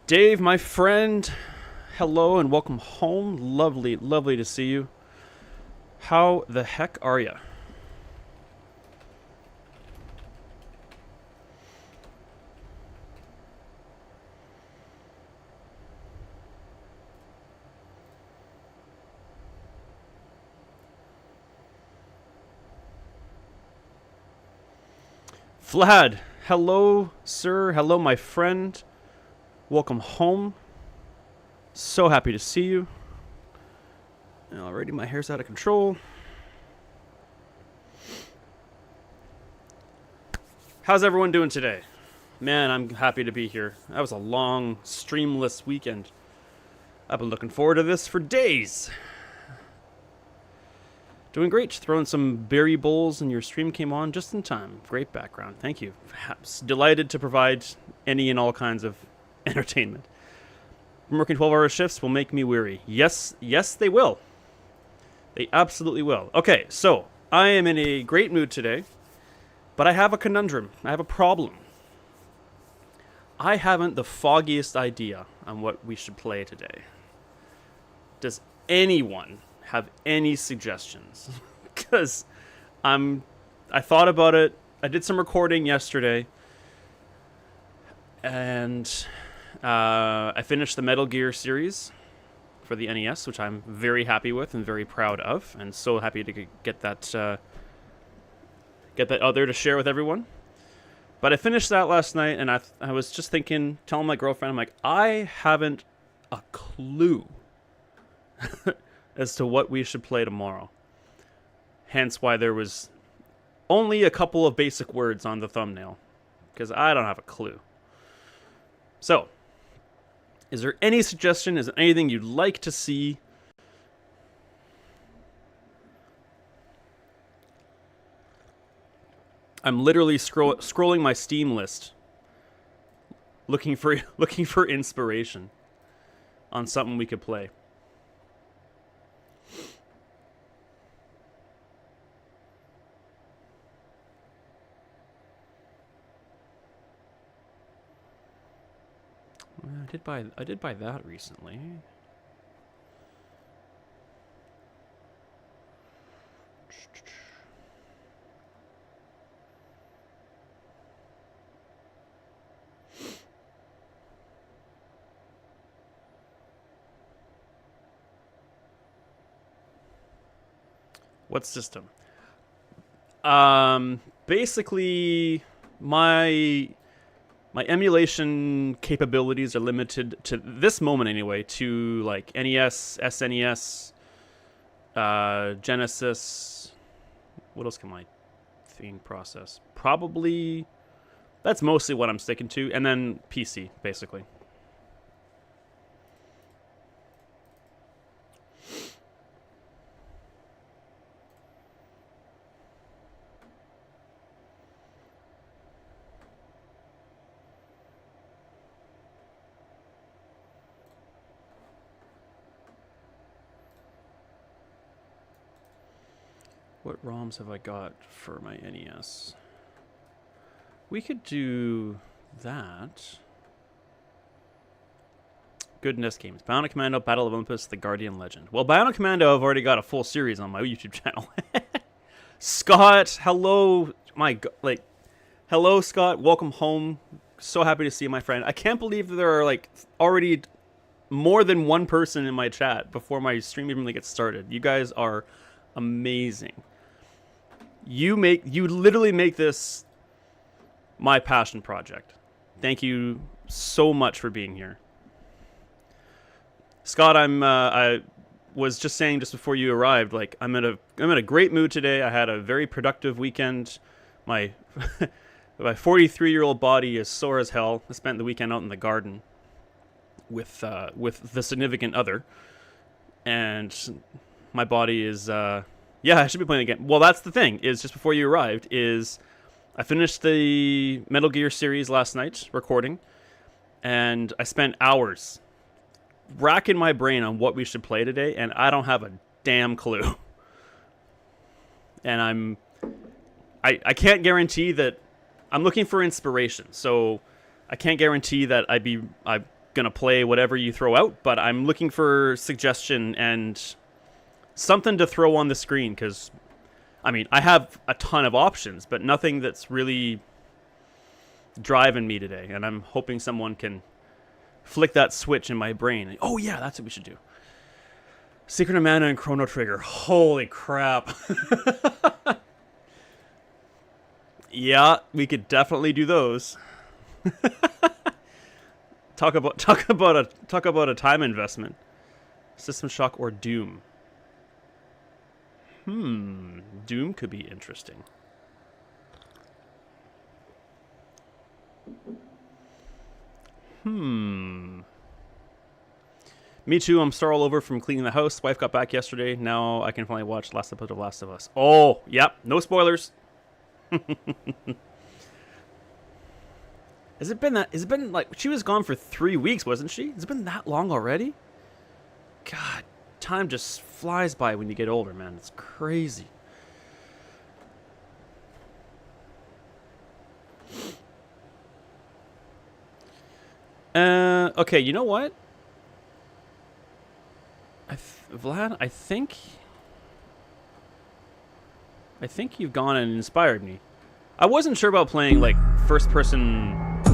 Dave, my friend, hello and welcome home. Lovely, lovely to see you. How the heck are you? Vlad, hello, sir. Hello, my friend. Welcome home. So happy to see you. Already, my hair's out of control. How's everyone doing today? Man, I'm happy to be here. That was a long, streamless weekend. I've been looking forward to this for days. Doing great. Throwing some berry bowls, and your stream came on just in time. Great background. Thank you. Delighted to provide any and all kinds of entertainment. Working 12-hour shifts will make me weary. Yes, they will. They absolutely will. Okay, so I am in a great mood today, but I have a conundrum. I have a problem. I haven't the foggiest idea on what we should play today. Does anyone have any suggestions? Because I thought about it. I did some recording yesterday, and I finished the Metal Gear series for the NES, which I'm very happy with and very proud of, and so happy to get that out there to share with everyone. But I finished that last night, and I was just thinking, telling my girlfriend, I'm like, I haven't a clue as to what we should play tomorrow. Hence why there was only a couple of basic words on the thumbnail, because I don't have a clue. So, is there any suggestion? Is there anything you'd like to see? I'm literally scrolling my Steam list, looking for inspiration on something we could play. I did buy that recently. What system? Basically, my emulation capabilities are limited to this moment anyway to like NES, SNES, Genesis. What else can my theme process? Probably that's mostly what I'm sticking to, and then PC basically. What ROMs have I got for my NES? We could do that. Good NES games. Bionic Commando, Battle of Olympus, The Guardian Legend. Well, Bionic Commando, I've already got a full series on my YouTube channel. Scott, hello. Hello, Scott. Welcome home. So happy to see you, my friend. I can't believe that there are like already more than one person in my chat before my stream even really gets started. You guys are amazing. You literally make this my passion project. Thank you so much for being here. Scott, I was just saying just before you arrived, like I'm in a great mood today. I had a very productive weekend. My my 43-year-old body is sore as hell. I spent the weekend out in the garden with the significant other, and my body is yeah, I should be playing the game. Well, that's the thing, is just before you arrived, is I finished the Metal Gear series last night, recording, and I spent hours racking my brain on what we should play today, and I don't have a damn clue. And I can't guarantee that I'm looking for inspiration, so I can't guarantee that I gonna play whatever you throw out, but I'm looking for suggestion and something to throw on the screen, because I mean, I have a ton of options, but nothing that's really driving me today, and I'm hoping someone can flick that switch in my brain. Oh yeah, that's what we should do. Secret of Mana and Chrono Trigger. Holy crap. Yeah, we could definitely do those. Talk about a time investment. System Shock or Doom. Doom could be interesting. Me too, I'm sore all over from cleaning the house. Wife got back yesterday. Now I can finally watch last episode of Last of Us. Oh, yep, no spoilers. Has it been like, she was gone for 3 weeks, wasn't she? Has it been that long already? God, time just flies by when you get older, man. It's crazy. Okay, you know what? Vlad, I think you've gone and inspired me. I wasn't sure about playing like first-person,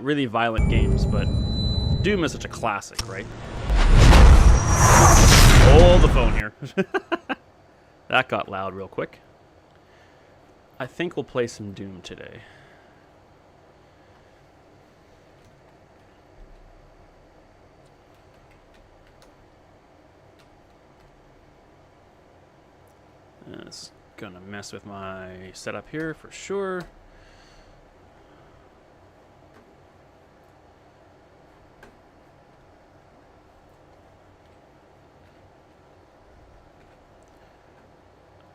really violent games, but Doom is such a classic, right? Hold the phone here. That got loud real quick. I think we'll play some Doom today. It's gonna mess with my setup here for sure.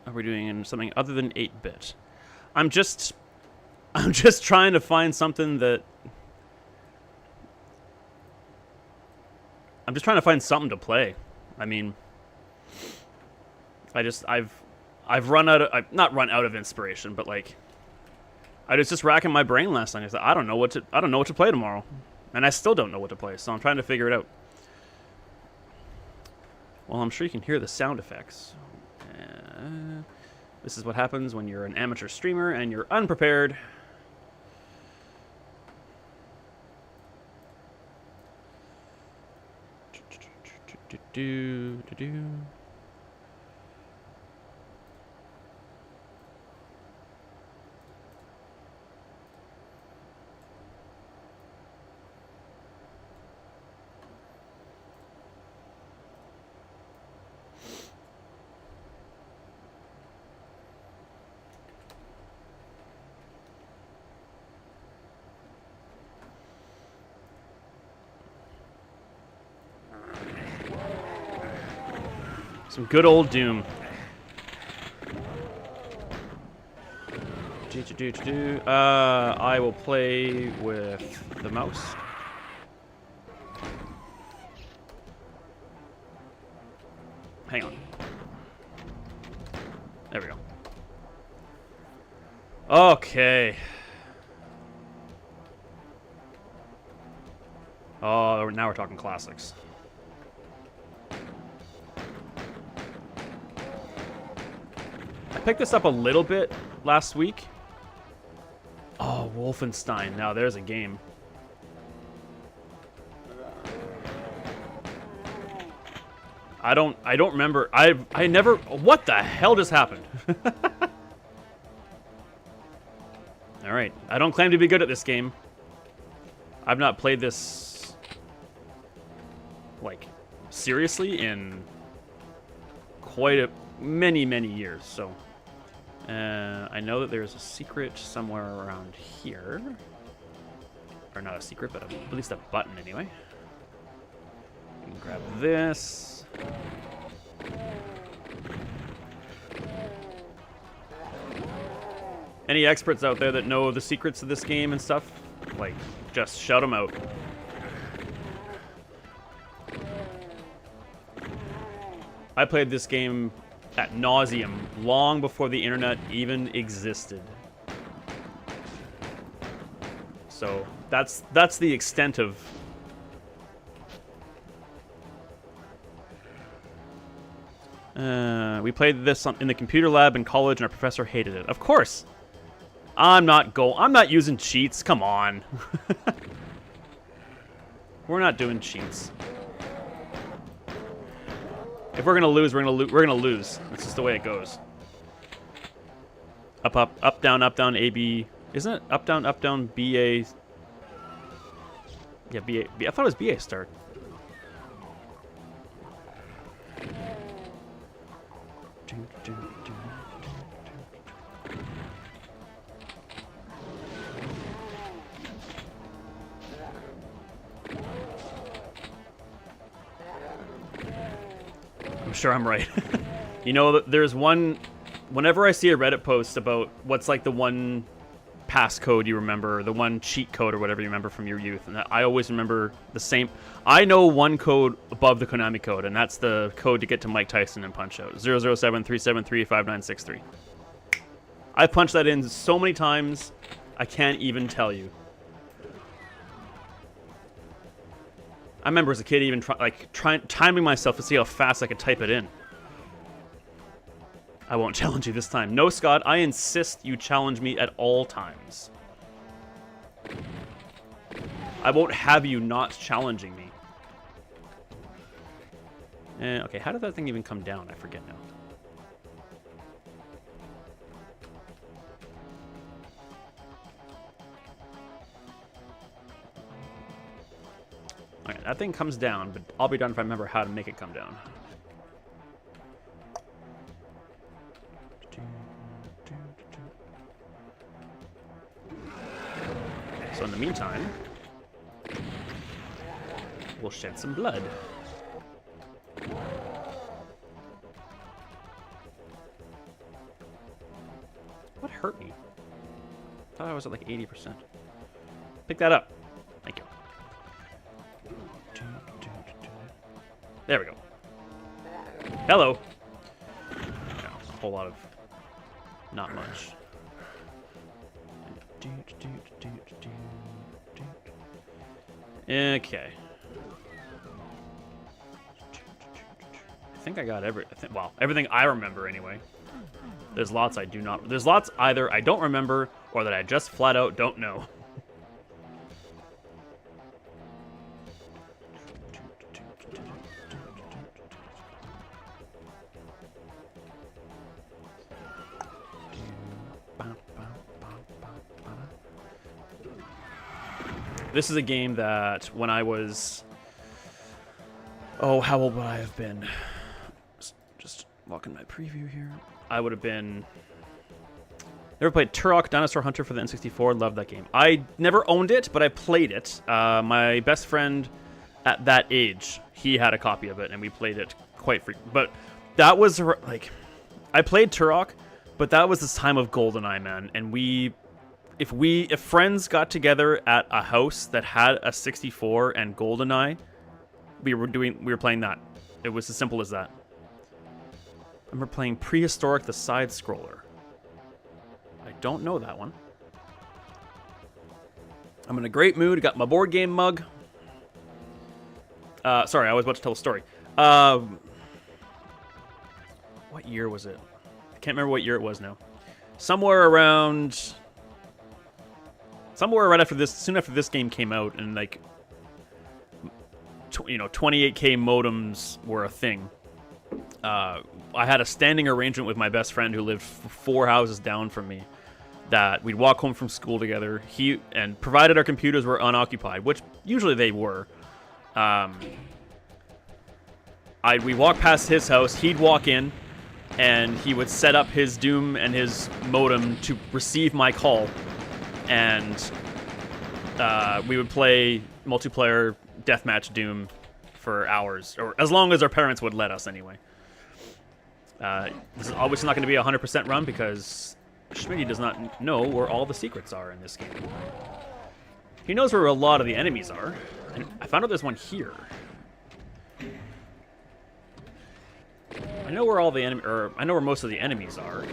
Are we doing something other than 8-bit? I'm just trying to find something that to play. I mean, I've run out of, not run out of inspiration, but like, I was just racking my brain last night. I said, I don't know what to play tomorrow, and I still don't know what to play. So I'm trying to figure it out. Well, I'm sure you can hear the sound effects. This is what happens when you're an amateur streamer and you're unprepared. Some good old Doom. I will play with the mouse. Hang on. There we go. Okay. Oh, now we're talking classics. I picked this up a little bit last week. Oh, Wolfenstein. Now there's a game. I don't remember. I never. What the hell just happened? All right. I don't claim to be good at this game. I've not played this like seriously in quite many years. So I know that there's a secret somewhere around here, or not a secret, but at least a button anyway. You can grab this. Any experts out there that know the secrets of this game and stuff, like, just shout them out. I played this game ad nauseum long before the internet even existed. So that's the extent of We played this in the computer lab in college, and our professor hated it. Of course. I'm not using cheats. Come on. We're not doing cheats. If we're gonna lose, we're gonna lose. That's just the way it goes. Up, down, A, B. Isn't it up, down, B, A? Yeah, B, A. I thought it was B, A start. I'm sure I'm right. You know, there's one... Whenever I see a Reddit post about what's like the one passcode you remember, the one cheat code or whatever you remember from your youth, and I always remember the same... I know one code above the Konami code, and that's the code to get to Mike Tyson and Punch-Out. 007-373-5963. I've punched that in so many times, I can't even tell you. I remember as a kid even timing myself to see how fast I could type it in. I won't challenge you this time. No, Scott, I insist you challenge me at all times. I won't have you not challenging me. Okay, how did that thing even come down? I forget now. Okay, that thing comes down, but I'll be done if I remember how to make it come down. So in the meantime, we'll shed some blood. What hurt me? I thought I was at like 80%. Pick that up. Thank you. There we go. Hello. Yeah, a whole lot of... not much. Okay. I think I got well, everything I remember anyway. There's lots I do not... There's lots either I don't remember or that I just flat out don't know. This is a game that when I was... Oh, how old would I have been? Just walking my preview here. I would have been... Never played Turok Dinosaur Hunter for the N64. Loved that game. I never owned it, but I played it. My best friend at that age, he had a copy of it, and we played it quite frequently. But that was, like... I played Turok, but that was this time of GoldenEye, man. And if friends got together at a house that had a 64 and GoldenEye, we were playing that. It was as simple as that. I remember playing Prehistoric the Side Scroller. I don't know that one. I'm in a great mood. Got my board game mug. Sorry, I was about to tell a story. What year was it? I can't remember what year it was now. Somewhere right after this, soon after this game came out, and like, 28K modems were a thing. I had a standing arrangement with my best friend who lived 4 houses down from me, that we'd walk home from school together. And provided our computers were unoccupied, which usually they were, we'd walk past his house, he'd walk in, and he would set up his Doom and his modem to receive my call. And we would play multiplayer deathmatch Doom for hours, or as long as our parents would let us anyway. This is obviously not going to be a 100% run because Schmitty does not know where all the secrets are in this game. He knows where a lot of the enemies are, and I found out there's one here. I know where all the I know where most of the enemies are.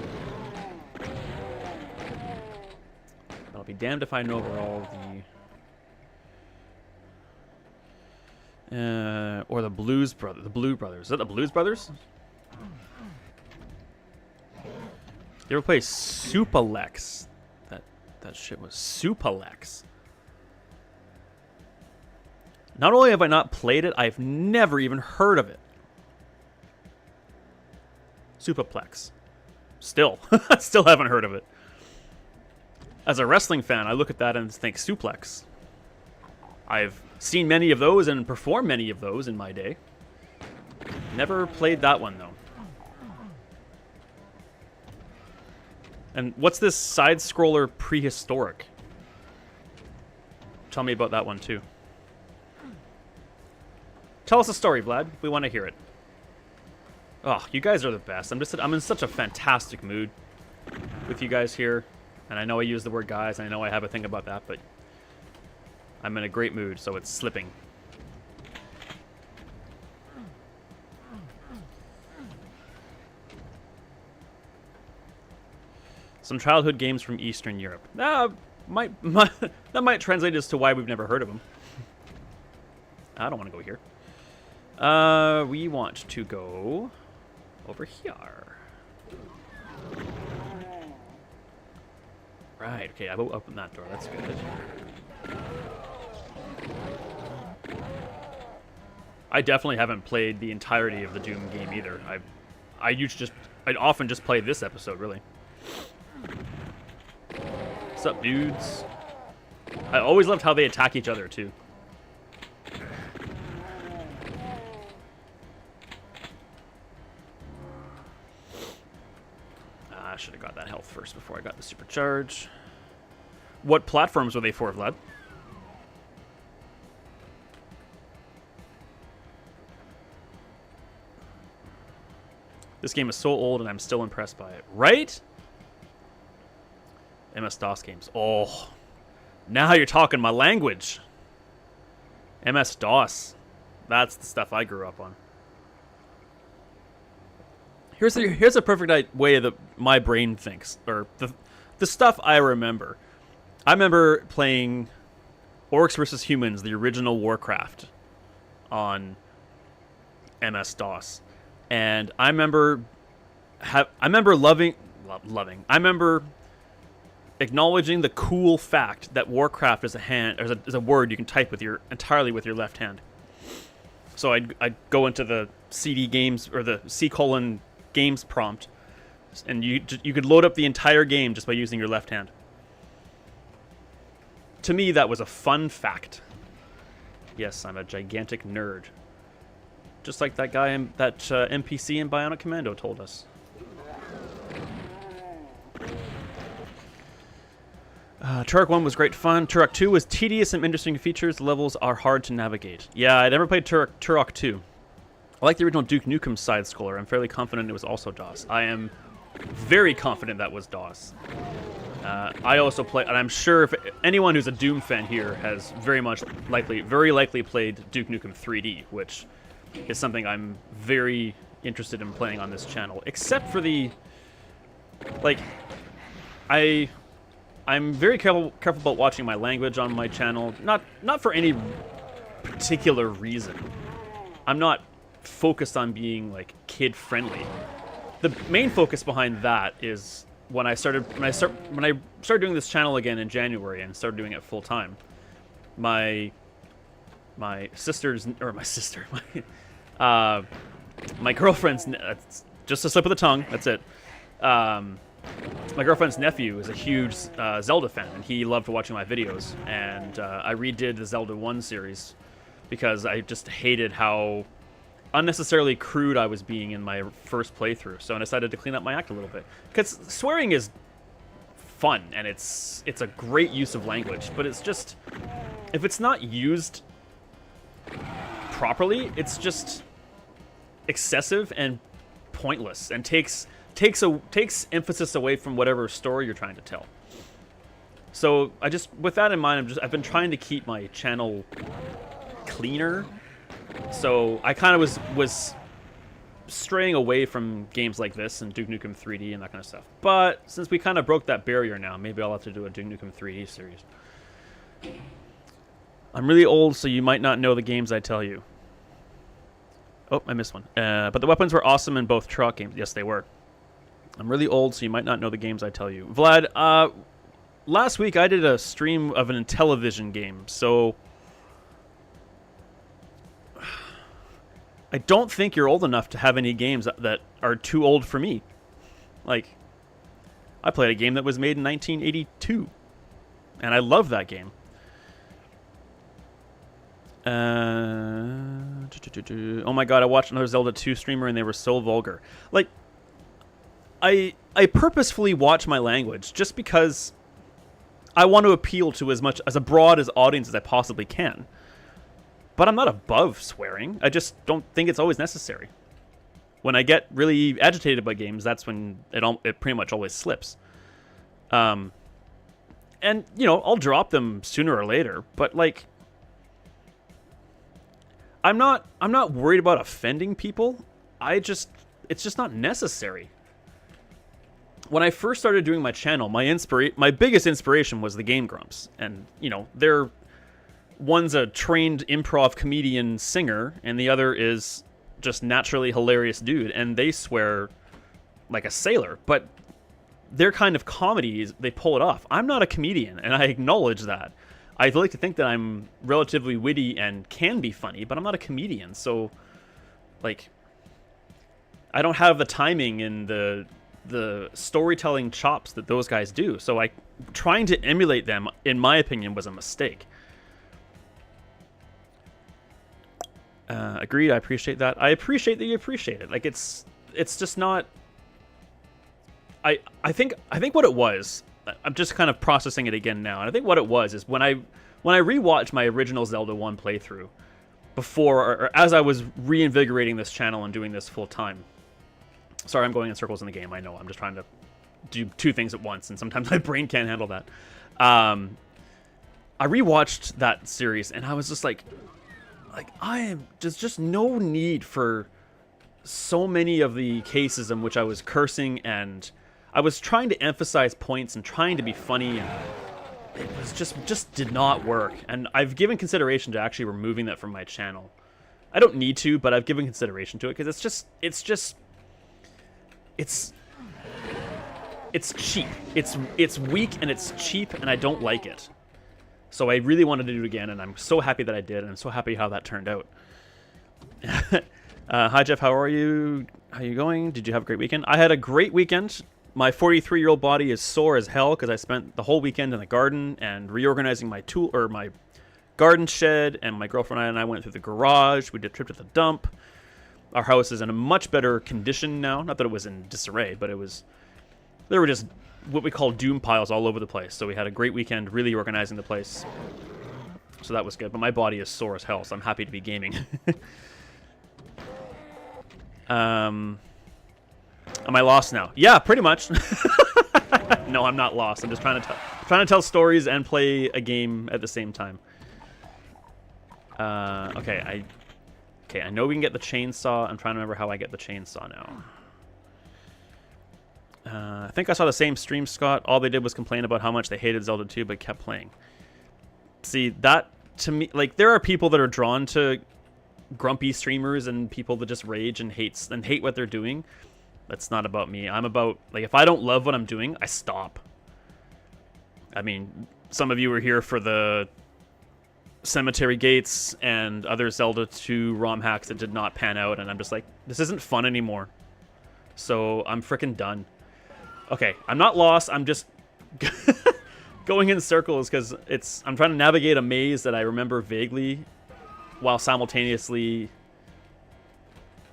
I'll be damned if I know where all the... or the Blue Brothers. Is that the Blues Brothers? You ever play Supalex? That shit was Supalex. Not only have I not played it, I've never even heard of it. Supaplex. Still haven't heard of it. As a wrestling fan, I look at that and think suplex. I've seen many of those and performed many of those in my day. Never played that one, though. And what's this side-scroller prehistoric? Tell me about that one, too. Tell us a story, Vlad. We want to hear it. Oh, you guys are the best. I'm in such a fantastic mood with you guys here. And I know I use the word guys, and I know I have a thing about that, but I'm in a great mood, so it's slipping. Some childhood games from Eastern Europe. That might translate as to why we've never heard of them. I don't want to go here. We want to go over here. Right, okay, I will open that door. That's good. I definitely haven't played the entirety of the Doom game either. I'd often just play this episode, really. What's up, dudes? I always loved how they attack each other, too. I should have got that health first before I got the supercharge. What platforms were they for, Vlad? This game is so old and I'm still impressed by it. Right? MS-DOS games. Oh, now you're talking my language. MS-DOS. That's the stuff I grew up on. Here's a perfect way that my brain thinks, or the stuff I remember. I remember playing Orcs vs. Humans, the original Warcraft, on MS-DOS, and I remember acknowledging the cool fact that Warcraft is a word you can type entirely with your left hand. So I'd go into the CD games or the C: games prompt, and you could load up the entire game just by using your left hand. To me, that was a fun fact. Yes, I'm a gigantic nerd. Just like that guy, that NPC in Bionic Commando told us. Turok 1 was great fun. Turok 2 was tedious and interesting features. The levels are hard to navigate. Yeah, I never played Turok 2. I like the original Duke Nukem side-scroller. I'm fairly confident it was also DOS. I am very confident that was DOS. I also play, and I'm sure if anyone who's a Doom fan here has very likely played Duke Nukem 3D, which is something I'm very interested in playing on this channel. Except for the, I'm very careful about watching my language on my channel. Not for any particular reason. I'm not focused on being kid friendly. The main focus behind that is when I started doing this channel again in January and started doing it full time. My girlfriend's, just a slip of the tongue, that's it. My girlfriend's nephew is a huge Zelda fan, and he loved watching my videos. And I redid the Zelda 1 series because I just hated how unnecessarily crude I was being in my first playthrough. So I decided to clean up my act a little bit. Because swearing is fun, and it's a great use of language. But it's just, if it's not used properly, it's just excessive and pointless, and takes emphasis away from whatever story you're trying to tell. So with that in mind, I've been trying to keep my channel cleaner. So I kind of was straying away from games like this and Duke Nukem 3D and that kind of stuff. But since we kind of broke that barrier now, maybe I'll have to do a Duke Nukem 3D series. I'm really old, so you might not know the games I tell you. Oh, I missed one. But the weapons were awesome in both Turok games. Yes, they were. I'm really old, so you might not know the games I tell you. Vlad, last week I did a stream of an Intellivision game, so I don't think you're old enough to have any games that are too old for me. Like, I played a game that was made in 1982, and I love that game. Oh my god, I watched another Zelda 2 streamer and they were so vulgar. Like, I purposefully watch my language just because I want to appeal to as a broad audience as I possibly can. But I'm not above swearing. I just don't think it's always necessary. When I get really agitated by games, that's when it pretty much always slips. And, you know, I'll drop them sooner or later, but, like, I'm not worried about offending people. It's just not necessary. When I first started doing my channel, my biggest inspiration was the Game Grumps. And, you know, one's a trained improv comedian singer, and the other is just naturally hilarious dude, and they swear like a sailor. But their kind of comedies, they pull it off. I'm not a comedian, and I acknowledge that. I like to think that I'm relatively witty and can be funny, but I'm not a comedian, so, like, I don't have the timing and the storytelling chops that those guys do. So trying to emulate them, in my opinion, was a mistake. Agreed. I appreciate that. I appreciate that you appreciate it. Like, it's just not. I think what it was. I'm just kind of processing it again now, and I think what it was is when I rewatched my original Zelda 1 playthrough before, or as I was reinvigorating this channel and doing this full time. Sorry, I'm going in circles in the game. I know. I'm just trying to do two things at once, and sometimes my brain can't handle that. I rewatched that series, and I was just like there's just no need for so many of the cases in which I was cursing, and I was trying to emphasize points and trying to be funny, and it was just did not work. And I've given consideration to actually removing that from my channel. I don't need to, but I've given consideration to it because it's cheap. It's weak and it's cheap, and I don't like it. So I really wanted to do it again, and I'm so happy that I did, and I'm so happy how that turned out. Hi Jeff, how are you? How are you going? Did you have a great weekend? I had a great weekend. My 43-year-old body is sore as hell because I spent the whole weekend in the garden and reorganizing my my garden shed, and my girlfriend and I went through the garage. We did a trip to the dump. Our house is in a much better condition now. Not that it was in disarray, but there were just what we call doom piles all over the place. So we had a great weekend really organizing the place. So that was good. But my body is sore as hell, so I'm happy to be gaming. Am I lost now? Yeah, pretty much. No, I'm not lost. I'm just trying to tell stories and play a game at the same time. Okay, I know we can get the chainsaw. I'm trying to remember how I get the chainsaw now. I think I saw the same stream, Scott. All they did was complain about how much they hated Zelda 2, but kept playing. See, that, to me, like, there are people that are drawn to grumpy streamers and people that just rage and hate what they're doing. That's not about me. I'm about, like, if I don't love what I'm doing, I stop. I mean, some of you were here for the Cemetery Gates and other Zelda 2 ROM hacks that did not pan out, and I'm just like, this isn't fun anymore. So I'm freaking done. Okay, I'm not lost. I'm just going in circles because I'm trying to navigate a maze that I remember vaguely while simultaneously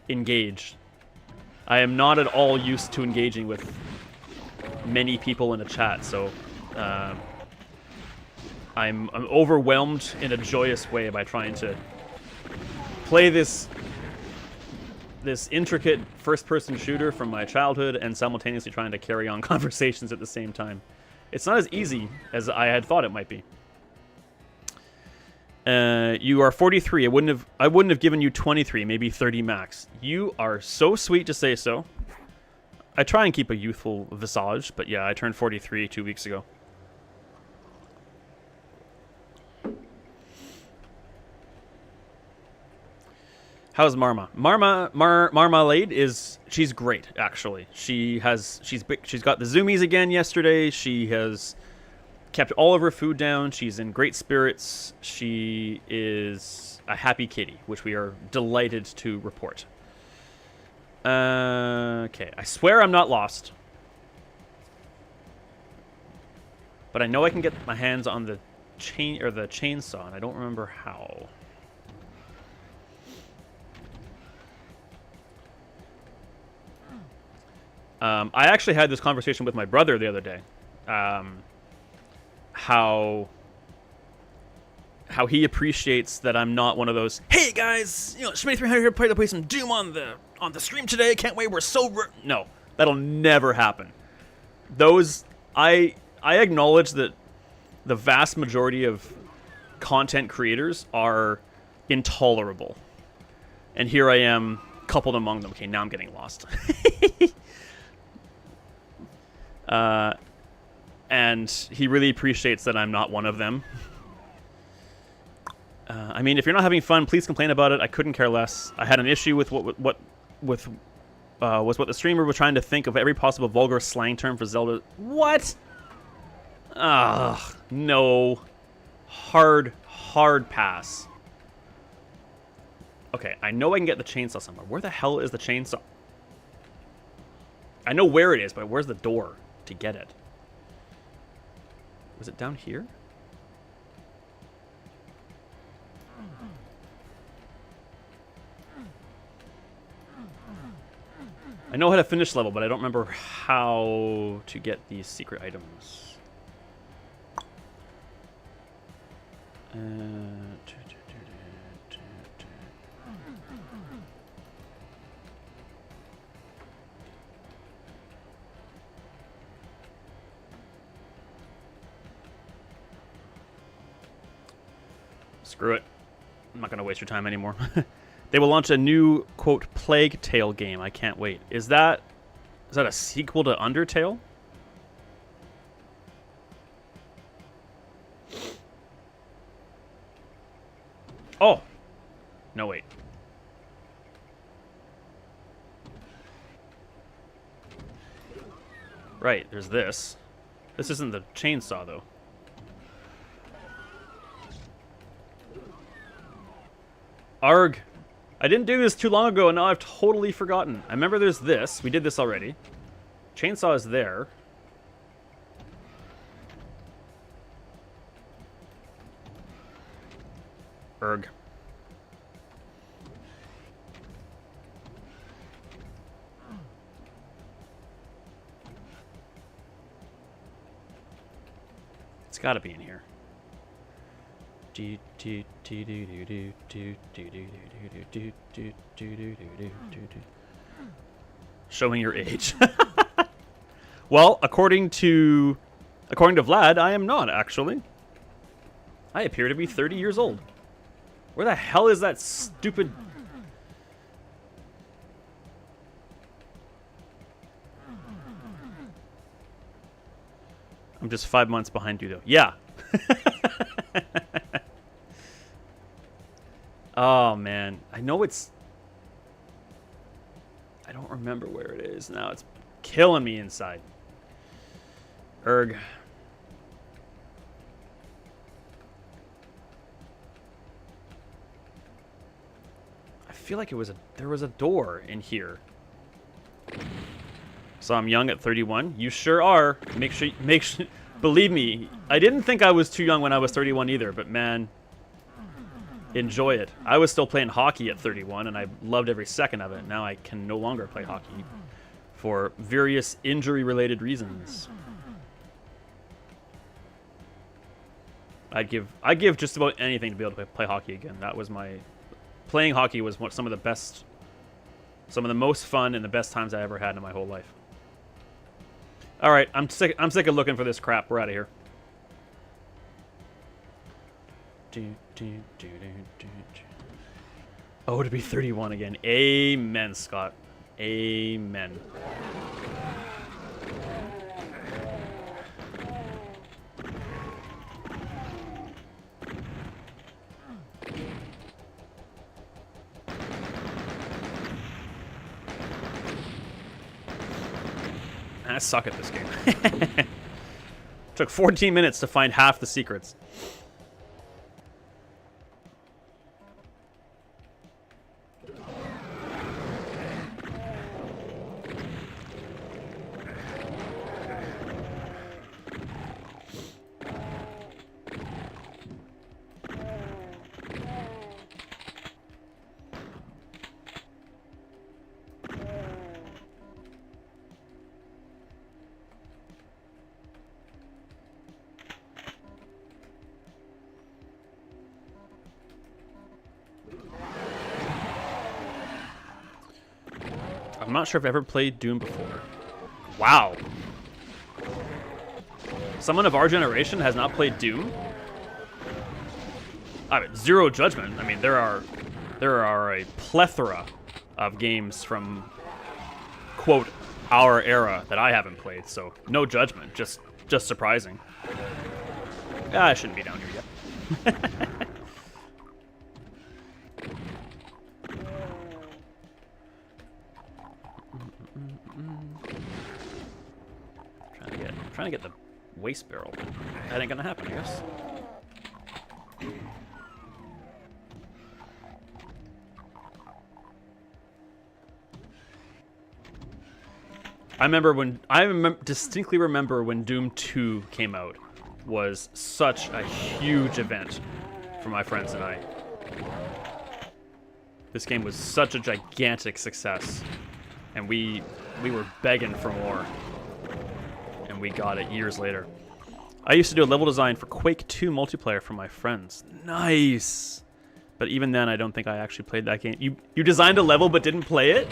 engaged. I am not at all used to engaging with many people in a chat, so I'm overwhelmed in a joyous way by trying to play this intricate first-person shooter from my childhood and simultaneously trying to carry on conversations at the same time. It's not as easy as I had thought it might be. You are 43. I wouldn't have given you 23, maybe 30 max. You are so sweet to say so. I try and keep a youthful visage, but yeah, I turned 43 2 weeks ago. How's Marma? Marmalade she's great actually. She's got the zoomies again yesterday. She has kept all of her food down. She's in great spirits. She is a happy kitty, which we are delighted to report. Okay, I swear I'm not lost. But I know I can get my hands on the chainsaw, and I don't remember how. I actually had this conversation with my brother the other day. How he appreciates that I'm not one of those, hey guys, Schmitty300 here, to play some Doom on the stream today. Can't wait. We're sober. No, that'll never happen. I acknowledge that the vast majority of content creators are intolerable, and here I am, coupled among them. Okay, now I'm getting lost. And he really appreciates that I'm not one of them. I mean, if you're not having fun, please complain about it. I couldn't care less. I had an issue with what the streamer was trying to think of every possible vulgar slang term for Zelda. What? Ugh, no. Hard pass. Okay, I know I can get the chainsaw somewhere. Where the hell is the chainsaw? I know where it is, but where's the door to get it? Was it down here? I know how to finish level, but I don't remember how to get these secret items. Screw it. I'm not going to waste your time anymore. They will launch a new, quote, Plague Tale game. I can't wait. Is that a sequel to Undertale? Oh! No, wait. Right, there's this. This isn't the chainsaw, though. Arg. I didn't do this too long ago, and now I've totally forgotten. I remember there's this. We did this already. Chainsaw is there. Erg. It's gotta be in here. Showing your age. Well, according to Vlad, I am not actually. I appear to be 30 years old. Where the hell is that stupid? I'm just 5 months behind you, though. Yeah. Oh, man. I know it's... I don't remember where it is now. It's killing me inside. Erg. I feel like there was a door in here. So I'm young at 31. You sure are. Make sure. Believe me, I didn't think I was too young when I was 31 either, but man, enjoy it. I was still playing hockey at 31, and I loved every second of it. Now I can no longer play hockey for various injury-related reasons. I'd give just about anything to be able to play hockey again. That was playing hockey was some of the most fun and the best times I ever had in my whole life. All right, I'm sick of looking for this crap. We're out of here. Oh, to be 31 again. Amen, Scott. Amen. I suck at this game. Took 14 minutes to find half the secrets. I'm not sure if I've ever played Doom before. Wow. Someone of our generation has not played Doom? I mean, zero judgment. I mean, there are a plethora of games from, quote, our era that I haven't played, so no judgment. Just surprising. I shouldn't be down here yet. Trying to get the waste barrel. That ain't gonna happen, I guess. I distinctly remember when Doom 2 came out. Was such a huge event for my friends and I. This game was such a gigantic success, and we were begging for more. And we got it years later. I used to do a level design for Quake 2 multiplayer for my friends. Nice. But even then, I don't think I actually played that game. You designed a level but didn't play it?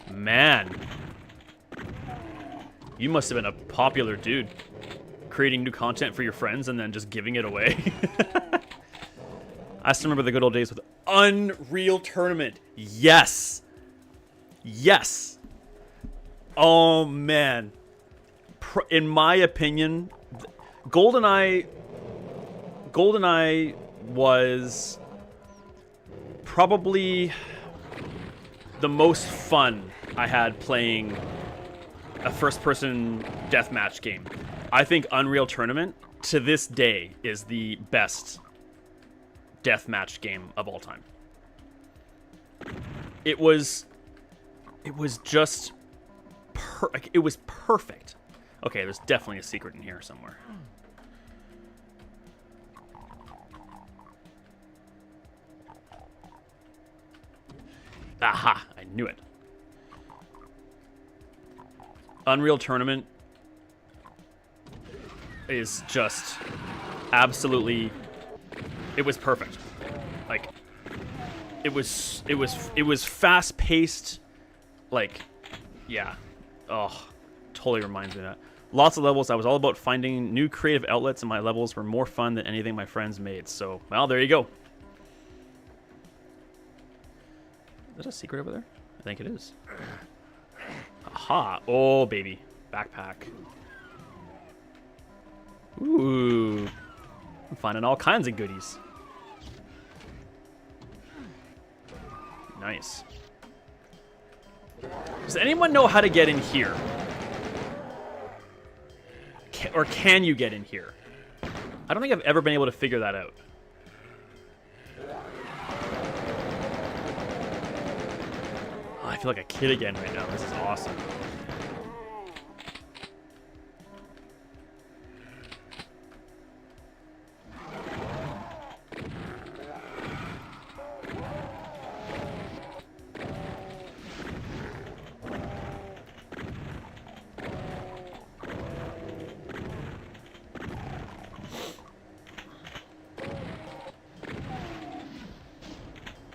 Man. You must have been a popular dude. Creating new content for your friends and then just giving it away. I still remember the good old days with Unreal Tournament. Yes. Yes. Oh, man. In my opinion, GoldenEye was probably the most fun I had playing a first-person deathmatch game. I think Unreal Tournament, to this day, is the best deathmatch game of all time. It was just it was perfect. Okay, there's definitely a secret in here somewhere. Aha! I knew it. Unreal Tournament is just absolutely... It was perfect. Like, it was fast-paced. Like, yeah. Oh, totally reminds me of that. Lots of levels. I was all about finding new creative outlets, and my levels were more fun than anything my friends made. So, well, there you go. Is that a secret over there? I think it is. Aha. Oh, baby. Backpack. Ooh. I'm finding all kinds of goodies. Nice. Does anyone know how to get in here? Or can you get in here? I don't think I've ever been able to figure that out. Oh, I feel like a kid again right now. This is awesome.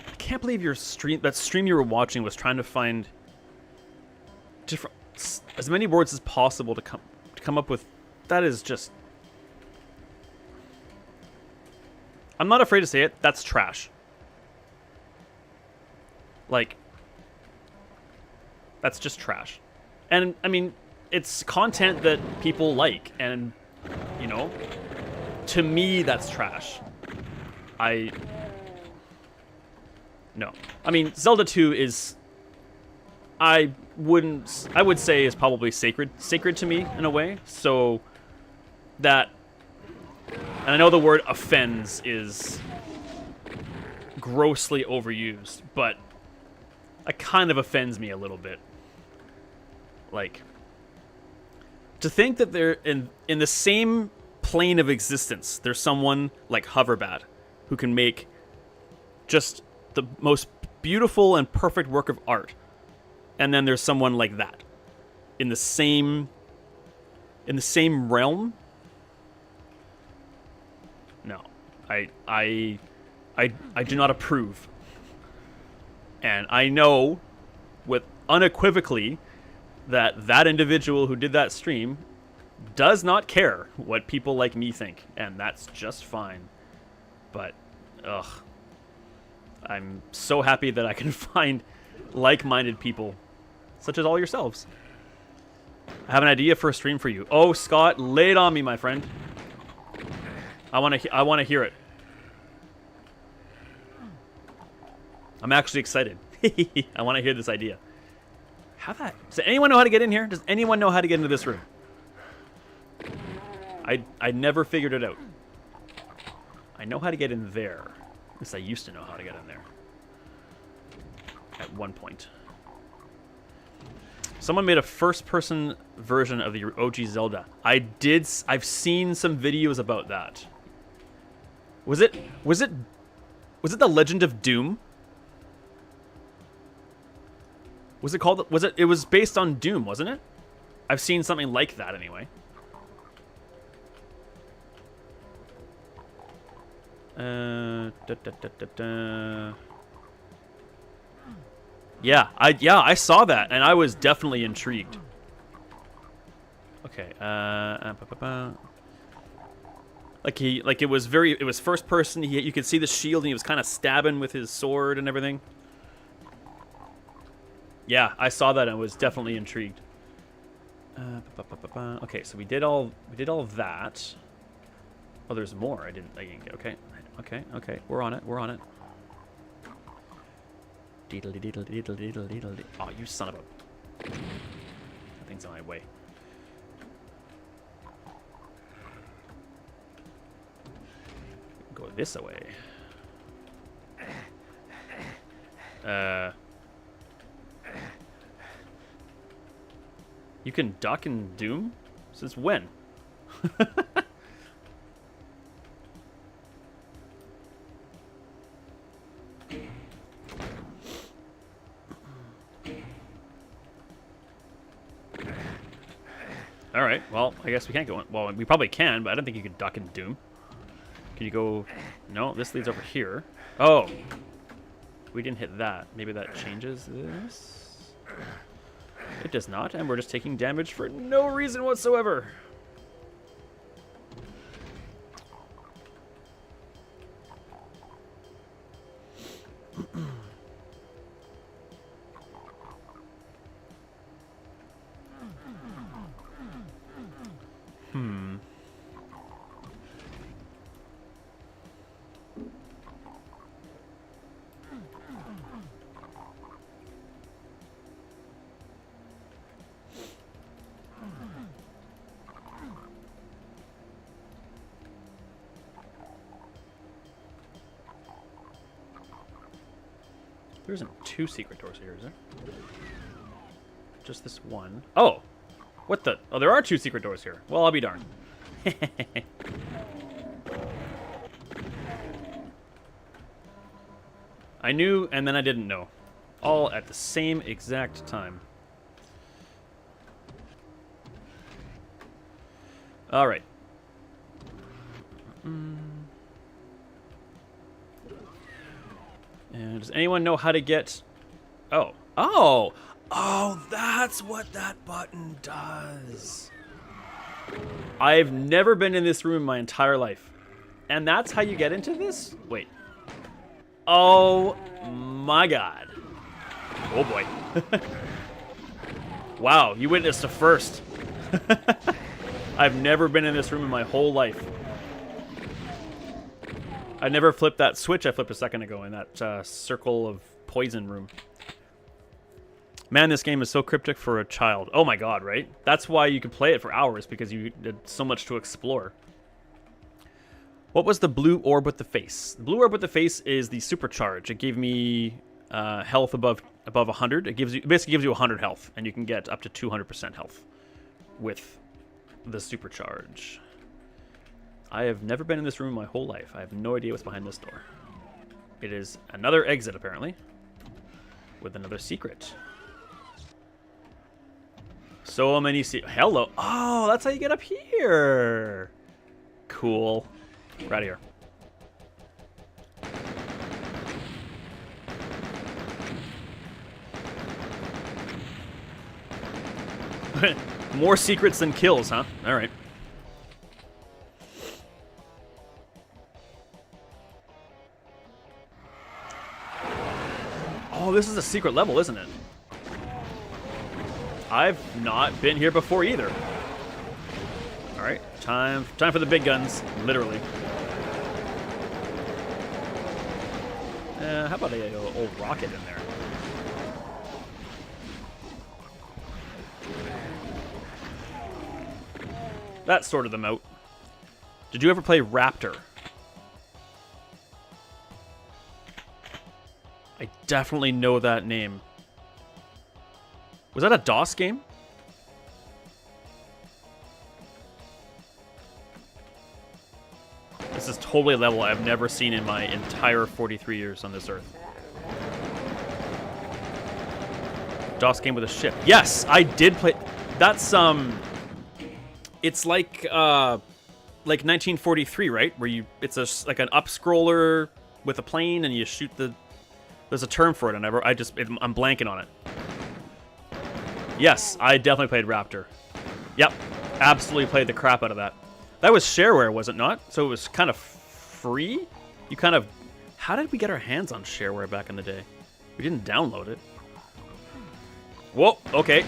I can't believe your stream, that stream you were watching was trying to find different, as many words as possible to come up with. That is just, I'm not afraid to say it, that's trash. Like, that's just trash. And I mean, it's content that people like, and you know, to me that's trash. No. I mean, Zelda 2 is I would say is probably sacred to me in a way. So that, and I know the word offends is grossly overused, but it kind of offends me a little bit. Like, to think that they're in the same plane of existence, there's someone like Hoverbad who can make just the most beautiful and perfect work of art, and then there's someone like that in the same realm. No, I do not approve, and I know with unequivocally that individual who did that stream does not care what people like me think, and that's just fine. But, ugh. I'm so happy that I can find like-minded people, such as all yourselves. I have an idea for a stream for you. Oh, Scott, lay it on me, my friend. I want to hear it. I'm actually excited. I want to hear this idea. Does anyone know how to get in here? Does anyone know how to get into this room? I never figured it out. I know how to get in there. At least I used to know how to get in there. At one point. Someone made a first-person version of the OG Zelda. I've seen some videos about that. Was it The Legend of Doom? Was it called? It was based on Doom, wasn't it? I've seen something like that anyway. Yeah, I saw that and I was definitely intrigued. Okay, like it was first person. You could see the shield and he was kind of stabbing with his sword and everything. Yeah, I saw that and was definitely intrigued. Okay, so we did all of that. Oh, there's more. I didn't get. Okay. We're on it. Oh, you son of a. That thing's on my way. Go this way. You can duck in Doom? Since when? Alright, well, I guess we can't go in. Well, we probably can, but I don't think you can duck in Doom. Can you go... No, this leads over here. Oh! We didn't hit that. Maybe that changes this? It does not, and we're just taking damage for no reason whatsoever. There isn't two secret doors here, is there? Just this one. Oh! What the? Oh, there are two secret doors here. Well, I'll be darned. I knew, and then I didn't know. All at the same exact time. Alright. And does anyone know how to get... Oh. Oh! Oh, that's what that button does. I've never been in this room in my entire life. And that's how you get into this? Wait. Oh my god. Oh boy. Wow, you witnessed a first. I've never been in this room in my whole life. I never flipped that switch I flipped a second ago in that circle of poison room. Man, this game is so cryptic for a child. Oh my god, right? That's why you could play it for hours, because you had so much to explore. What was the blue orb with the face? The blue orb with the face is the supercharge. It gave me health above 100. It basically gives you 100 health, and you can get up to 200% health with the supercharge. I have never been in this room my whole life. I have no idea what's behind this door. It is another exit, apparently, with another secret. So many hello. Oh, that's how you get up here. Cool. Right here. More secrets than kills, huh? All right. Oh, this is a secret level, isn't it? I've not been here before either. All right, time for the big guns, literally. How about a old rocket in there? That sorted them out. Did you ever play Raptor? I definitely know that name. Was that a DOS game? This is totally a level I've never seen in my entire 43 years on this earth. DOS game with a ship. Yes, I did play. That's it's like 1943, right? Where it's like an up scroller with a plane, and you shoot the. There's a term for it, and I'm blanking on it. Yes, I definitely played Raptor. Yep, absolutely played the crap out of that. That was shareware, was it not? So it was kind of free? You kind of... How did we get our hands on shareware back in the day? We didn't download it. Whoa, okay.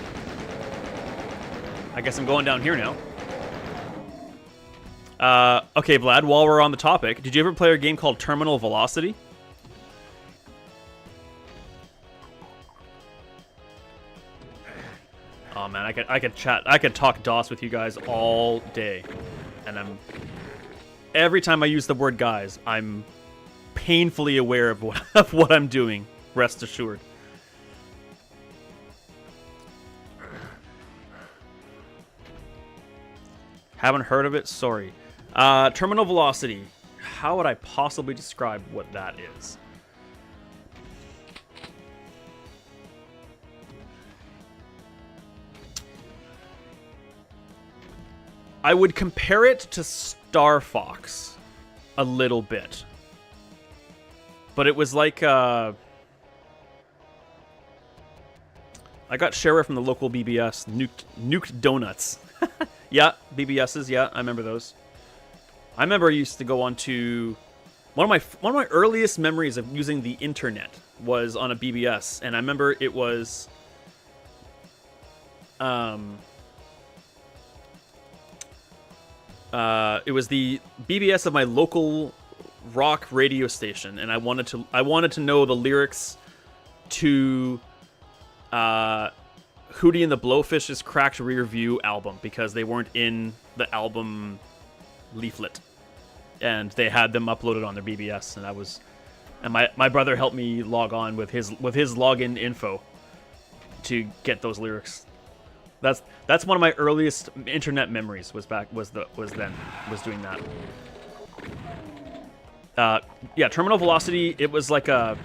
I guess I'm going down here now. Okay, Vlad, while we're on the topic, did you ever play a game called Terminal Velocity? Oh man, I could talk DOS with you guys all day, and every time I use the word guys, I'm painfully aware of what I'm doing. Rest assured. Haven't heard of it? Sorry. Terminal Velocity. How would I possibly describe what that is? I would compare it to Star Fox a little bit. But it was like I got shareware from the local BBS, Nuked Donuts. Yeah, BBSs, yeah, I remember those. I remember I used to go on to one of my earliest memories of using the internet was on a BBS, and I remember it was the BBS of my local rock radio station, and I wanted to know the lyrics to Hootie and the Blowfish's Cracked Rear View album, because they weren't in the album leaflet, and they had them uploaded on their BBS, and my brother helped me log on with his login info to get those lyrics. That's one of my earliest internet memories was doing that. Yeah, Terminal Velocity. It was like I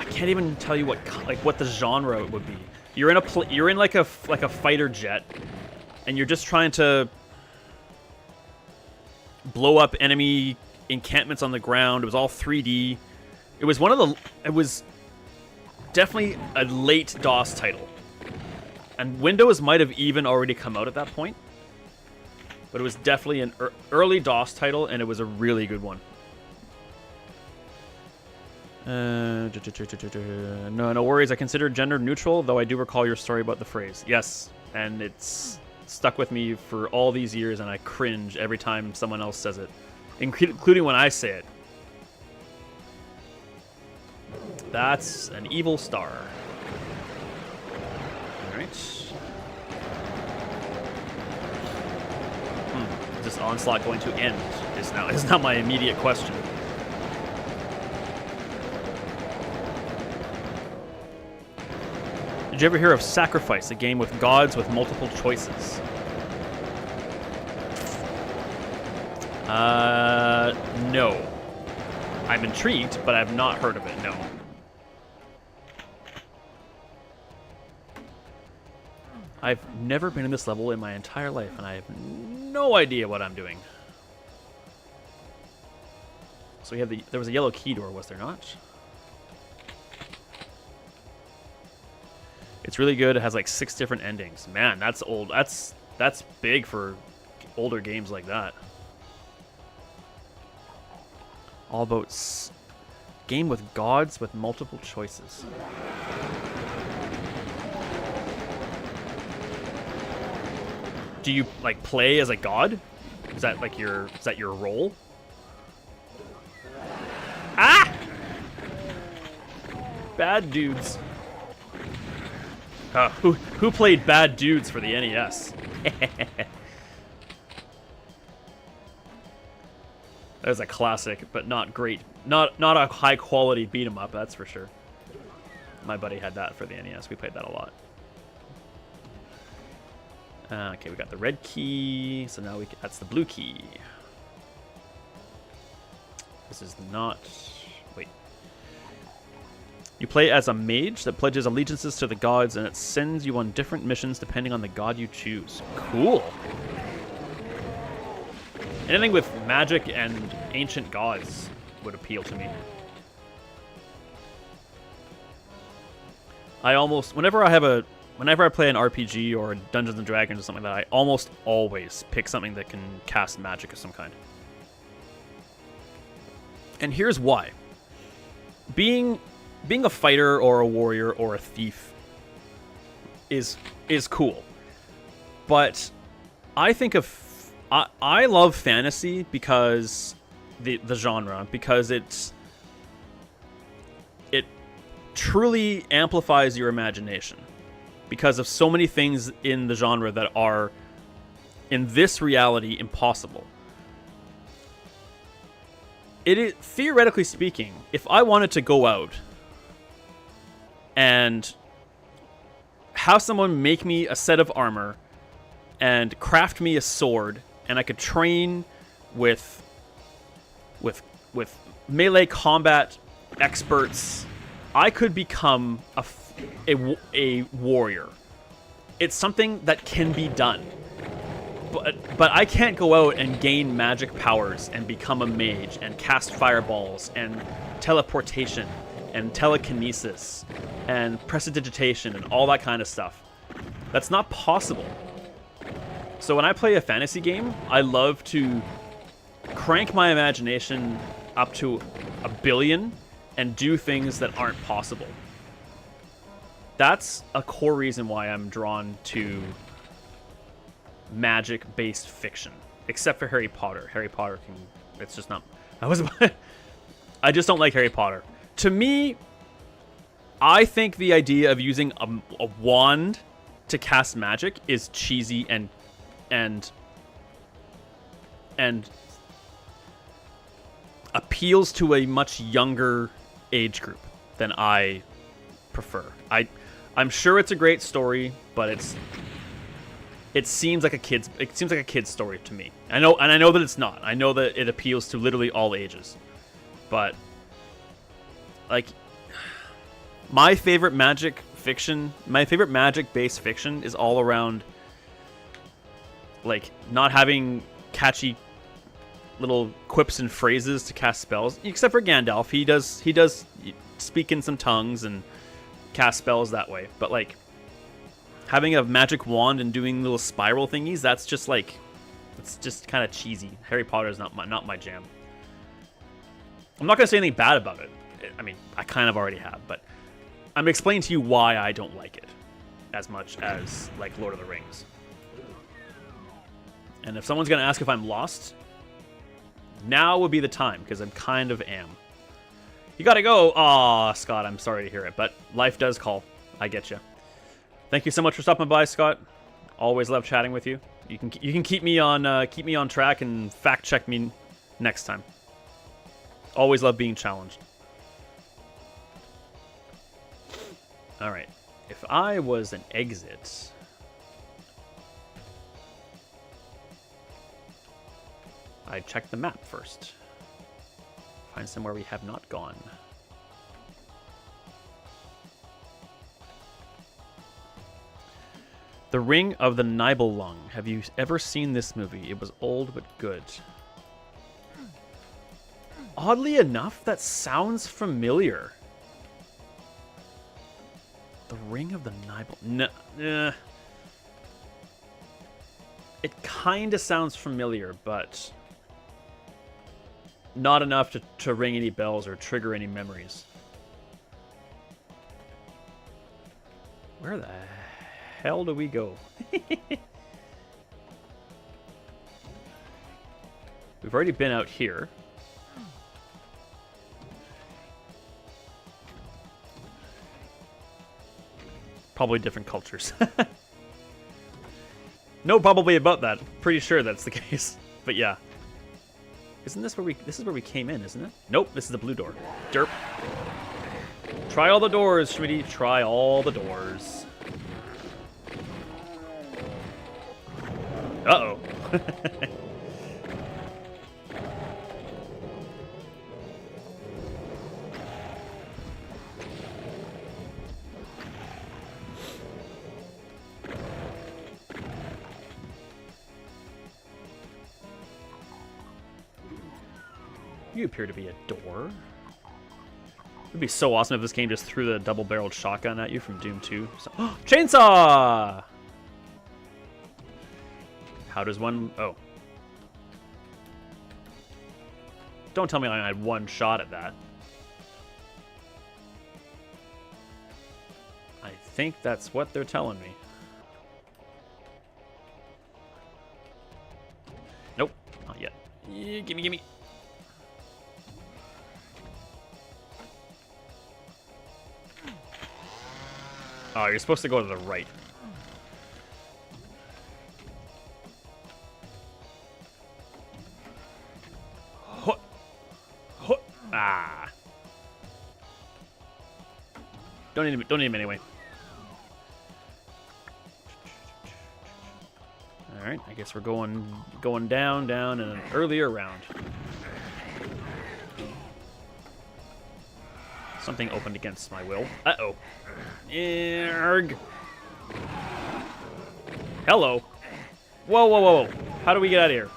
can't even tell you what the genre would be. You're in like a fighter jet, and you're just trying to blow up enemy encampments on the ground. It was all 3D. It was definitely a late DOS title. And Windows might have even already come out at that point. But it was definitely an early DOS title, and it was a really good one. No worries. I consider gender neutral, though I do recall your story about the phrase. Yes, and it's stuck with me for all these years, and I cringe every time someone else says it, including when I say it. That's an evil star. Is this onslaught going to end? Is now my immediate question. Did you ever hear of Sacrifice, a game with gods with multiple choices? No. I'm intrigued, but I've not heard of it, no. I've never been in this level in my entire life, and I have no idea what I'm doing. So we have there was a yellow key door, was there not? It's really good. It has like 6 different endings. Man, that's old. That's big for older games like that. All about game with gods with multiple choices. Do you like play as a god? Is that like your role? Ah! Bad Dudes. Who played Bad Dudes for the NES? That was a classic, but not great. Not a high quality beat 'em up, that's for sure. My buddy had that for the NES. We played that a lot. Okay, we got the red key, so now that's the blue key. This is not... Wait. You play as a mage that pledges allegiances to the gods, and it sends you on different missions depending on the god you choose. Cool. Anything with magic and ancient gods would appeal to me. Whenever I play an RPG or Dungeons and Dragons or something like that, I almost always pick something that can cast magic of some kind. And here's why. Being a fighter or a warrior or a thief is cool. But I think I love fantasy because the genre, because it truly amplifies your imagination because of so many things in the genre that are in this reality impossible. It is, theoretically speaking, if I wanted to go out and have someone make me a set of armor and craft me a sword, and I could train with melee combat experts, I could become a warrior. It's something that can be done. But I can't go out and gain magic powers and become a mage and cast fireballs and teleportation and telekinesis and prestidigitation and all that kind of stuff. That's not possible. So when I play a fantasy game, I love to crank my imagination up to 1 billion and do things that aren't possible. That's a core reason why I'm drawn to magic-based fiction, except for Harry Potter. Harry Potter it's just not... I just don't like Harry Potter. To me, I think the idea of using a wand to cast magic is cheesy and appeals to a much younger age group than I prefer. I'm sure it's a great story, but it seems like a kid's story to me. I know that it's not. I know that it appeals to literally all ages. But like my favorite magic-based fiction is all around like not having catchy little quips and phrases to cast spells, except for Gandalf. He does speak in some tongues and cast spells that way. But like having a magic wand and doing little spiral thingies, that's just like, it's just kind of cheesy. Harry Potter is not my jam. I'm not gonna say anything bad about it. I mean, I kind of already have, but I'm explaining to you why I don't like it as much as like Lord of the Rings. And if someone's gonna ask if I'm lost, now would be the time, because I kind of am. You gotta go. Aw, Scott, I'm sorry to hear it, but life does call. I get you. Thank you so much for stopping by, Scott. Always love chatting with you. You can keep me on track and fact check me next time. Always love being challenged. All right. If I was an exit, I'd check the map first. Find somewhere we have not gone. The Ring of the Nibelung. Have you ever seen this movie? It was old but good. Oddly enough, that sounds familiar. The Ring of the Nibelung. No, it kind of sounds familiar, but not enough to ring any bells or trigger any memories. Where the hell do we go? We've already been out here. Probably different cultures. No, probably about that. Pretty sure that's the case. But yeah. Isn't this where this is where we came in, isn't it? Nope, this is the blue door. Derp. Try all the doors, Schmitty. Try all the doors. Uh-oh. You appear to be a door. It'd be so awesome if this game just threw the double-barreled shotgun at you from Doom 2. So, chainsaw! How does one... Oh. Don't tell me I had one shot at that. I think that's what they're telling me. Nope, not yet. Yeah, gimme, gimme. Oh, you're supposed to go to the right. Ah. Don't need him anyway. All right, I guess we're going down in an earlier round. Something opened against my will. Uh-oh. Erg. Hello. Whoa, whoa, whoa, whoa. How do we get out of here?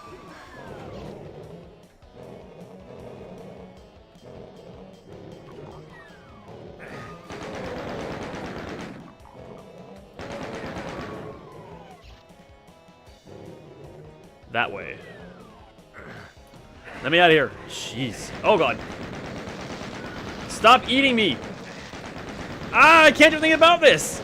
That way. Let me out of here. Jeez. Oh, God. Stop eating me! Ah, I can't do anything about this!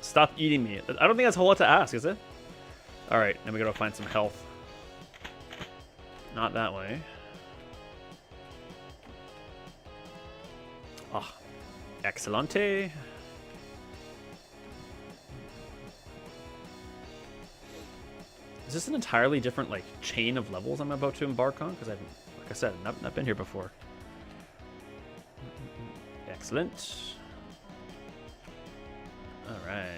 Stop eating me. I don't think that's a whole lot to ask, is it? Alright, now we gotta find some health. Not that way. Ah, oh, excellente. Is this an entirely different, like, chain of levels I'm about to embark on? Because I've, like I said, not been here before. Excellent. All right.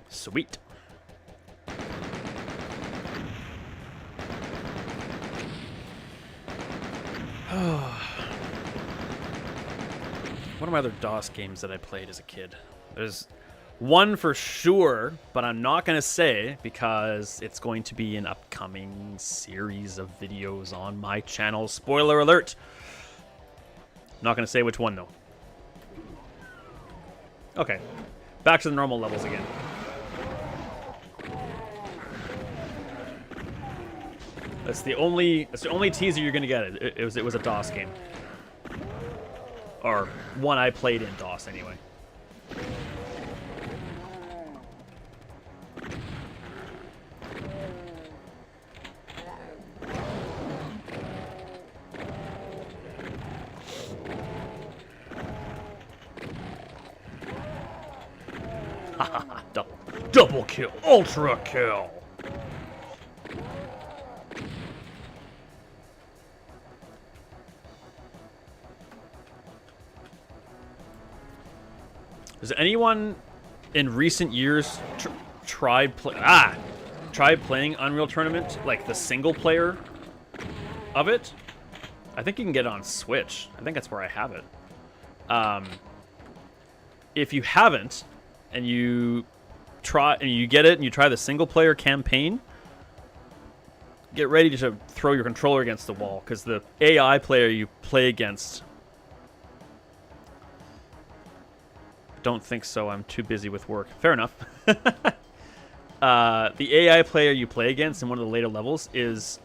Sweet. What are my other DOS games that I played as a kid? There's one for sure, but I'm not going to say because it's going to be an upcoming series of videos on my channel. Spoiler alert. Not going to say which one, though. Okay. Back to the normal levels again. That's the only teaser you're gonna get. It was a DOS game, or one I played in DOS anyway. Double kill, ultra kill. Does anyone in recent years tried playing Unreal Tournament, like the single player of it? I think you can get it on Switch. I think that's where I have it. If you haven't, and you get it and you try the single player campaign, get ready to throw your controller against the wall, because the AI player you play against, don't think so, I'm too busy with work. Fair enough. The AI player you play against in one of the later levels is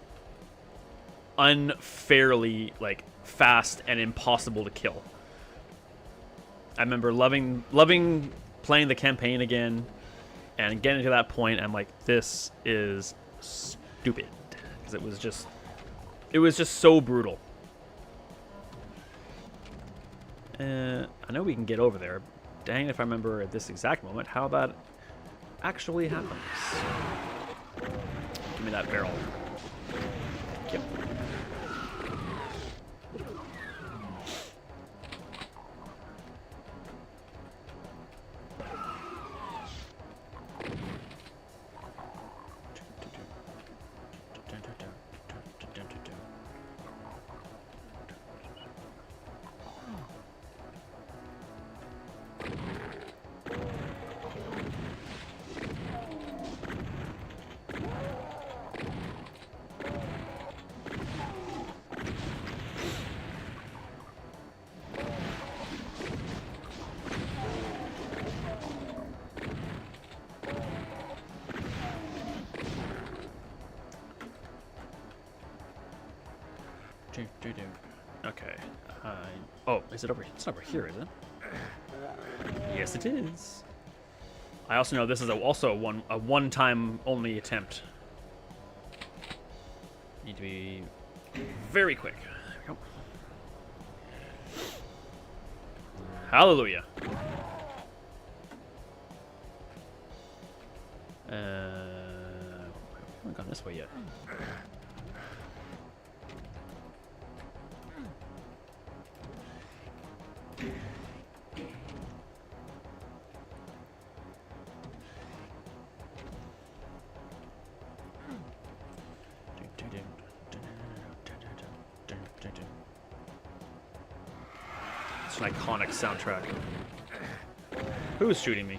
unfairly like fast and impossible to kill. I remember loving playing the campaign again and getting to that point. I'm like, this is stupid, because it was just so brutal. I know we can get over there. Dang if I remember at this exact moment how that actually happens. Give me that barrel. Yep. Okay. Oh, is it over here? It's not over here, is it? Yes, it is. I also know this is also a one-time only attempt. Need to be very quick. There we go. Hallelujah. We haven't gone this way yet. It's an iconic soundtrack. Who's shooting me?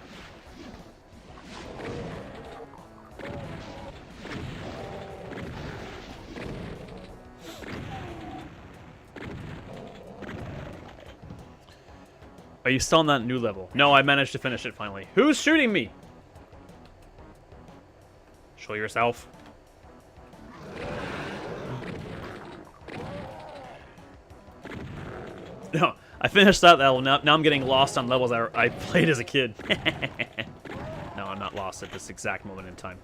Are you still on that new level? No, I managed to finish it finally. Who's shooting me? Show yourself. No, I finished that level. Now I'm getting lost on levels I played as a kid. No, I'm not lost at this exact moment in time.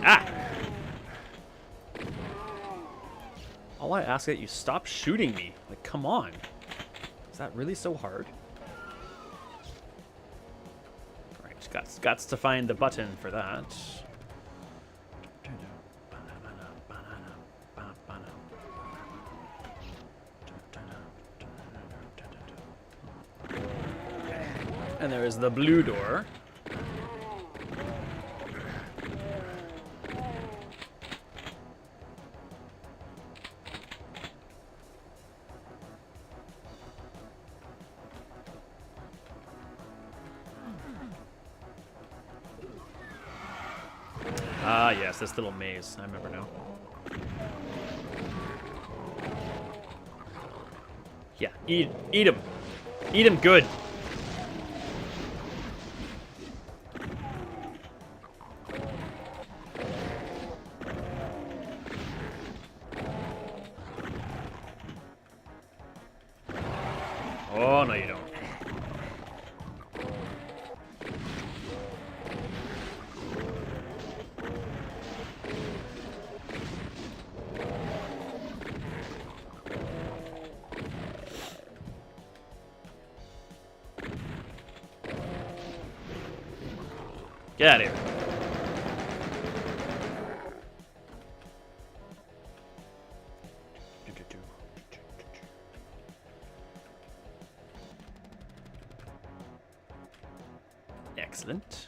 Ah! All I ask is that you stop shooting me. Like, come on. Is that really so hard? Alright, got to find the button for that. And there is the blue door. Ah, yes, this little maze. I remember now. Yeah, eat him. Eat him good. Oh, no you don't. Get out of here. Excellent.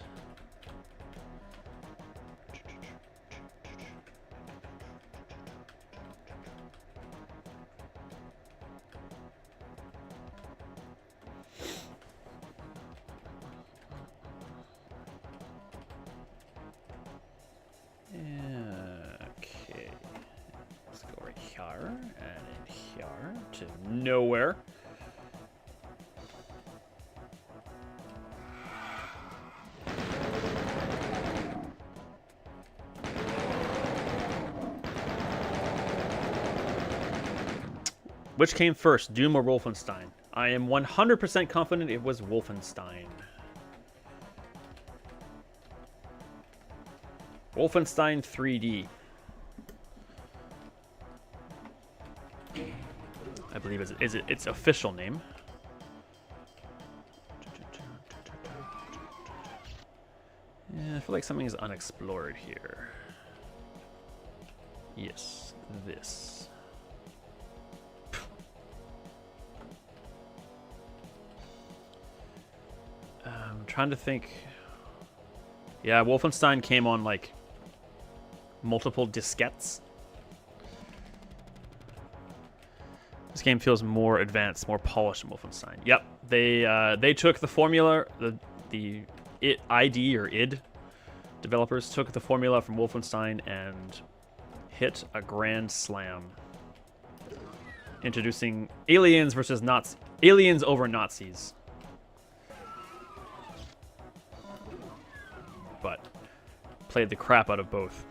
Okay. Let's go right here and in here to nowhere. Which came first, Doom or Wolfenstein? I am 100% confident it was Wolfenstein. Wolfenstein 3D. I believe is its official name. Yeah, I feel like something is unexplored here. Yes, this. I'm trying to think. Yeah, Wolfenstein came on like multiple diskettes. This game feels more advanced, more polished than Wolfenstein. Yep, they took the formula, the ID or id developers took the formula from Wolfenstein and hit a grand slam, introducing aliens versus aliens over Nazis. But played the crap out of both.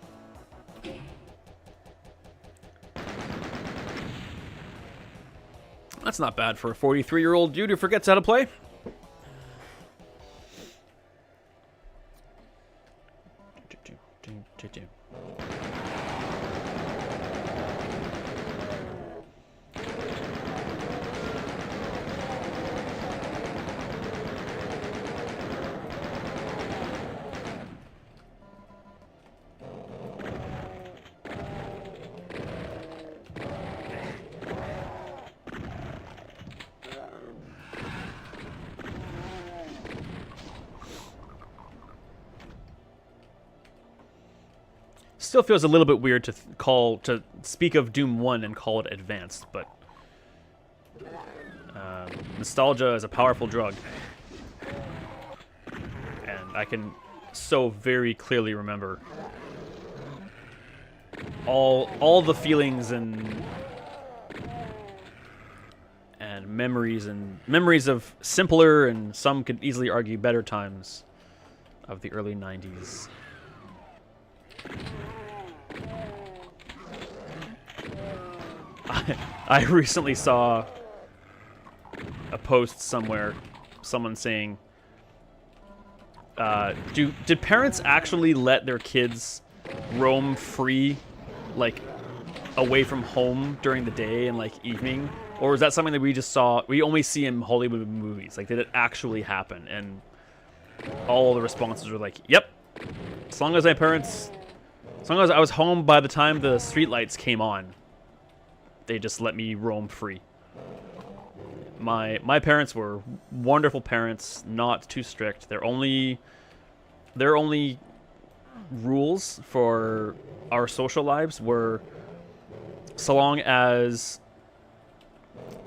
That's not bad for a 43-year-old dude who forgets how to play. Still feels a little bit weird to speak of Doom 1 and call it advanced, but nostalgia is a powerful drug, and I can so very clearly remember all the feelings and memories of simpler and some could easily argue better times of the early 90s. I recently saw a post somewhere, someone saying, did parents actually let their kids roam free, like, away from home during the day and, like, evening? Or is that something that we only see in Hollywood movies? Like, did it actually happen? And all the responses were like, yep. As long as I was home by the time the streetlights came on, they just let me roam free. My parents were wonderful parents, not too strict. Their only rules for our social lives were so long as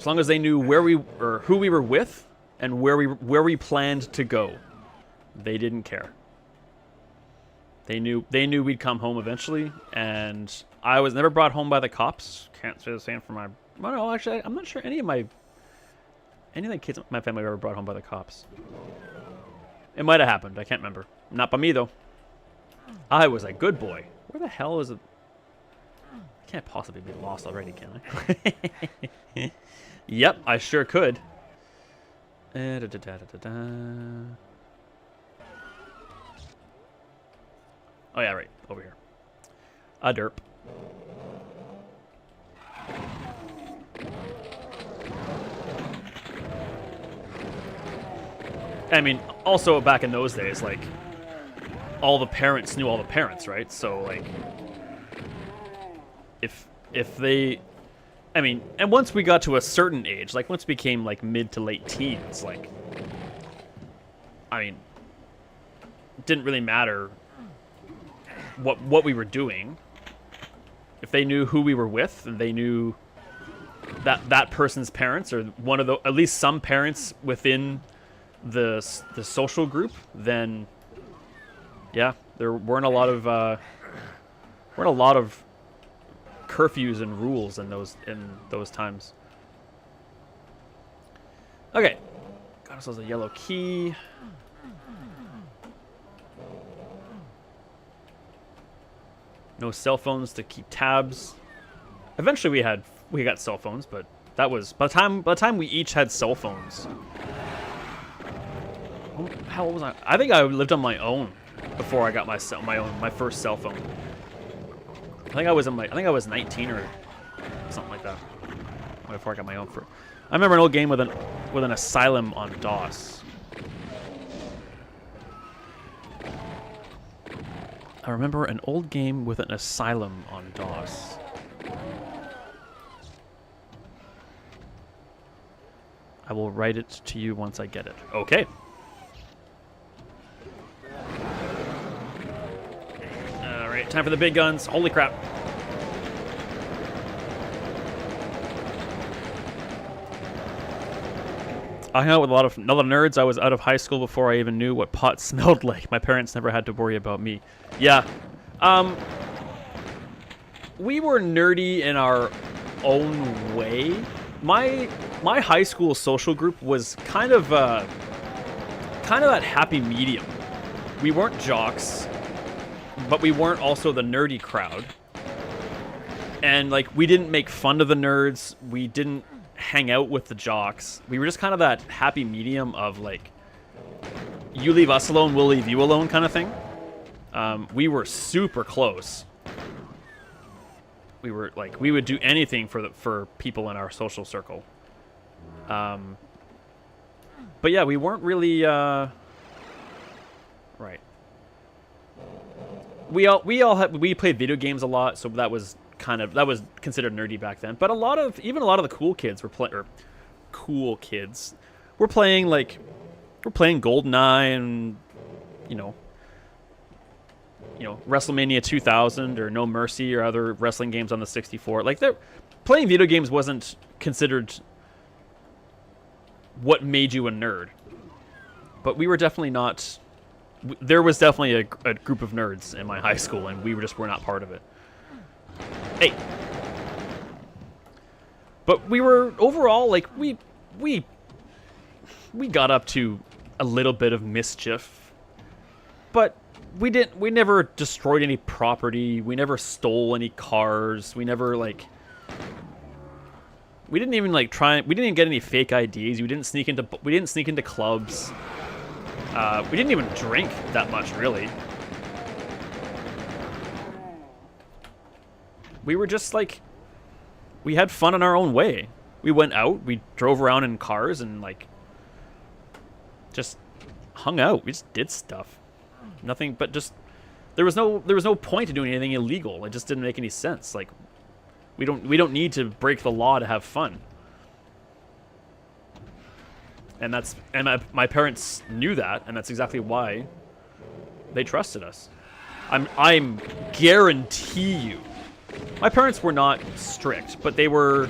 they knew who we were with and where we planned to go. They didn't care. They knew we'd come home eventually, and I was never brought home by the cops. Can't say the same for my... Well, no, actually, I'm not sure any of my any of the kids in my family were ever brought home by the cops. It might have happened. I can't remember. Not by me, though. I was a good boy. Where the hell is it? I can't possibly be lost already, can I? Yep, I sure could. Oh, yeah, right. Over here. A derp. I mean, also back in those days, like, all the parents knew all the parents, right? So, like, if they, I mean, and once we got to a certain age, like, once we became, like, mid to late teens, like, I mean, it didn't really matter what we were doing. If they knew who we were with, and they knew that person's parents, or one of the, at least some parents within the social group, then yeah, there weren't a lot of curfews and rules in those times. Okay, got ourselves a yellow key. No cell phones to keep tabs. Eventually we got cell phones, but that was by the time we each had cell phones. How old was I? I think I lived on my own before I got my first cell phone. I think I was 19 or something like that before I got my own. I remember an old game with an asylum on DOS. I remember an old game with an asylum on DOS. I will write it to you once I get it. Okay. Alright, time for the big guns. Holy crap. I hung out with a lot of nerds. I was out of high school before I even knew what pot smelled like. My parents never had to worry about me. Yeah. We were nerdy in our own way. My high school social group was kind of that happy medium. We weren't jocks, but we weren't also the nerdy crowd. And like, we didn't make fun of the nerds. We didn't hang out with the jocks. We were just kind of that happy medium of like, you leave us alone, we'll leave you alone kind of thing. We were super close. We were like, we would do anything for people in our social circle. But yeah, we weren't really right. We played video games a lot, so that was considered nerdy back then. But even a lot of the cool kids were playing GoldenEye and WrestleMania 2000 or No Mercy or other wrestling games on the 64. Like, playing video games wasn't considered what made you a nerd. But we were definitely not. There was definitely a group of nerds in my high school, and we were not part of it. Hey. But we were overall, like, we got up to a little bit of mischief, but we never destroyed any property. We never stole any cars. We never we didn't even get any fake IDs. We didn't sneak into clubs. We didn't even drink that much, really. We were just like, we had fun in our own way. We went out, we drove around in cars and just hung out. We just did stuff. Nothing but just, there was no point to doing anything illegal. It just didn't make any sense. Like, we don't need to break the law to have fun. And my parents knew that, and that's exactly why they trusted us. I'm guarantee you, my parents were not strict, but they were,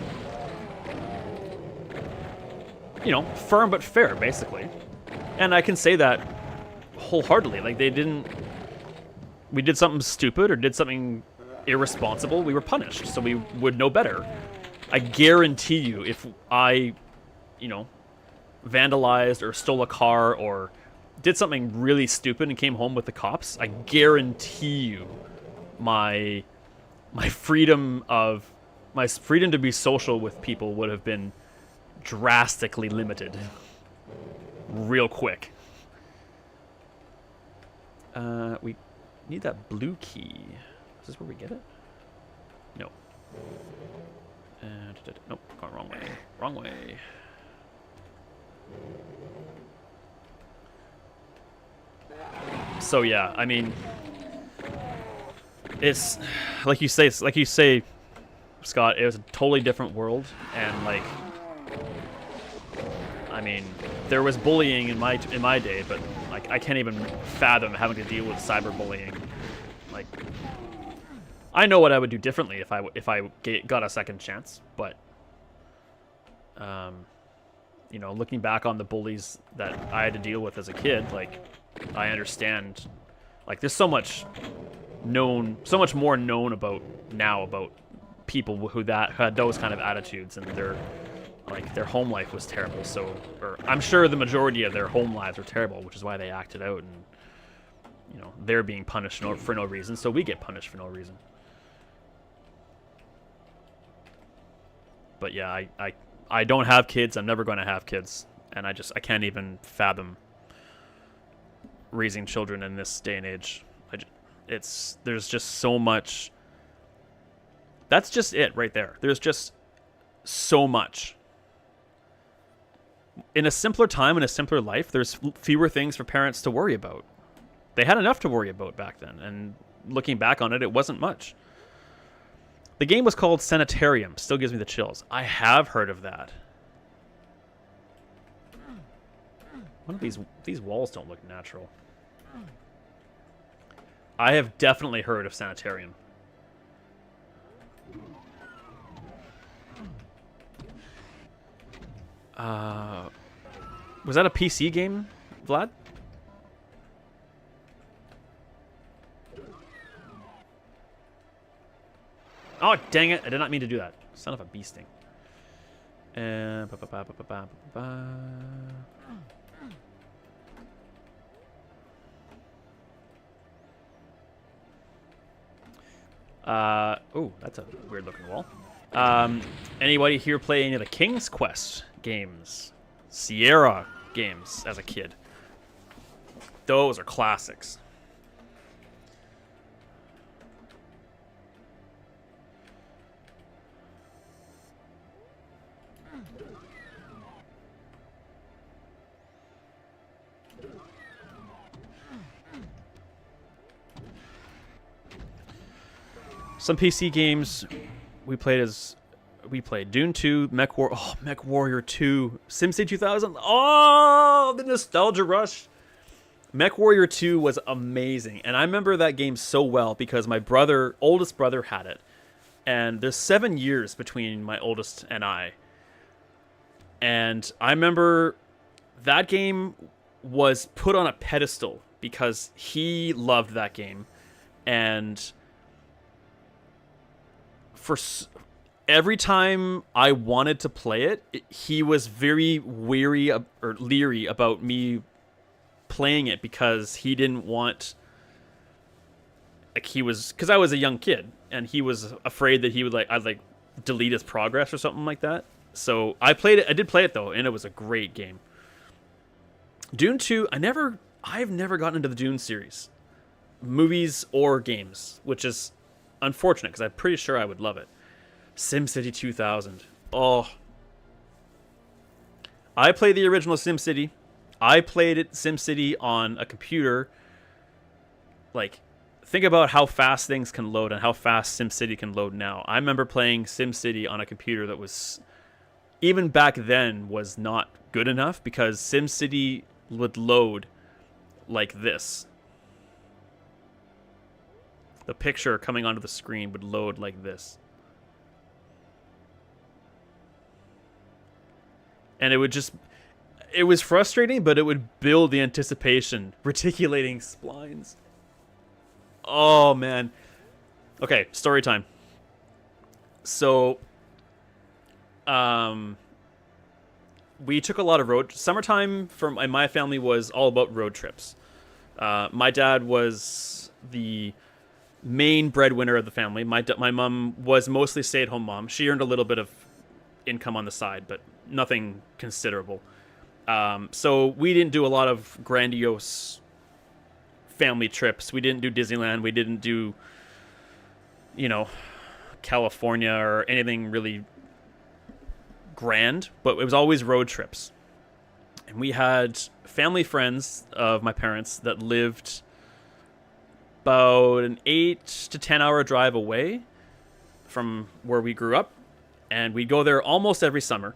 firm but fair, basically. And I can say that wholeheartedly. Like, we did something stupid or did something irresponsible, we were punished, so we would know better. I guarantee you, if I, vandalized or stole a car or did something really stupid and came home with the cops, I guarantee you my freedom to be social with people would have been drastically limited real quick. We need that blue key. Is this where we get it? No. Nope, gone wrong way. Wrong way. So yeah, I mean, it's like you say, Scott. It was a totally different world, and like, I mean, there was bullying in my day, but like, I can't even fathom having to deal with cyberbullying. Like, I know what I would do differently if I got a second chance, but you know, looking back on the bullies that I had to deal with as a kid, like, I understand. Like, there's so much more known about people who had those kind of attitudes, and their home life was terrible. So, or I'm sure the majority of their home lives were terrible, which is why they acted out, and you know, they're being punished for no reason. So we get punished for no reason. But yeah, I don't have kids. I'm never going to have kids, and I can't even fathom raising children in this day and age. There's just so much. That's just it right there. There's just so much. In a simpler time, in a simpler life, there's fewer things for parents to worry about. They had enough to worry about back then, and looking back on it, it wasn't much. The game was called Sanitarium. Still gives me the chills. I have heard of that. One of these walls don't look natural. I have definitely heard of Sanitarium. Was that a PC game, Vlad? Oh, dang it. I did not mean to do that. Son of a bee sting. Oh, that's a weird looking wall. Anybody here play any of the King's Quest games? Sierra games as a kid? Those are classics. Some PC games we played Dune 2, Mech Warrior 2, SimCity 2000. Oh, the nostalgia rush. Mech Warrior 2 was amazing, and I remember that game so well because my oldest brother had it. And there's 7 years between my oldest and I. And I remember that game was put on a pedestal because he loved that game. And for every time I wanted to play it, he was very leery about me playing it because he didn't want, because I was a young kid and he was afraid that I'd delete his progress or something like that. So I played it. I did play it though, and it was a great game. Dune 2, I've never gotten into the Dune series, movies or games, which is unfortunate because I'm pretty sure I would love it. SimCity 2000. Oh. I played the original SimCity. I played SimCity on a computer. Like, think about how fast things can load and how fast SimCity can load now. I remember playing SimCity on a computer that was, even back then, was not good enough because SimCity would load like this. The picture coming onto the screen would load like this. And it was frustrating, but it would build the anticipation. Reticulating splines. Oh, man. Okay, story time. So, we took a lot of road. Summertime for my family was all about road trips. My dad was the main breadwinner of the family. My mom was mostly stay-at-home mom. She earned a little bit of income on the side, but nothing considerable. So we didn't do a lot of grandiose family trips. We didn't do Disneyland. We didn't do, California or anything really grand, but it was always road trips. And we had family friends of my parents that lived about an 8 to 10 hour drive away from where we grew up. And we'd go there almost every summer.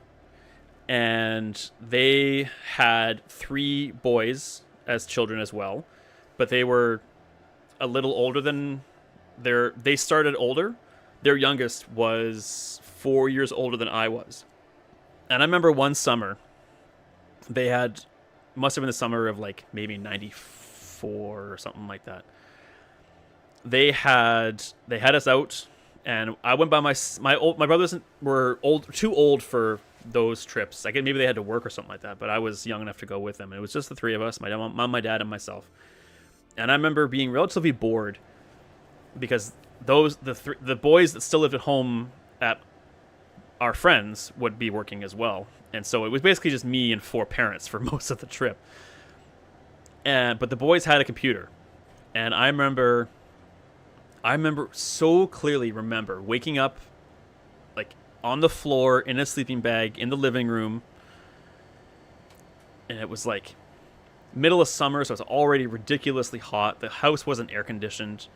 And they had 3 boys as children as well. But they were a little older than they started older. Their youngest was 4 years older than I was. And I remember one summer, must have been the summer of like maybe 94 or something like that. They had us out, and I went by my brothers were too old for those trips. Like maybe they had to work or something like that, but I was young enough to go with them. And it was just the 3 of us, my mom, my dad, and myself. And I remember being relatively bored because the boys that still lived at home at our friends would be working as well. And so it was basically just me and 4 parents for most of the trip. But the boys had a computer. And I remember so clearly waking up like on the floor in a sleeping bag in the living room. And it was like middle of summer, so it was already ridiculously hot. The house wasn't air conditioned.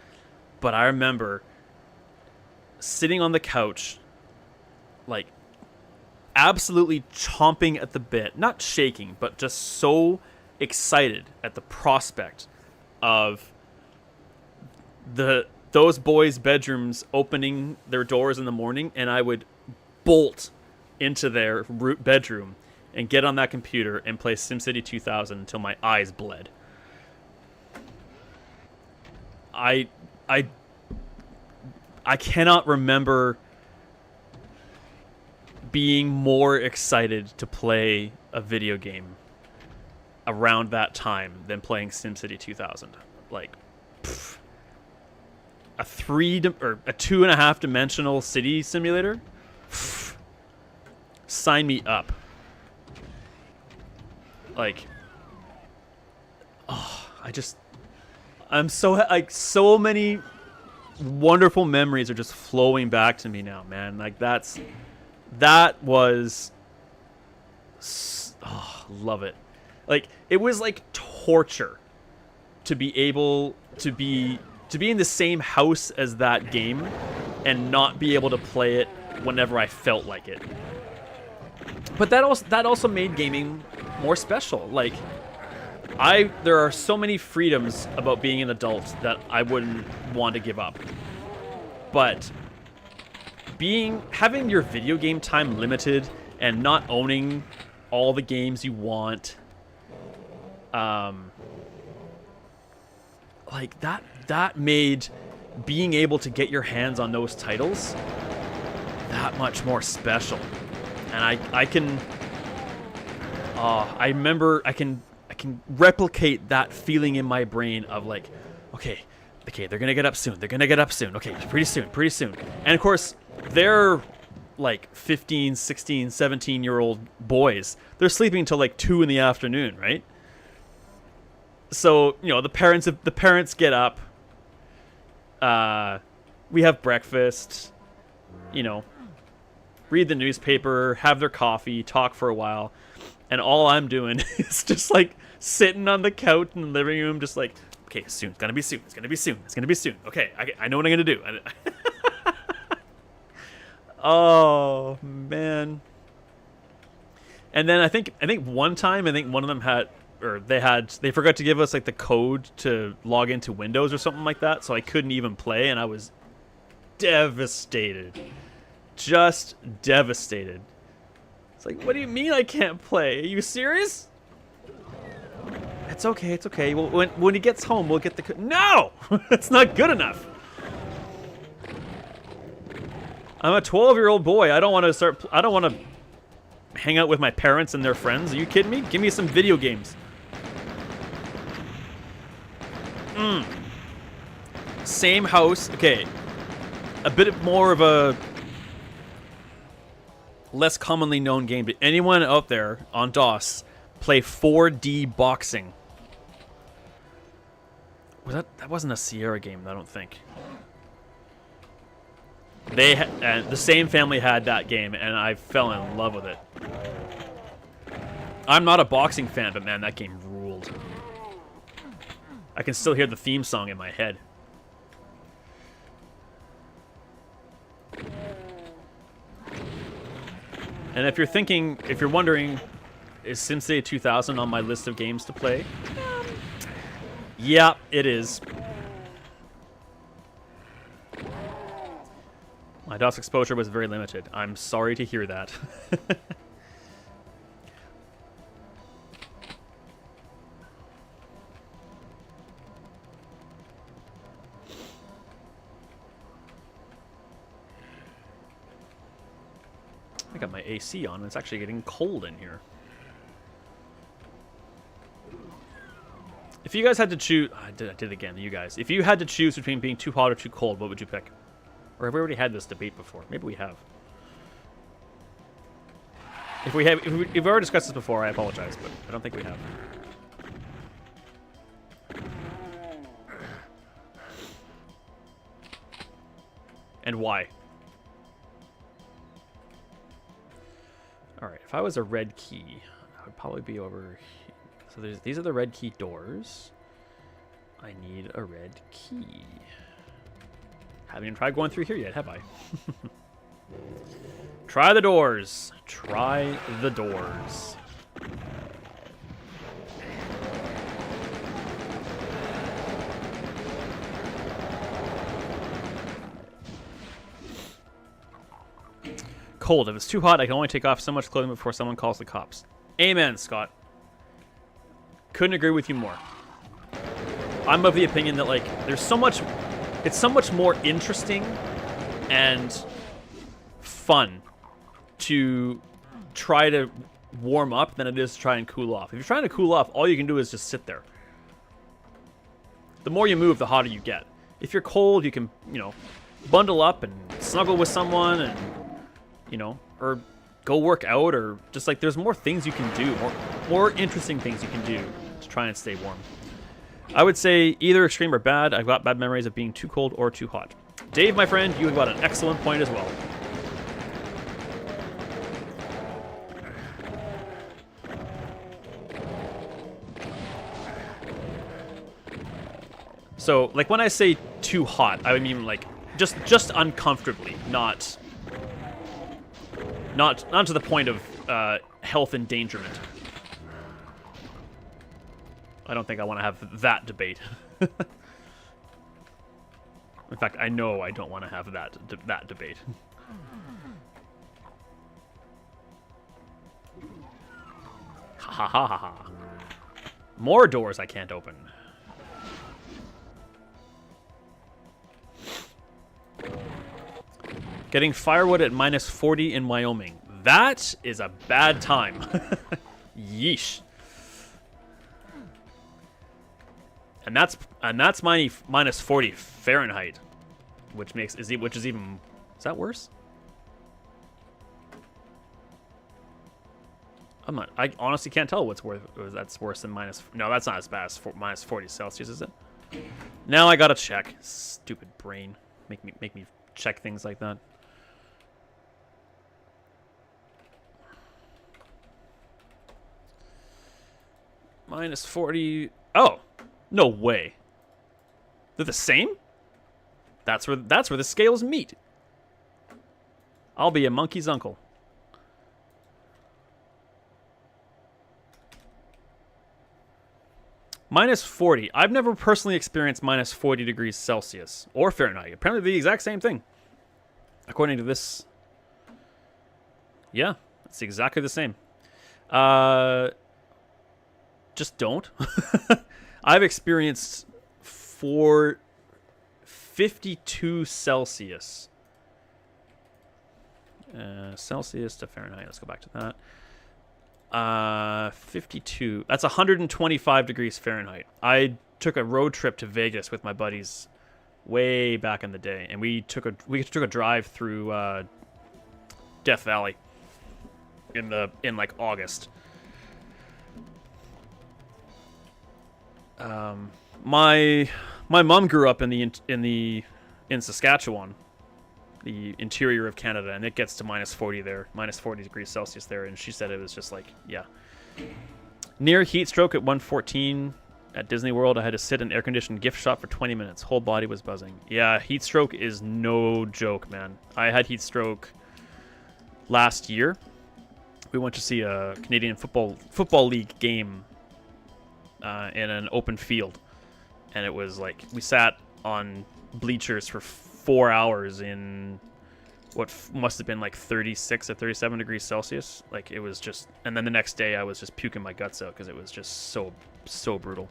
But I remember sitting on the couch, like absolutely chomping at the bit, not shaking, but just so excited at the prospect of those boys' bedrooms opening their doors in the morning, and I would bolt into their bedroom and get on that computer and play SimCity 2000 until my eyes bled. I cannot remember being more excited to play a video game around that time than playing SimCity 2000. Like, a 2.5 dimensional city simulator? Sign me up. Like, I'm so many wonderful memories are just flowing back to me now, man. Like that was, love it. Like it was like torture to be able to be in the same house as that game and not be able to play it whenever I felt like it. But that also made gaming more special. Like there are so many freedoms about being an adult that I wouldn't want to give up. But having your video game time limited and not owning all the games you want, like that made being able to get your hands on those titles that much more special. And I can replicate that feeling in my brain of like, okay, they're gonna get up soon. Okay, pretty soon. And of course, they're like 15, 16, 17-year-old boys. They're sleeping till like 2 in the afternoon, right? So, the parents get up. We have breakfast, read the newspaper, have their coffee, talk for a while. And all I'm doing is just like sitting on the couch in the living room, just like, okay, soon. It's gonna be soon. Okay, I know what I'm gonna do. Oh man. And then I think one time, one of them they forgot to give us like the code to log into Windows or something like that, so I couldn't even play, and I was devastated. Just devastated. It's like, what do you mean I can't play? Are you serious? It's okay. Well, when he gets home, we'll get the No! It's not good enough. I'm a 12-year-old boy. I don't want to hang out with my parents and their friends. Are you kidding me? Give me some video games. Same house. Okay. A bit more of a less commonly known game. Did anyone out there on DOS play 4D boxing? Was that wasn't a Sierra game, I don't think. The same family had that game, and I fell in love with it. I'm not a boxing fan, but man, that game ruled. I can still hear the theme song in my head. And if you're wondering, is SimCity 2000 on my list of games to play? Yeah, it is. My DOS exposure was very limited. I'm sorry to hear that. I got my AC on, and it's actually getting cold in here. If you guys had to choose... I did it again, you guys. If you had to choose between being too hot or too cold, what would you pick? Or have we already had this debate before? Maybe we have. If we've already discussed this before, I apologize, but I don't think we have. And why? Alright, if I was a red key, I would probably be over here. So these are the red key doors. I need a red key. Haven't even tried going through here yet, have I? Try the doors. Try the doors. Cold. If it's too hot, I can only take off so much clothing before someone calls the cops. Amen, Scott. Couldn't agree with you more. I'm of the opinion that, like, there's so much... It's so much more interesting and fun to try to warm up than it is to try and cool off. If you're trying to cool off, all you can do is just sit there. The more you move, the hotter you get. If you're cold, you can, you know, bundle up and snuggle with someone and, you know, or go work out, or just, like, there's more things you can do, more interesting things you can do to try and stay warm. I would say either extreme or bad. I've got bad memories of being too cold or too hot. Dave, my friend, you have got an excellent point as well. So, like, when I say too hot, I would mean, like, just uncomfortably, not to the point of health endangerment. I don't think I want to have that debate. In fact, I know I don't want to have that debate. Ha ha ha ha ha. More doors I can't open. Getting firewood at minus 40 in Wyoming. That is a bad time. Yeesh. And that's minus 40 Fahrenheit, which is even, is that worse? I honestly can't tell that's worse than minus. No, that's not as bad as minus 40 Celsius, is it? Now I gotta check. Stupid brain, make me check things like that. Minus 40. Oh. No way. They're the same? That's where the scales meet. I'll be a monkey's uncle. Minus 40. I've never personally experienced minus 40 degrees Celsius or Fahrenheit. Apparently the exact same thing. According to this. Yeah, it's exactly the same. Just don't. I've experienced 52 Celsius. Celsius to Fahrenheit. Let's go back to that. 52. That's 125 degrees Fahrenheit. I took a road trip to Vegas with my buddies way back in the day, and we took a drive through Death Valley in like August. My mom grew up in Saskatchewan, the interior of Canada, and it gets to minus 40 there, minus 40 degrees Celsius there, and she said it was just like, yeah. Near heat stroke at 1:14 at Disney World. I had to sit in an air-conditioned gift shop for 20 minutes. Whole body was buzzing. Yeah, heat stroke is no joke, man. I had heat stroke last year. We went to see a Canadian football league game in an open field, and it was like we sat on bleachers for 4 hours in what must have been like 36 or 37 degrees Celsius. Like it was just, and then the next day I was just puking my guts out because it was just so brutal.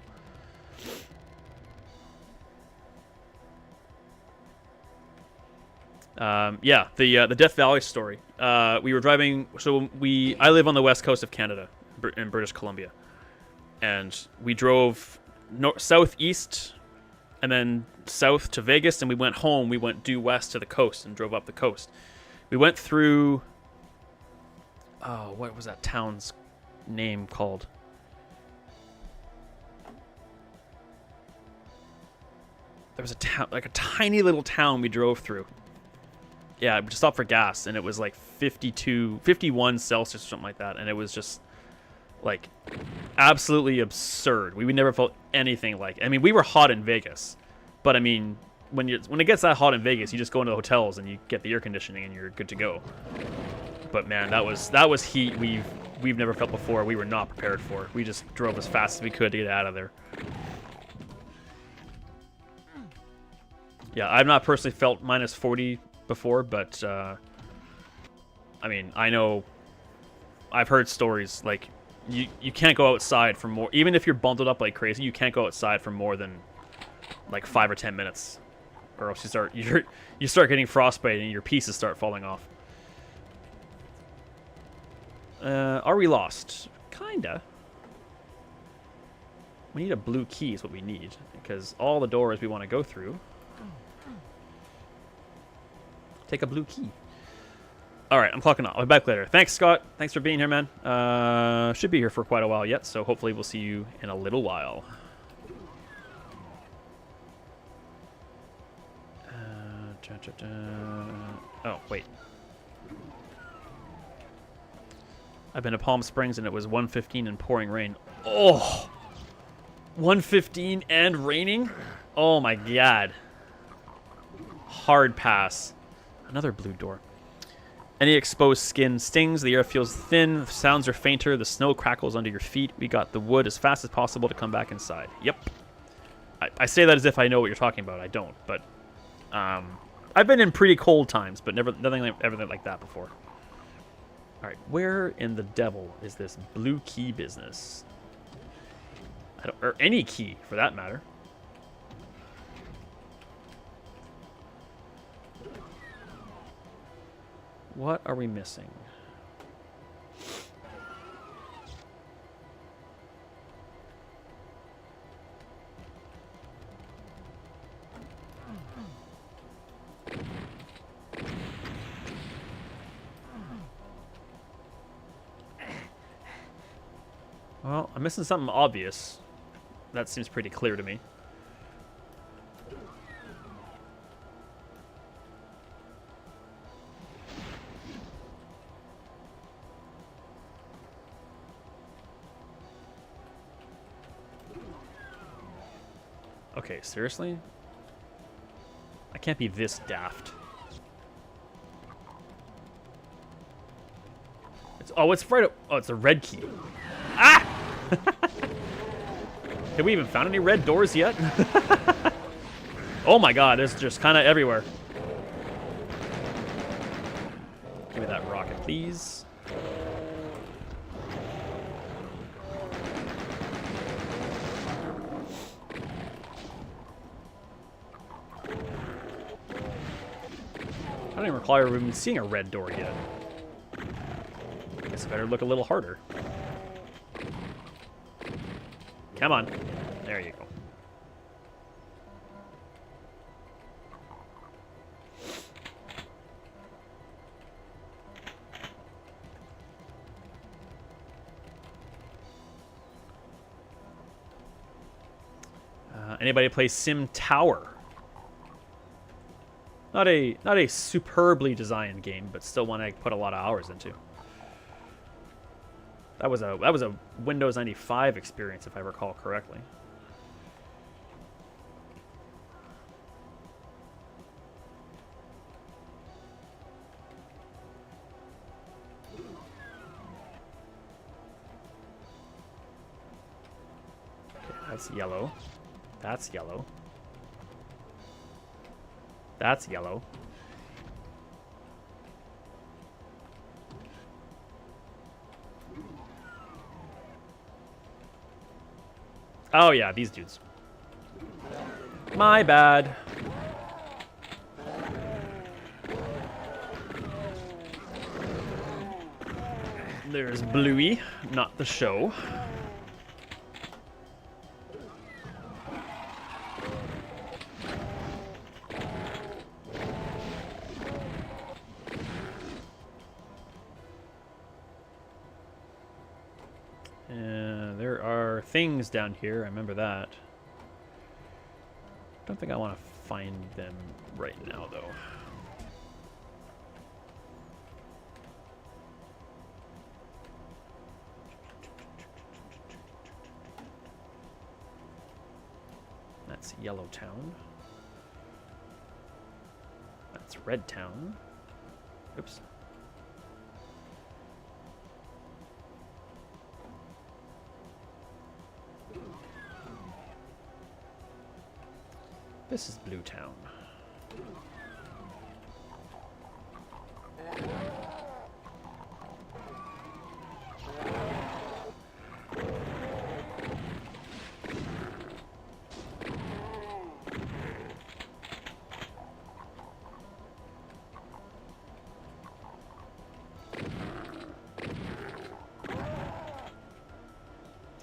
Yeah, the Death Valley story. We were driving, so I live on the west coast of Canada, in British Columbia, and we drove southeast and then south to Vegas, and we went home. We went due west to the coast and drove up the coast. We went through, what was that town's name called? There was a town, like a tiny little town we drove through. Yeah, we just stopped for gas, and it was like 51 Celsius or something like that, and it was just like absolutely absurd. We never felt anything like. I mean, we were hot in Vegas, but I mean, when it gets that hot in Vegas, you just go into the hotels and you get the air conditioning and you're good to go. But man, that was heat we've never felt before. We were not prepared for. We just drove as fast as we could to get out of there. Yeah, I've not personally felt minus 40 before, but I mean, I know I've heard stories like you can't go outside for more, even if you're bundled up like crazy, you can't go outside for more than like 5 or 10 minutes, or else you start getting frostbite and your pieces start falling off. Are we lost? Kinda. We need a blue key is what we need, because all the doors we want to go through take a blue key. All right, I'm clocking off. I'll be back later. Thanks, Scott. Thanks for being here, man. Should be here for quite a while yet, so hopefully we'll see you in a little while. Oh, wait. I've been to Palm Springs, and it was 1:15 and pouring rain. Oh! 1:15 and raining? Oh, my God. Hard pass. Another blue door. Any exposed skin stings. The air feels thin. The sounds are fainter. The snow crackles under your feet. We got the wood as fast as possible to come back inside. Yep. I say that as if I know what you're talking about. I don't. But I've been in pretty cold times, but nothing like that before. All right. Where in the devil is this blue key business? Or any key, for that matter. What are we missing? Well, I'm missing something obvious. That seems pretty clear to me. Okay, seriously? I can't be this daft. It's right up. Oh, it's a red key. Ah! Have we even found any red doors yet? Oh my God, it's just kind of everywhere. Give me that rocket, please. I don't even recall even seeing a red door yet. I guess I better look a little harder. Come on. There you go. Anybody play Sim Tower? Not a superbly designed game, but still one I put a lot of hours into. That was a Windows 95 experience, if I recall correctly. Okay, that's yellow. That's yellow. That's yellow. Oh yeah, these dudes. My bad. There's Bluey, not the show. There are things down here. I remember that. Don't think I want to find them right now, though. That's Yellow Town. That's Red Town. Oops. This is Blue Town.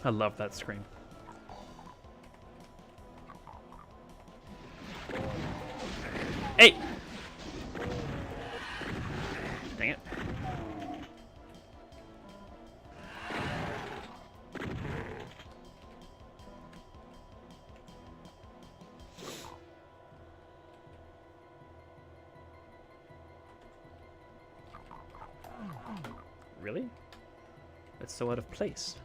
I love that scream. Hey! Dang it. Really? That's so out of place.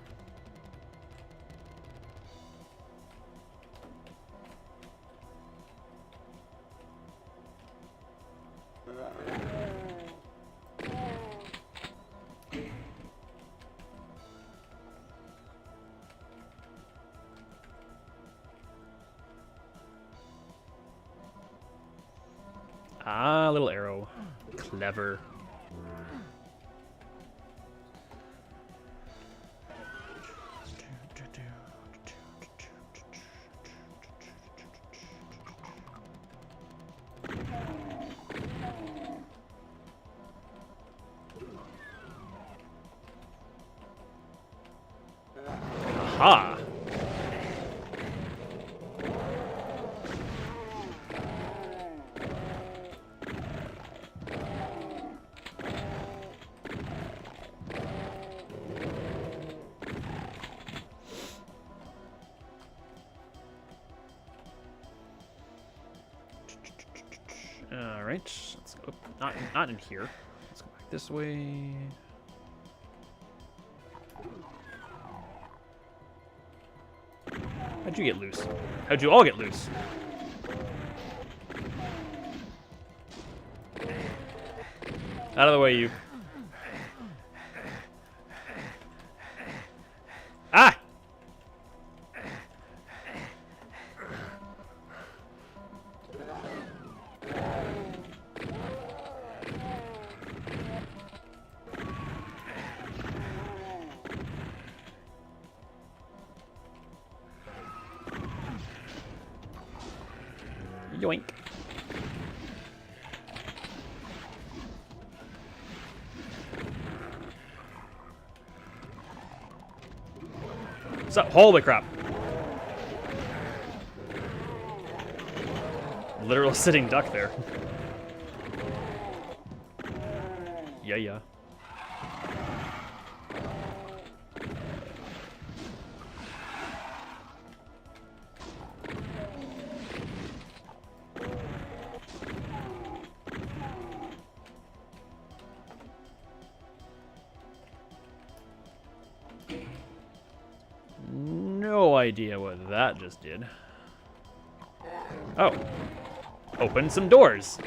Ah, little arrow. Clever. Aha! All right, let's go. Not in here. Let's go back this way. How'd you get loose? How'd you all get loose? Out of the way, you. Ah! Yoink. So, holy crap. literal sitting duck there. Yeah. No idea what that just did. Oh. Open some doors.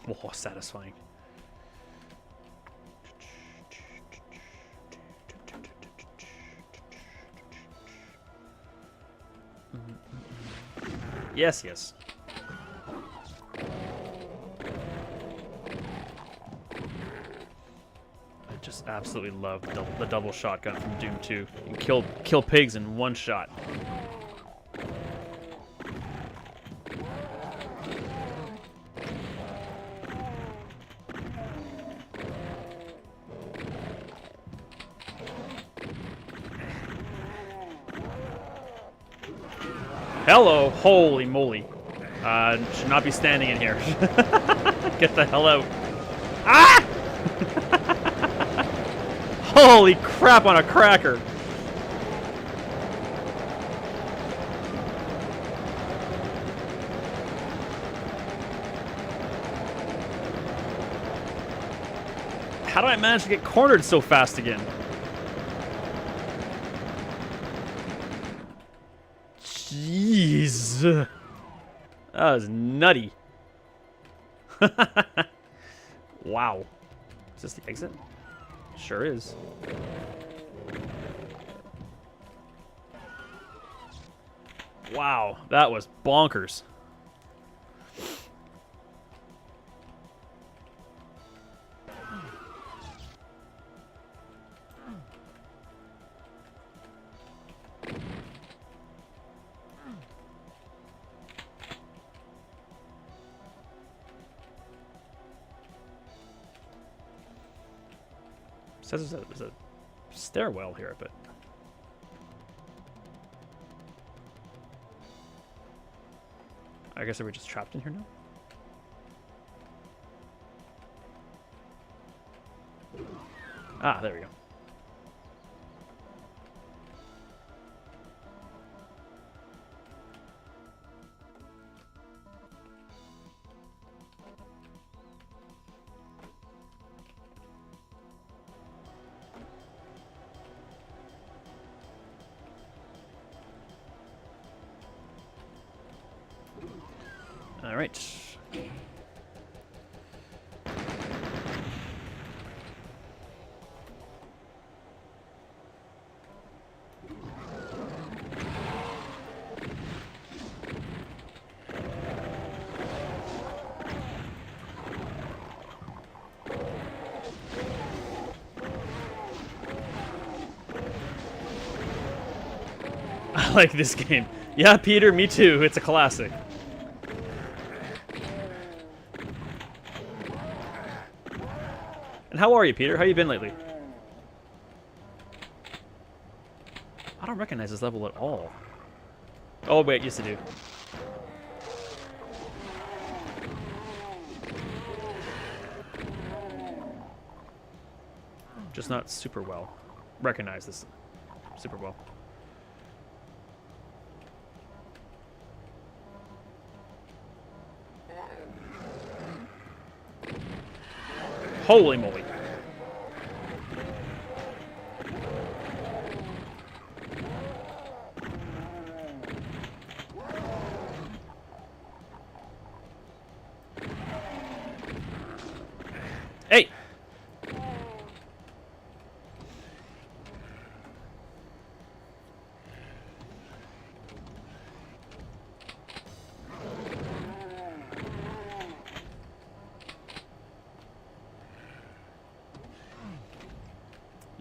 Oh, satisfying. Yes. I just absolutely love the double shotgun from Doom 2. You can kill pigs in one shot. Hello, holy moly. Should not be standing in here. Get the hell out. Ah! Holy crap on a cracker. How did I manage to get cornered so fast again? Jeez. That was nutty. Wow. Is this the exit? Sure is. Wow, that was bonkers. It says there's a stairwell here, but I guess are we just trapped in here now? Ah, there we go. All right. I like this game. Yeah, Peter, me too. It's a classic. And how are you, Peter? How you been lately? I don't recognize this level at all. Oh, wait, yes I do. Just not super well. Recognize this super well. Holy moly. Hey!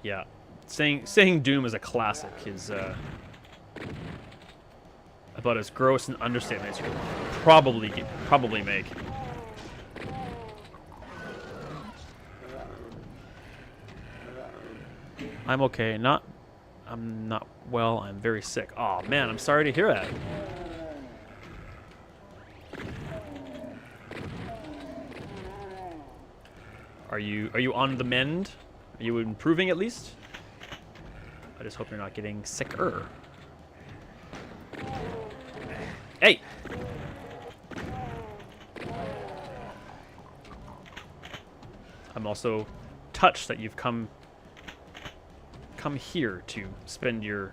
Yeah, saying Doom is a classic is about as gross an understatement as you could probably make. I'm okay. I'm not well. I'm very sick. Oh man, I'm sorry to hear that. Are you on the mend? Are you improving at least? I just hope you're not getting sicker. Hey! I'm also touched that you've come here to spend your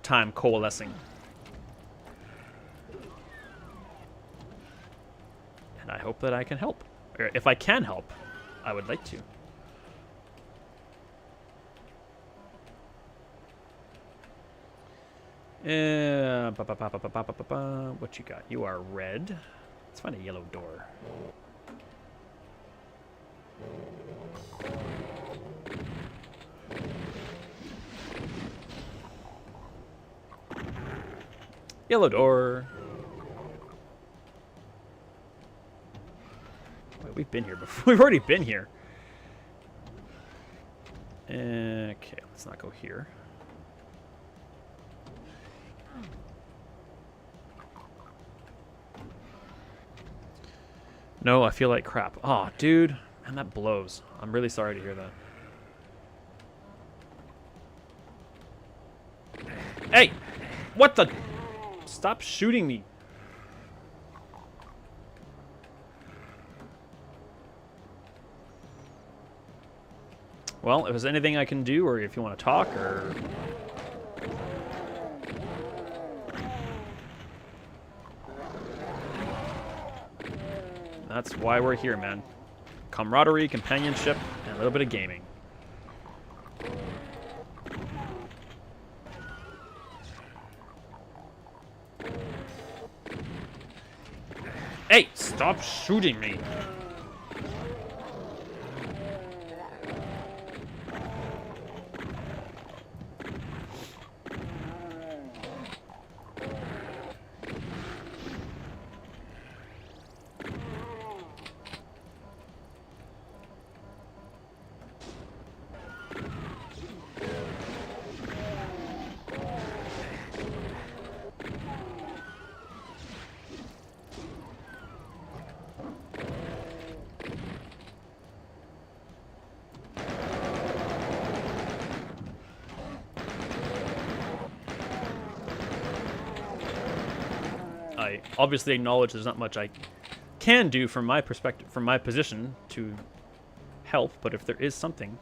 time coalescing. And I hope that I can help. Or if I can help, I would like to. What you got? You are red. Let's find a yellow door. Yellow door. Wait, we've been here before. We've already been here. Okay, let's not go here. No, I feel like crap. Oh, dude. Man, that blows. I'm really sorry to hear that. Hey! What the? Stop shooting me. Well, if there's anything I can do, or if you want to talk, or... That's why we're here, man. Camaraderie, companionship, and a little bit of gaming. Hey, stop shooting me. I obviously acknowledge there's not much I can do from my perspective, from my position, to help, but if there is something...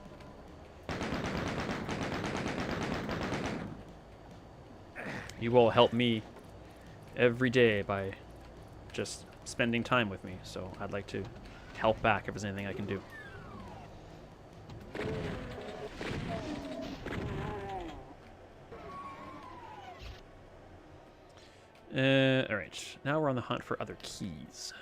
You will help me every day by just spending time with me, so I'd like to help back if there's anything I can do. Alright, now we're on the hunt for other keys.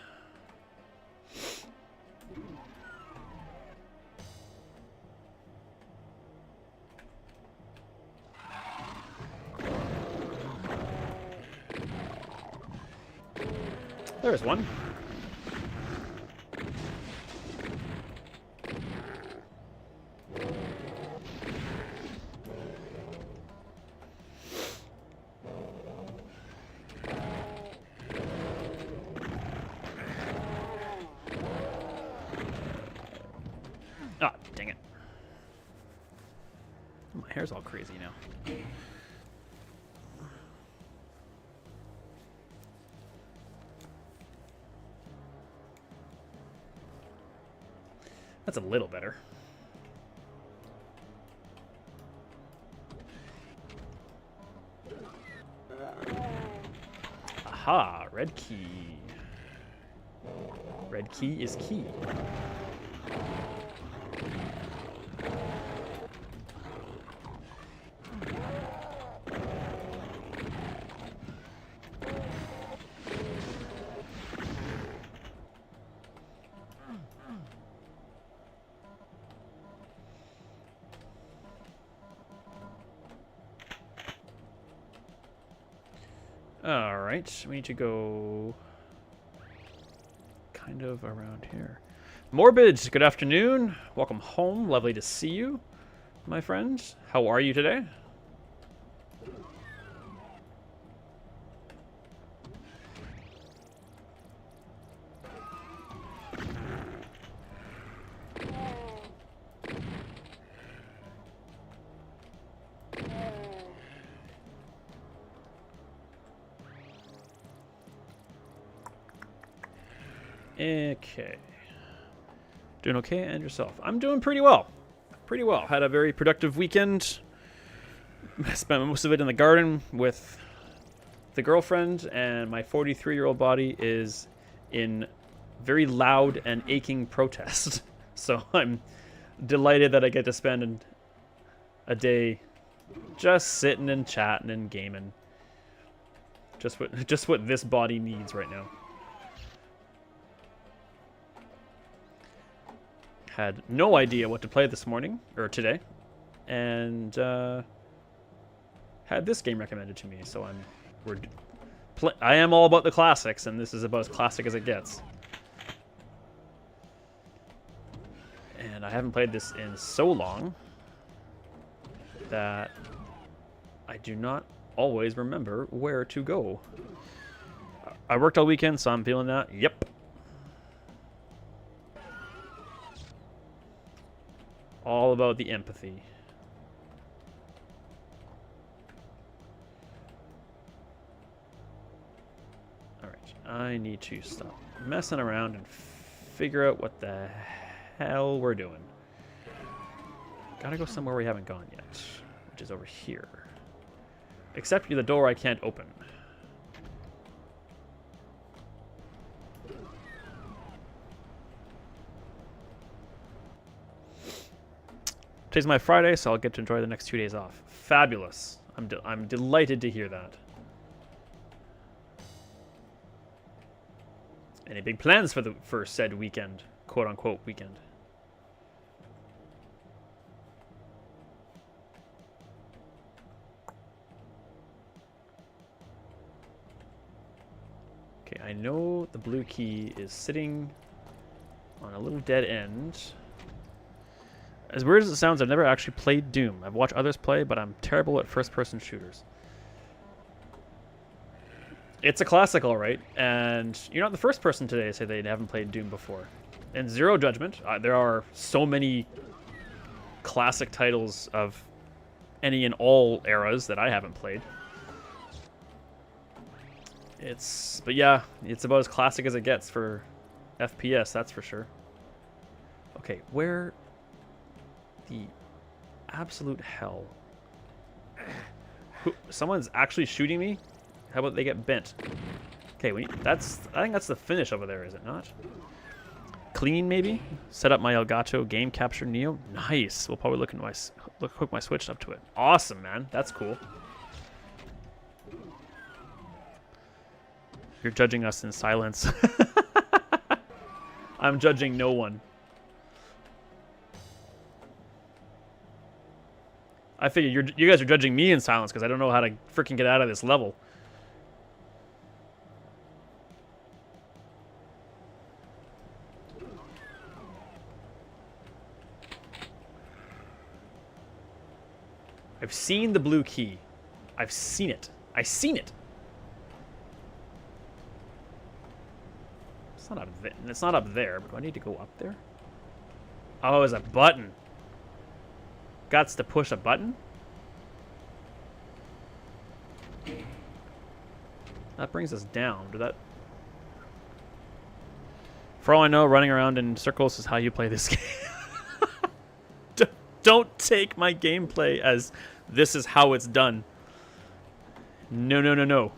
There's one. Ah, dang it. My hair's all crazy now. That's a little better. Aha, red key. Red key is key. All right, we need to go kind of around here. Morbid, good afternoon. Welcome home. Lovely to see you, my friend. How are you today? Okay. Doing okay, and yourself? I'm doing pretty well. Pretty well. Had a very productive weekend. Spent most of it in the garden with the girlfriend, and my 43-year-old body is in very loud and aching protest. So I'm delighted that I get to spend a day just sitting and chatting and gaming. Just what this body needs right now. Had no idea what to play this morning, or today, and had this game recommended to me, so I am all about the classics, and this is about as classic as it gets. And I haven't played this in so long that I do not always remember where to go. I worked all weekend, so I'm feeling that. Yep. All about the empathy. Alright, I need to stop messing around and figure out what the hell we're doing. Gotta go somewhere we haven't gone yet, which is over here. Except the door I can't open. Today's my Friday, so I'll get to enjoy the next 2 days off. Fabulous. I'm delighted to hear that. Any big plans for said weekend, quote unquote weekend? Okay, I know the blue key is sitting on a little dead end. As weird as it sounds, I've never actually played Doom. I've watched others play, but I'm terrible at first-person shooters. It's a classic, all right, and you're not the first person today to say they haven't played Doom before. And zero judgment. There are so many classic titles of any and all eras that I haven't played. But yeah, it's about as classic as it gets for FPS, that's for sure. Okay, where the absolute hell? Someone's actually shooting me? How about they get bent? Okay, I think that's the finish over there, is it not? Clean, maybe? Set up my Elgato Game Capture Neo. Nice. We'll probably hook my Switch up to it. Awesome, man. That's cool. You're judging us in silence. I'm judging no one. I figure you guys are judging me in silence because I don't know how to freaking get out of this level. I've seen the blue key. I've seen it. I've seen it. It's not up there. It's not up there, but do I need to go up there? Oh, it's a button. Gots to push a button? That brings us down. For all I know, running around in circles is how you play this game. Don't take my gameplay as this is how it's done. No, no, no, no.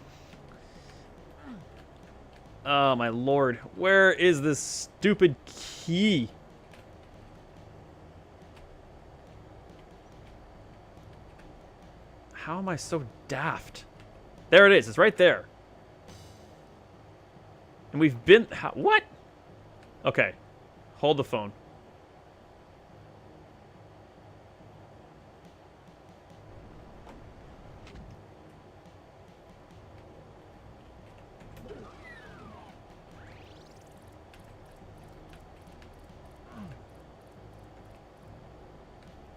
Oh, my lord. Where is this stupid key? How am I so daft? There it is. It's right there. And we've been... What? Okay. Hold the phone.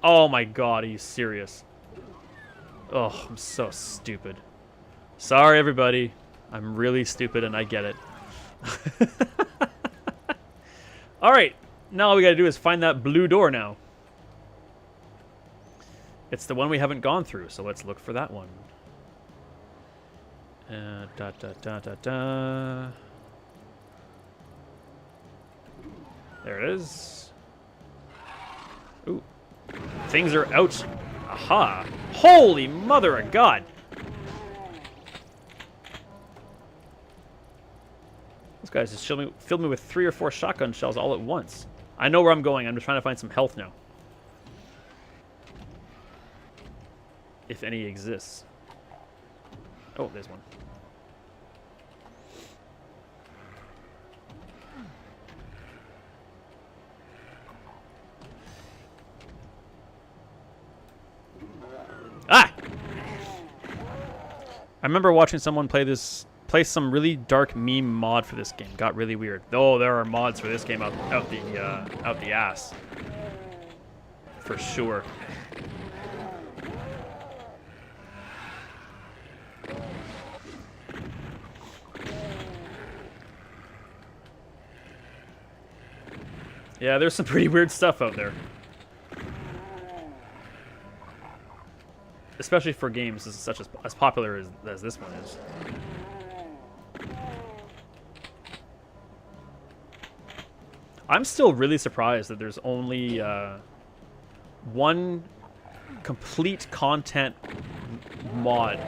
Oh my god, are you serious? Oh, I'm so stupid. Sorry, everybody. I'm really stupid and I get it. Alright, now all we gotta do is find that blue door now. It's the one we haven't gone through, so let's look for that one. Da da da da da. There it is. Ooh. Things are out. Aha. Holy mother of God. This guy's just filled me with 3 or 4 shotgun shells all at once. I know where I'm going. I'm just trying to find some health now. If any exists. Oh, there's one. Ah! I remember watching someone play some really dark meme mod for this game. Got really weird. Oh, there are mods for this game out the ass. For sure. Yeah, there's some pretty weird stuff out there. Especially for games as popular as this one is. I'm still really surprised that there's only one complete content mod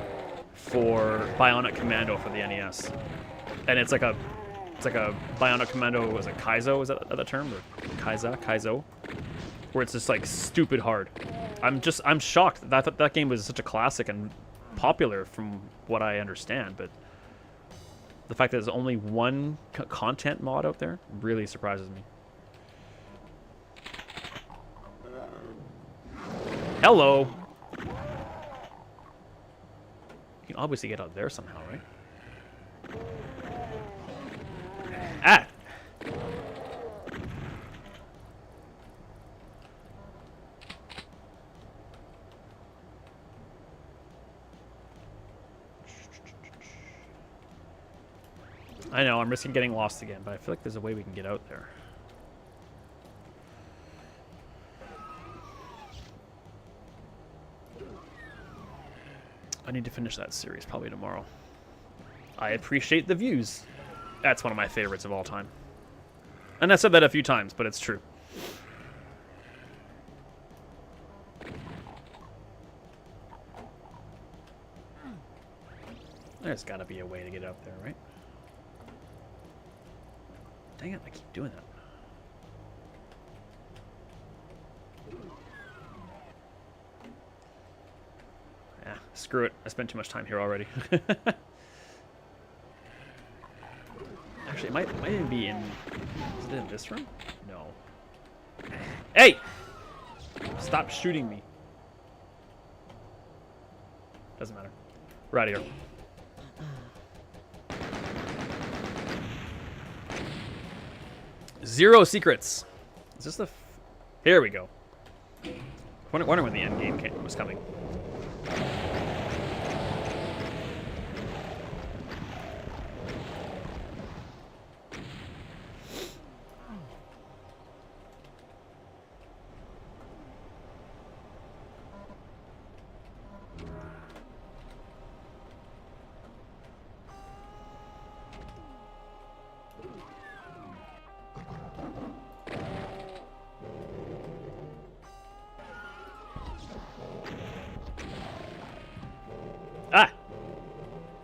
for Bionic Commando for the NES, and it's like a Bionic Commando. Was it Kaizo? Is that the term? Or Kaizo, where it's just like stupid hard. I'm shocked that that game was such a classic and popular from what I understand, but the fact that there's only one content mod out there really surprises me. Hello. You can obviously get out there somehow, right? Ah! I know, I'm risking getting lost again, but I feel like there's a way we can get out there. I need to finish that series probably tomorrow. I appreciate the views. That's one of my favorites of all time. And I said that a few times, but it's true. There's gotta be a way to get up there, right? Dang it, I keep doing that. Yeah, screw it. I spent too much time here already. Actually, it might even be in... Is it in this room? No. Hey! Stop shooting me. Doesn't matter. We're out of here. Zero secrets. Is this the... Here we go. Wonder when the end game was coming. Ah!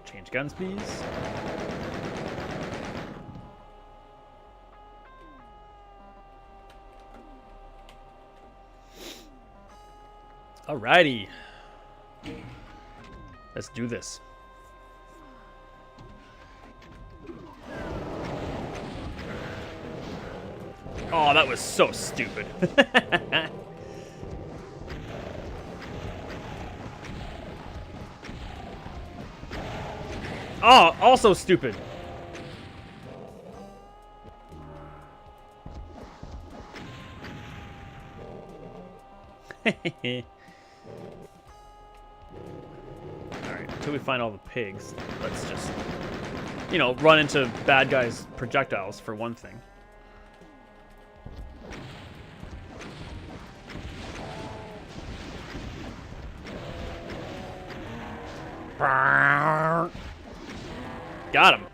Change guns, please. Alrighty. Let's do this. Oh, that was so stupid. Oh, also stupid. Alright, until we find all the pigs, let's just, you know, run into bad guys' projectiles for one thing. Got him.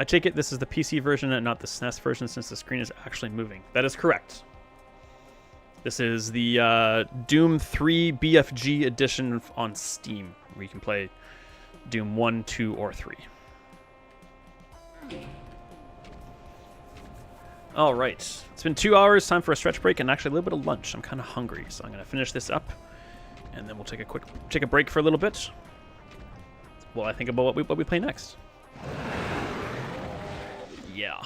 I take it this is the PC version and not the SNES version since the screen is actually moving. That is correct. This is the Doom 3 BFG edition on Steam, where you can play Doom 1, 2, or 3. All right. It's been 2 hours. Time for a stretch break and actually a little bit of lunch. I'm kind of hungry, so I'm going to finish this up, and then we'll take a break for a little bit while I think about what we play next. Yeah.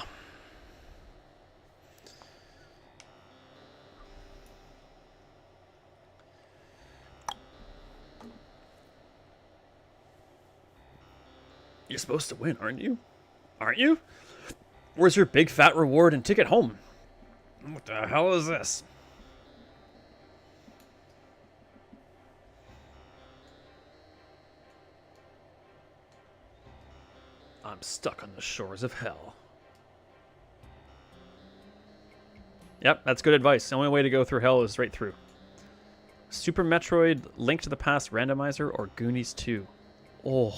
You're supposed to win, aren't you? Aren't you? Where's your big fat reward and ticket home? What the hell is this? I'm stuck on the shores of hell. Yep, that's good advice. The only way to go through hell is right through. Super Metroid, Link to the Past Randomizer, or Goonies 2? Oh.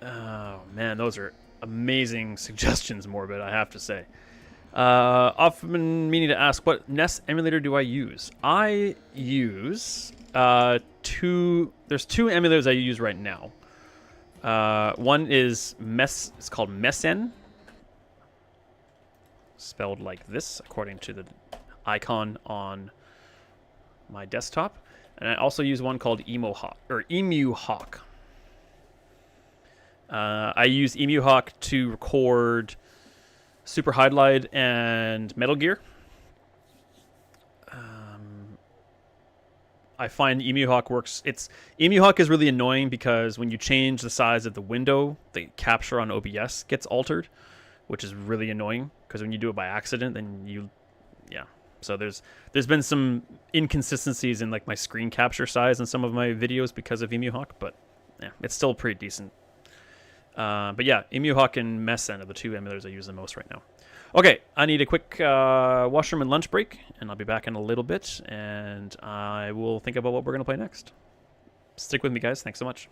Oh, man, those are amazing suggestions, Morbid, I have to say. Often meaning to ask, what NES emulator do I use? I use there's 2 emulators I use right now. One is it's called Messen, spelled like this, according to the icon on my desktop. And I also use one called EmuHawk. I use EmuHawk to record Super Highlight and Metal Gear. I find EmuHawk works. EmuHawk is really annoying because when you change the size of the window, the capture on OBS gets altered, which is really annoying because when you do it by accident, then So there's been some inconsistencies in like my screen capture size in some of my videos because of EmuHawk, but yeah, it's still pretty decent. But yeah, EmuHawk and Messen are the 2 emulators I use the most right now. Okay, I need a quick washroom and lunch break, and I'll be back in a little bit, and I will think about what we're going to play next. Stick with me, guys. Thanks so much.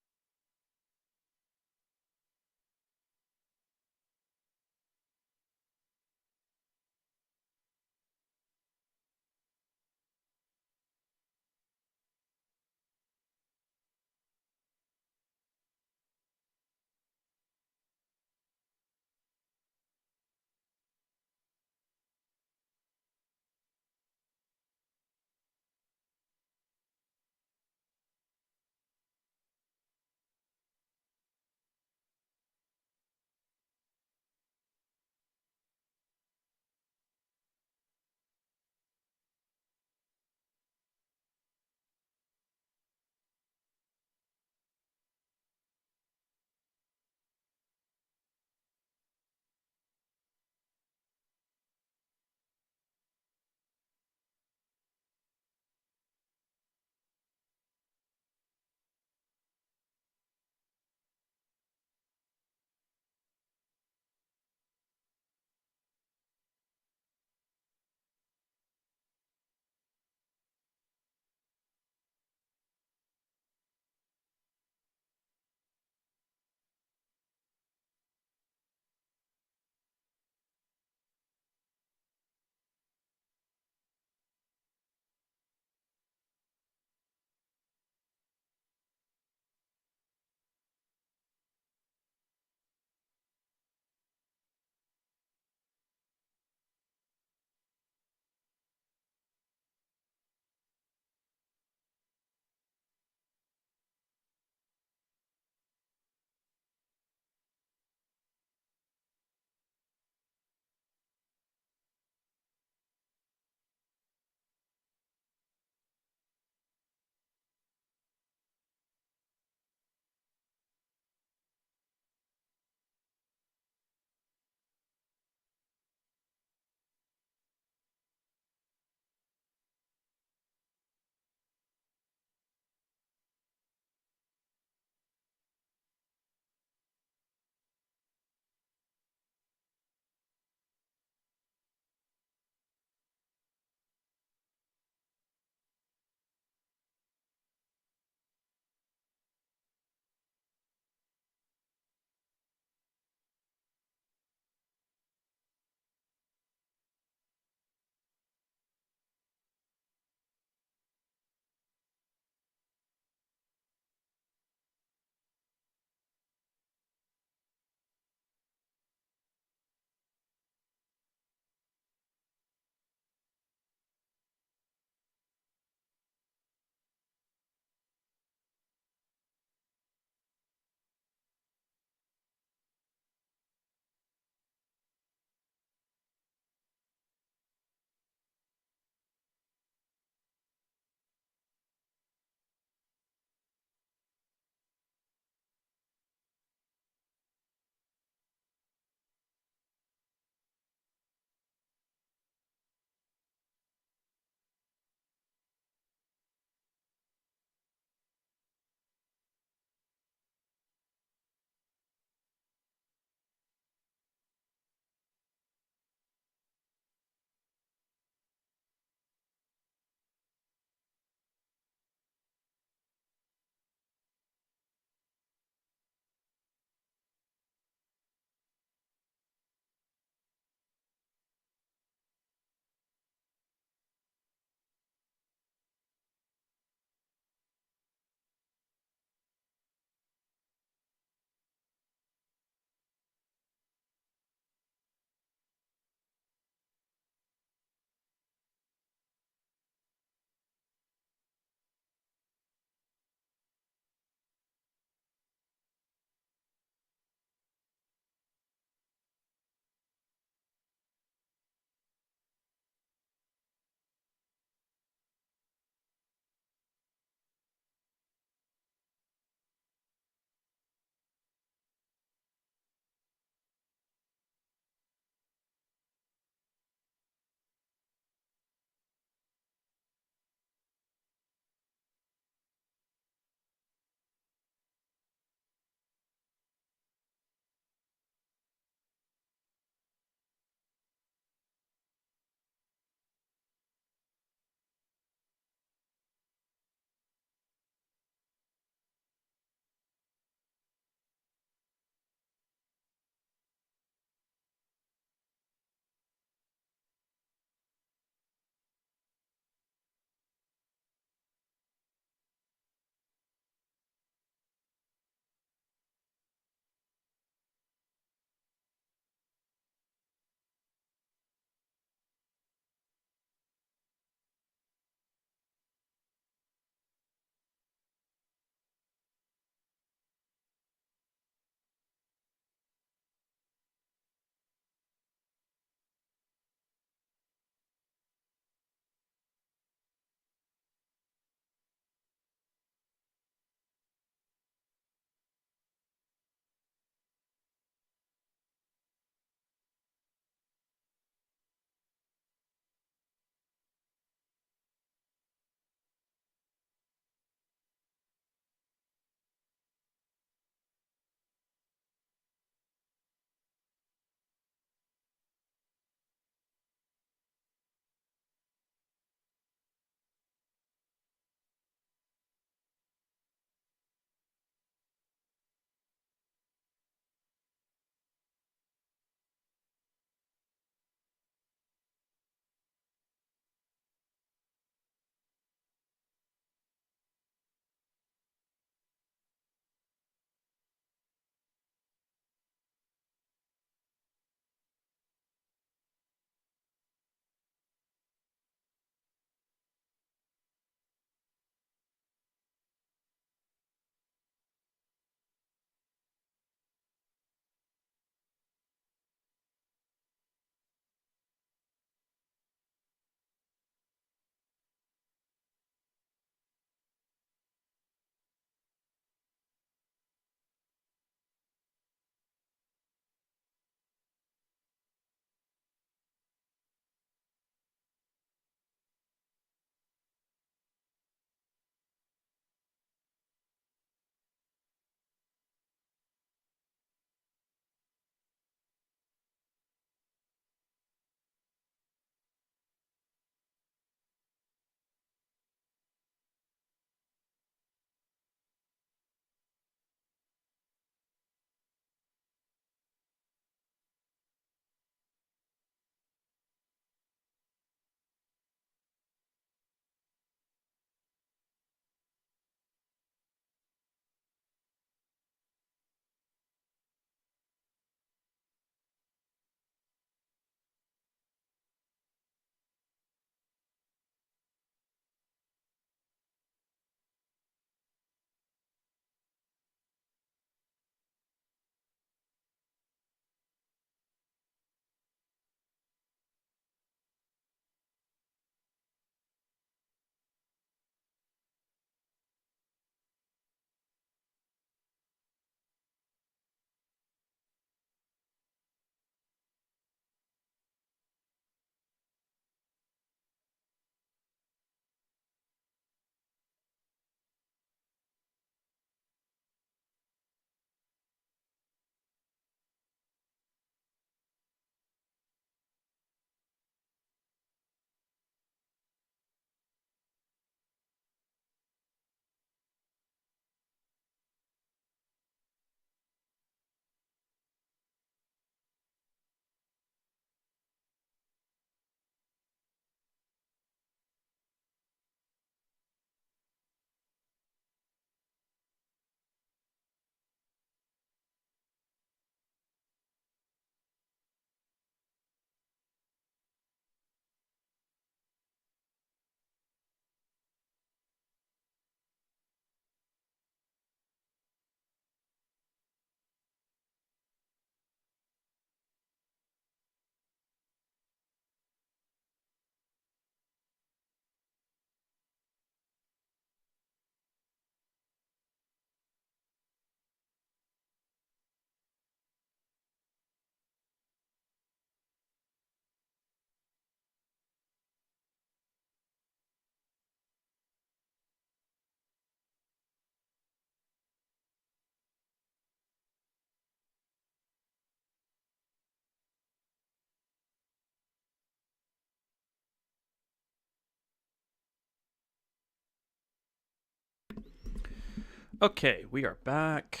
Okay, we are back.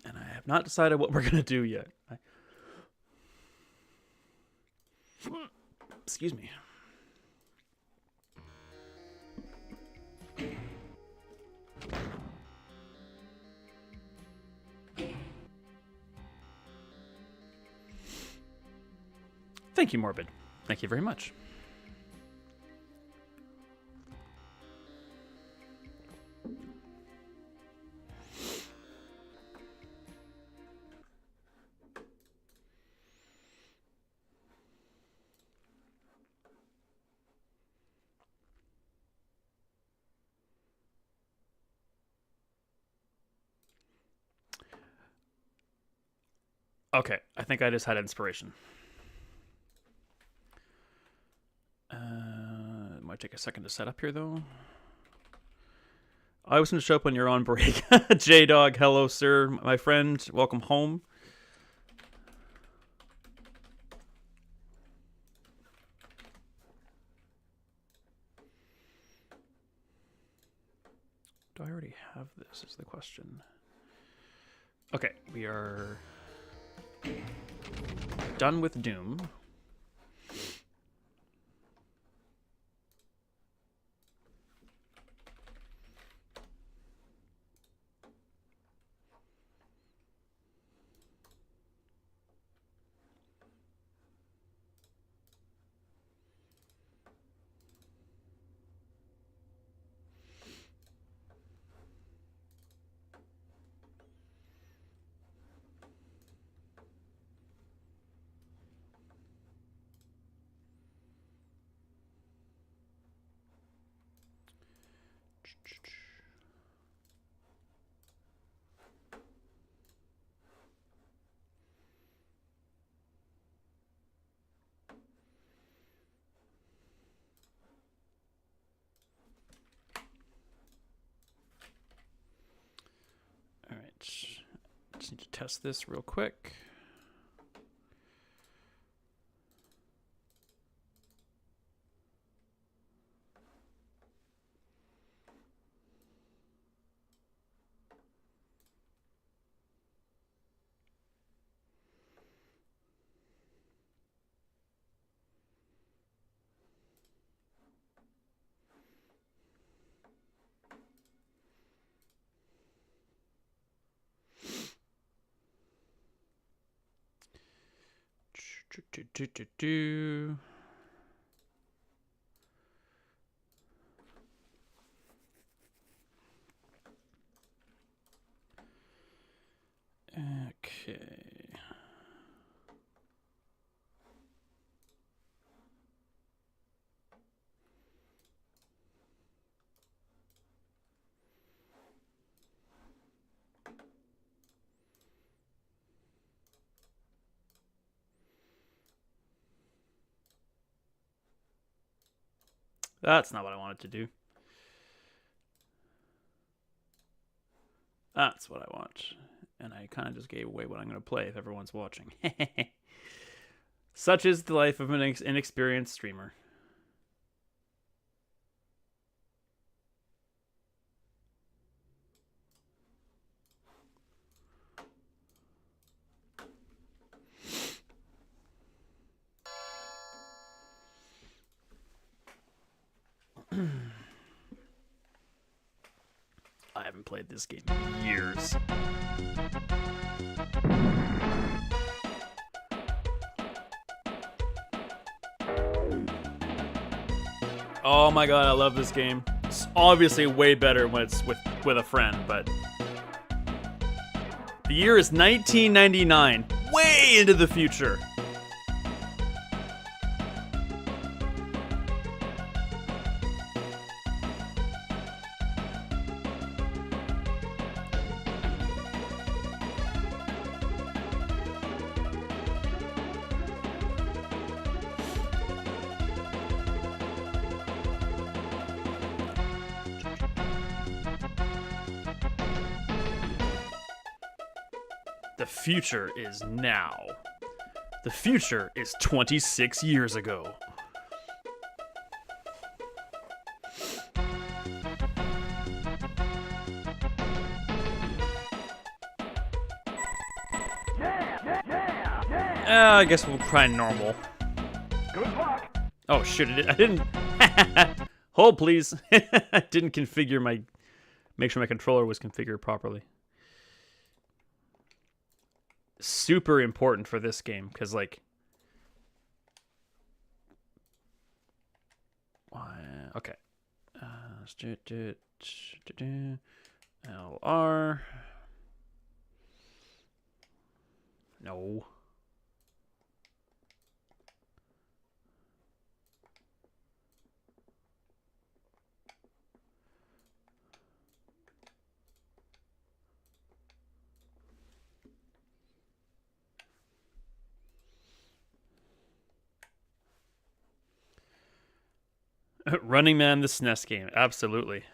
And I have not decided what we're going to do yet. Excuse me. Thank you, Morbid. Thank you very much. Okay, I think I just had inspiration. It might take a second to set up here, though. I was going to show up when you're on break. J-Dog, hello, sir. My friend, welcome home. Do I already have this is the question. Okay, we are done with Doom. All right, just need to test this real quick. Okay. That's not what I wanted to do. That's what I want. And I kind of just gave away what I'm going to play if everyone's watching. Such is the life of an inexperienced streamer. I haven't played this game in years. Oh my god, I love this game. It's obviously way better when it's with a friend, but the year is 1999, way into the future. The future is now. The future is 26 years ago. I guess we'll try normal. Good luck. Oh shit! I didn't. Hold please. I didn't configure my. Make sure my controller was configured properly. Super important for this game because like. Okay. LR. No. Running Man, the SNES game. Absolutely.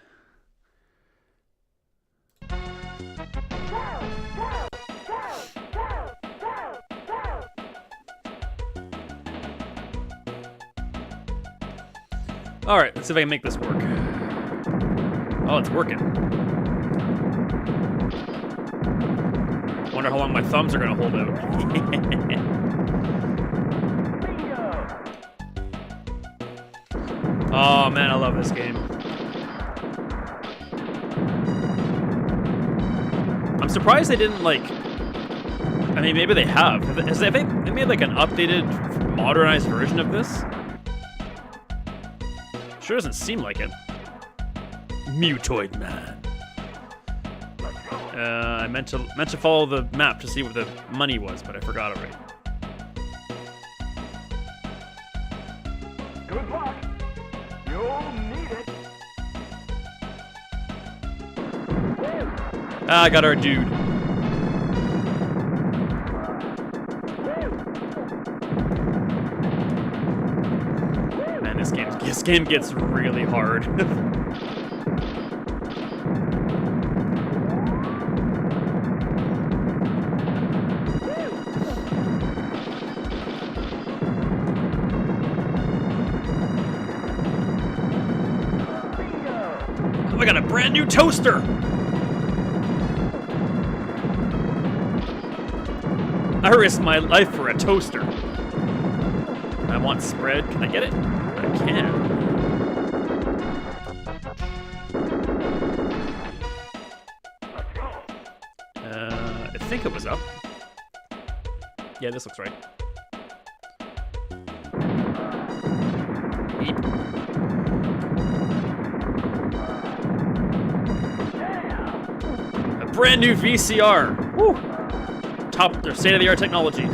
All right, let's see if I can make this work. Oh, it's working. Wonder how long my thumbs are gonna hold out. Oh man, I love this game. I'm surprised they didn't like. I mean, maybe they have. Has they made like an updated, modernized version of this? Sure doesn't seem like it. Mutoid Man. I meant to follow the map to see what the money was, but I forgot already. Good luck. You'll need it. Ah, I got our dude. Man, this game gets really hard. I got a brand new toaster. I risked my life for a toaster. I want spread. Can I get it? I can. I think it was up. Yeah, this looks right. Eat. A brand new VCR. Woo! Top state-of-the-art technology.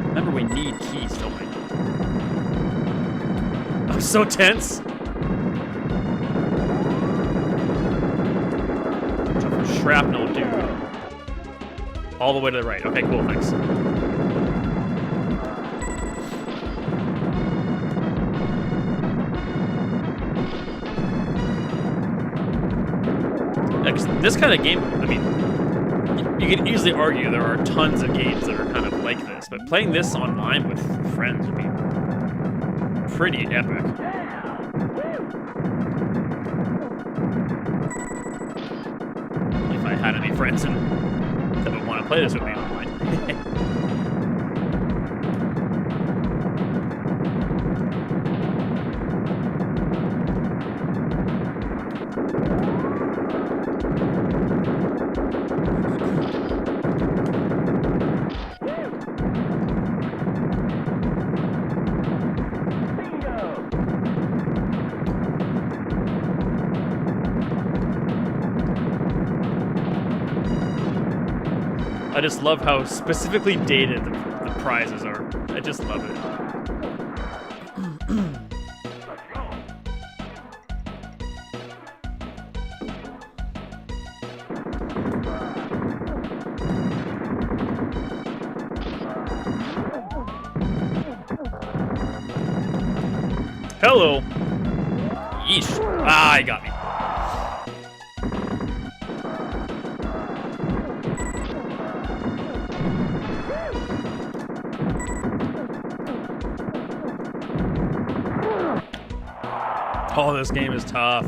Remember, we need keys, don't we? I'm so tense. Shrapnel, dude. All the way to the right. Okay, cool, thanks. This kind of game, I mean, you could easily argue there are tons of games that are kind of like this, but playing this online with friends would be pretty epic. If I had any friends that would want to play this with me online. I just love how specifically dated the prizes are. I just love it. Hello. Yeesh. Ah, he got me. Oh, this game is tough.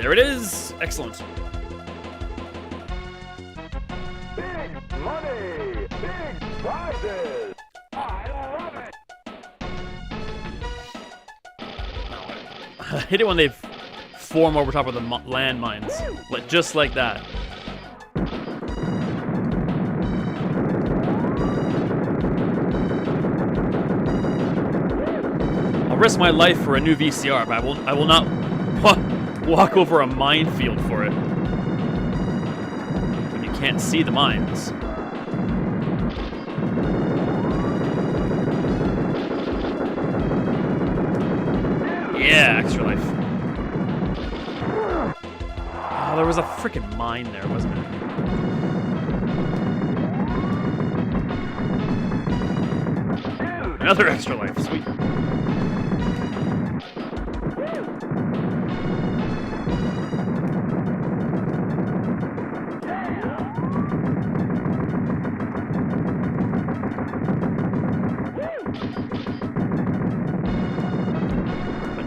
There it is. Excellent. Big money! Big prizes! I love it! I hate it when they form over top of the landmines. Like, just like that. I'll risk my life for a new VCR, but I will not walk over a minefield for it. When you can't see the mines. Yeah, extra life. Oh, there was a freaking mine there, wasn't there? Another extra life, sweet.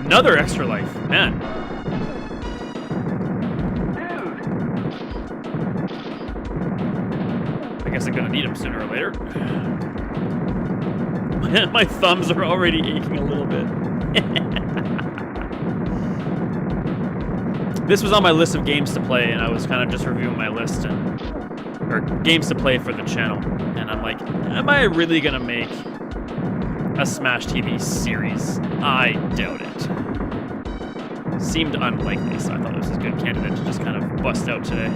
Another extra life, man. I guess I'm gonna need him sooner or later. My thumbs are already aching a little bit. This was on my list of games to play, and I was kind of just reviewing my list or games to play for the channel. And I'm like, am I really gonna make a Smash TV series? I doubt it. Seemed unlikely, so I thought this was a good candidate to just kind of bust out today.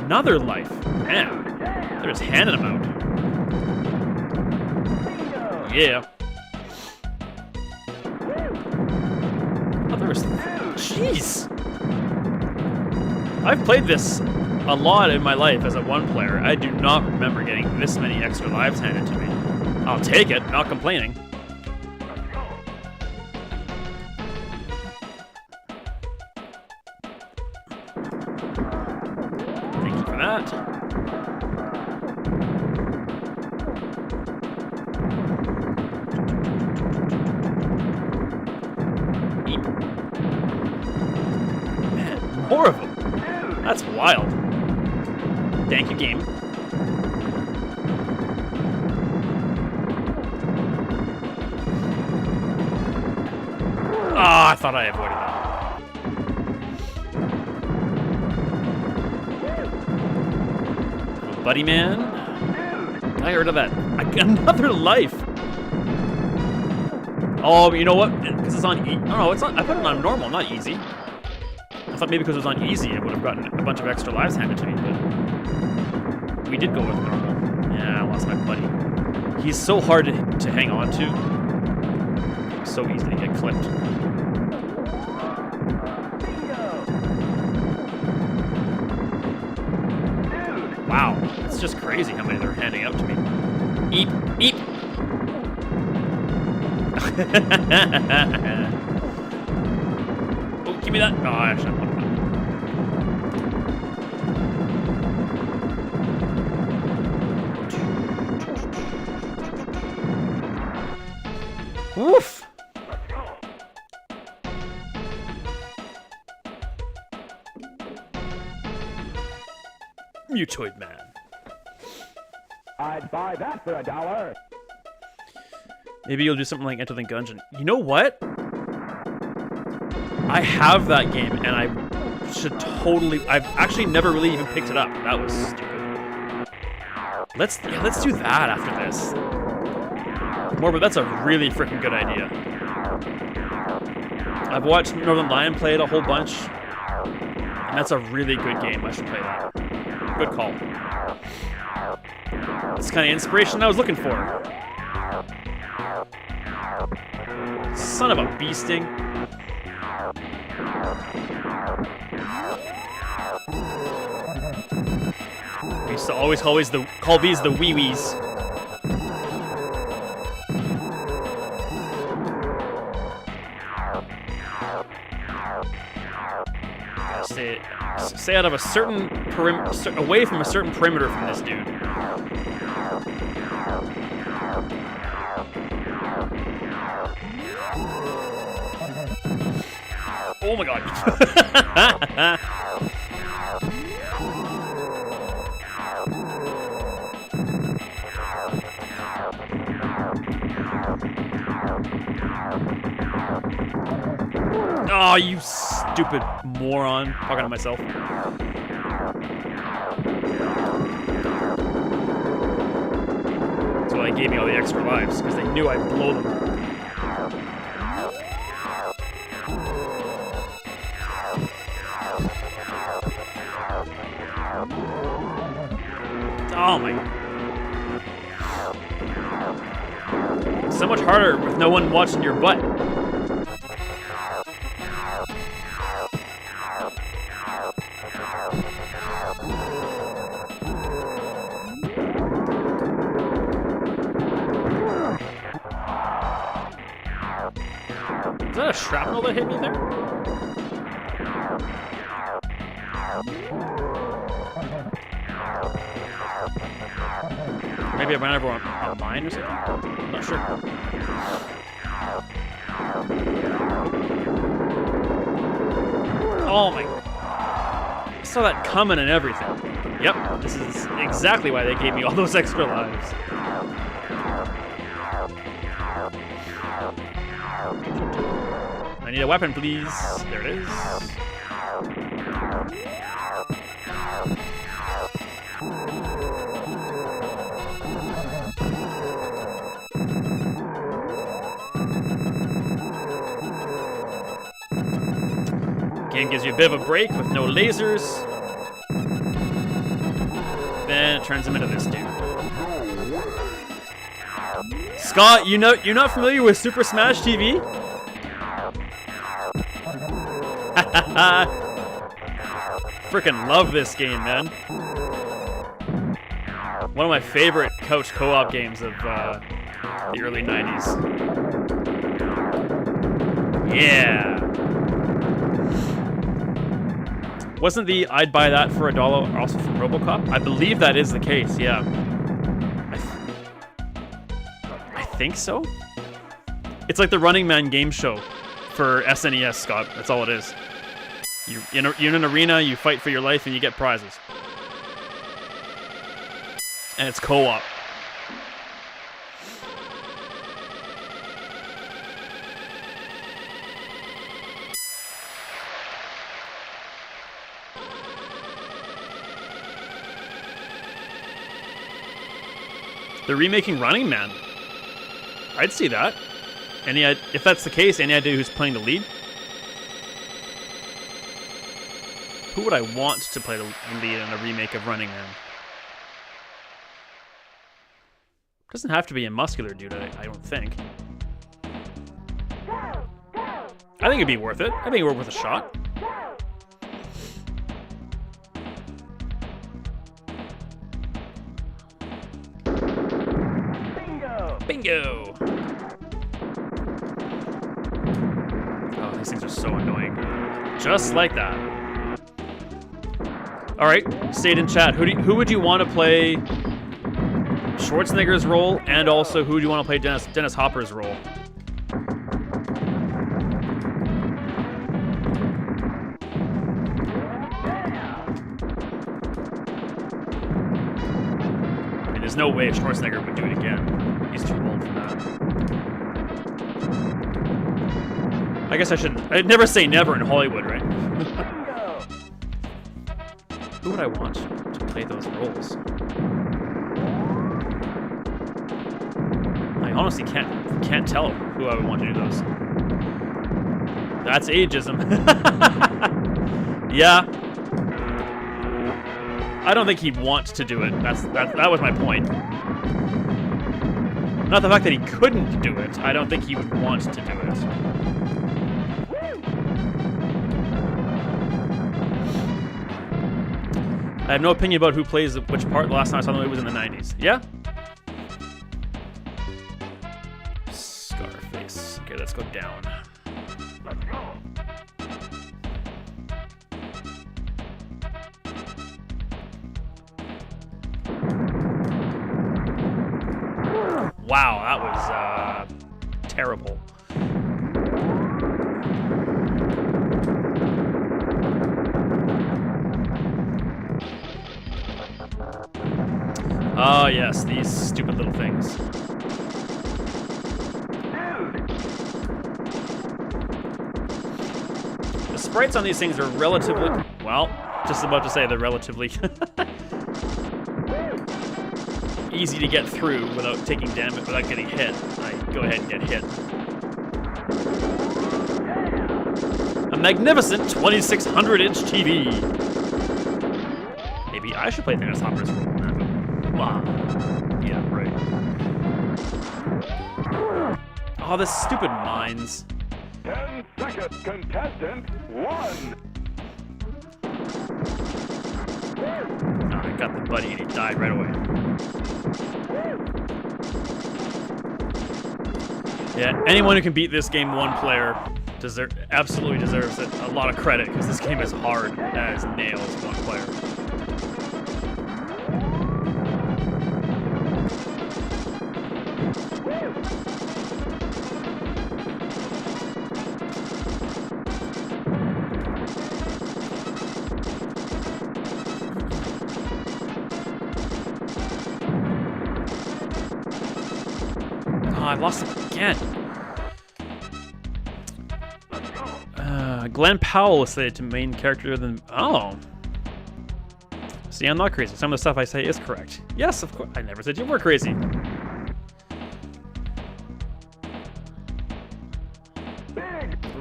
Another life. Man, they're just handing them out. Yeah. Oh, there was... Jeez! I've played this a lot in my life as a one player. I do not remember getting this many extra lives handed to me. I'll take it, not complaining. Thank you for that. Eep. Man, more of them. That's wild. Thank you, game. Ah, I thought I avoided that. Buddy man. I heard of that. Another life. Oh, you know what? Because it's on. No, it's not. I put it on normal, not easy. I thought maybe because it was on easy, it would have gotten a bunch of extra lives handed to me, but we did go with normal. Yeah, I lost my buddy. He's so hard to hang on to. So easy to get clipped. Wow, it's just crazy how many they're handing out to me. Eep, eep. Oh, give me that. Oh, actually, I want that. Woof! Mutoid Man. I'd buy that for $1. Maybe you'll do something like Enter the Gungeon. You know what? I have that game, and I should totally... I've actually never really even picked it up. That was stupid. Let's do that after this. But that's a really freaking good idea. I've watched Northern Lion play it a whole bunch, and that's a really good game. I should play that. Good call. That's the kind of inspiration I was looking for. Son of a bee sting. We used to always call these the wee-wees. Stay out of a certain perimeter, away from a certain perimeter from this dude. Oh my god. Oh, you stupid moron. Talking to myself. That's why they gave me all the extra lives, because they knew I'd blow them. Oh my. It's so much harder with no one watching your butt. Is that a shrapnel that hit me there? Maybe I ran over a mine or something? I'm not sure. Oh my. I saw that coming and everything. Yep, this is exactly why they gave me all those extra lives. I need a weapon, please. There it is. Game gives you a bit of a break with no lasers. Then it turns him into this dude. Scott, you're not familiar with Super Smash TV? Freaking love this game, man. One of my favorite couch co-op games of the early 90s. Yeah. Wasn't the I'd buy that for $1 also from RoboCop? I believe that is the case, yeah. I think so. It's like the Running Man game show for SNES, Scott. That's all it is. You're in an arena, you fight for your life, and you get prizes. And it's co-op. They're remaking Running Man. I'd see that. If that's the case, any idea who's playing the lead? Who would I want to play the lead in a remake of Running Man? Doesn't have to be a muscular dude, I don't think. I think it'd be worth it. I think it'd be worth a shot. Bingo! Oh, these things are so annoying. Just like that. All right, say it in chat. Who would you want to play Schwarzenegger's role, and also who do you want to play Dennis Hopper's role? I mean, there's no way Schwarzenegger would do it again. He's too old for that. I guess I'd never say never in Hollywood, right? Who would I want to play those roles? I honestly can't tell who I would want to do those. That's ageism. Yeah. I don't think he'd want to do it. That was my point. Not the fact that he couldn't do it. I don't think he would want to do it. I have no opinion about who plays which part. The last time I saw the movie was in the 90s. Yeah? Scarface. Okay, let's go down. Let's go. Wow, that was terrible. Oh, yes, these stupid little things. The sprites on these things are relatively, well, just about to say they're relatively easy to get through without taking damage, without getting hit. I go ahead and get hit. A magnificent 2600-inch TV. Maybe I should play Thanos Hopper's role in that. Wow. Yeah, right. Oh, the stupid mines. 10 seconds, contestant 1. Oh, I got the buddy and he died right away. Yeah, anyone who can beat this game one player absolutely deserves it. A lot of credit because this game is hard as nails one player. I lost him again. Glenn Powell is slated to main character than. Oh. See, I'm not crazy. Some of the stuff I say is correct. Yes, of course. I never said you were crazy.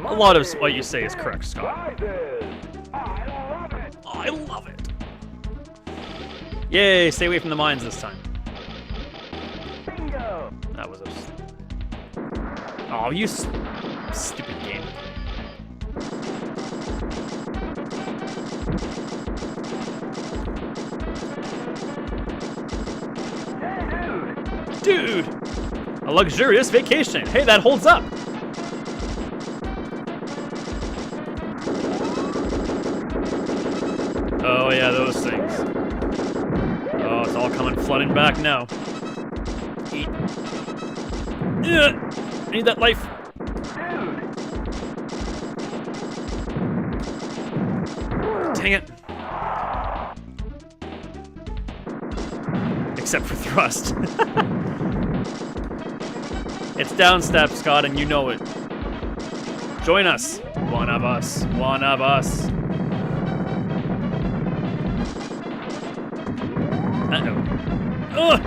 A lot of what you say is correct, Scott. I love it. I love it. Yay, stay away from the mines this time. Bingo. That was a. Oh, you stupid game. Dude! A luxurious vacation. Hey, that holds up. Oh, yeah, those things. Oh, it's all coming flooding back now. Eat. Yeah. I need that life. Dang it. Except for thrust. It's down step, Scott, and you know it. Join us. One of us. One of us. Uh-oh. Ugh!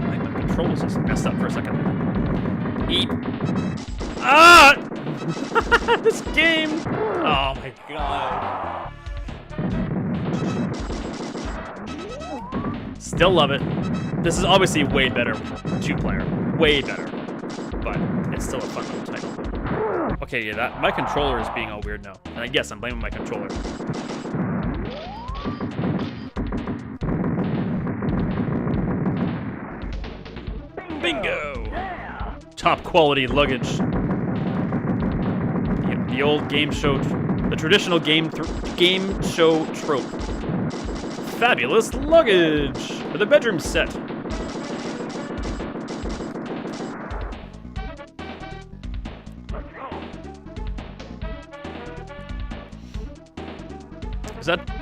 I think my controls just messed up for a second. Eat. Ah! This game! Oh my god. Still love it. This is obviously way better two-player. Way better. But it's still a fun little title. Okay, yeah, that my controller is being all weird now. And I guess I'm blaming my controller. Bingo! Top quality luggage. The old game show, the traditional game show trope. Fabulous luggage for the bedroom set.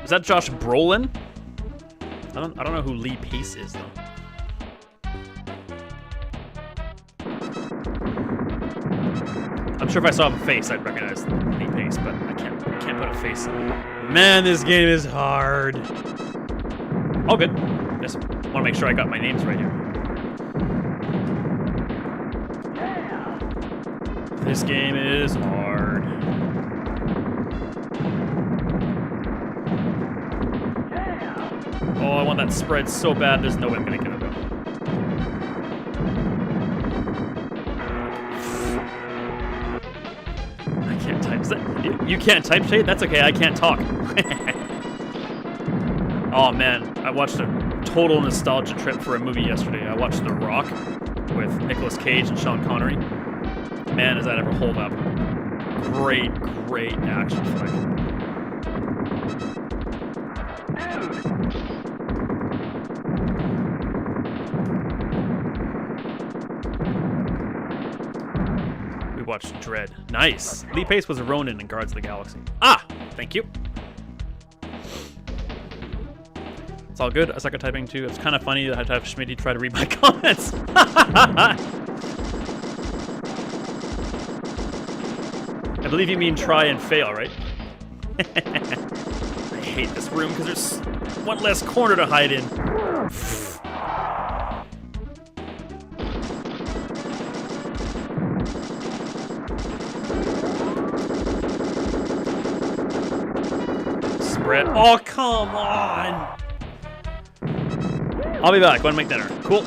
Is that Josh Brolin? I don't know who Lee Pace is though. I'm sure if I saw a face, I'd recognize Lee Pace, but I can't put a face. Man, this game is hard. Oh, good. Just want to make sure I got my names right here. This game is hard. Oh, I want that spread so bad. There's no way I'm gonna get it. You can't type, Shade? That's okay, I can't talk. Oh man, I watched a total nostalgia trip for a movie yesterday. I watched The Rock with Nicolas Cage and Sean Connery. Man, does that ever hold up. Great, great action flick. Watched Dread. Nice. Lee Pace was a Ronin in Guardians of the Galaxy. Ah! Thank you. It's all good. I suck at typing too. It's kind of funny that I have to have Schmitty try to read my comments. I believe you mean try and fail, right? I hate this room because there's one less corner to hide in. Spread. Oh, come on! I'll be back. Want to make dinner. Cool.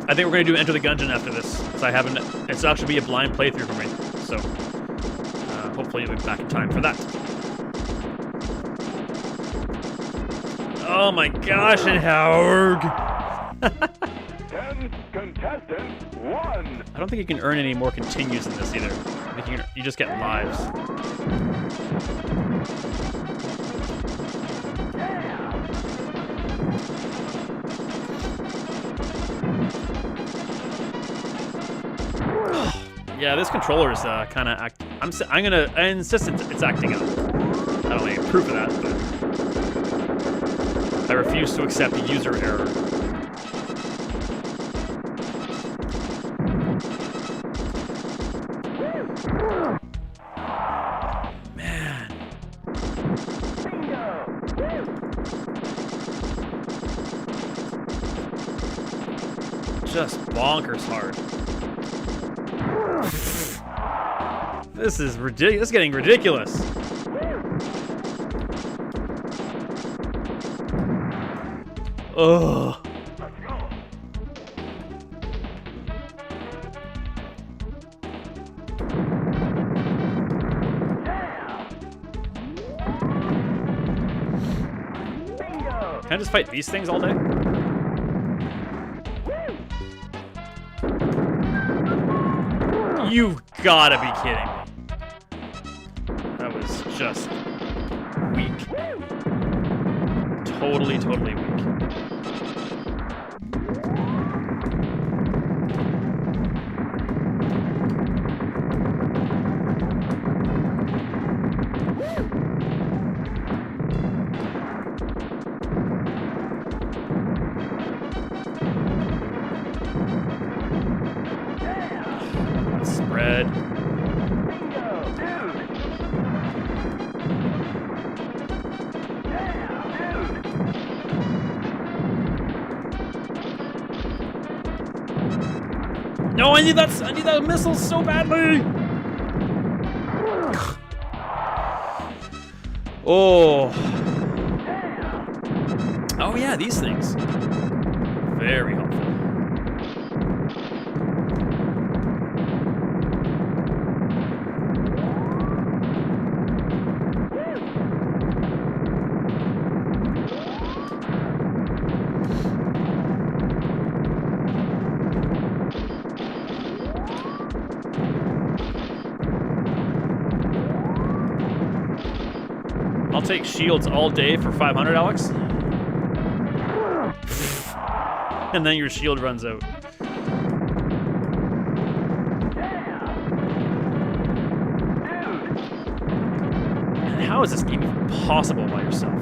I think we're going to do Enter the Gungeon after this, because I haven't... It's actually be a blind playthrough for me, so... hopefully you'll be back in time for that. Oh my gosh, and Howard! 10 contestants, 1. I don't think you can earn any more continues in this either. I think you just get lives. Yeah, this controller is kind of I insist it's acting up. I don't have any proof of that, but I refuse to accept a user error. Man. Just bonkers hard. This is ridiculous. This is getting ridiculous. Ugh. Can I just fight these things all day? You've gotta be kidding me. That was just weak. Totally weak. Spread. No, I need that missile so badly. Oh. Oh yeah, these things. Very helpful. I'll take shields all day for 500, Alex. And then your shield runs out. And how is this game even possible by yourself?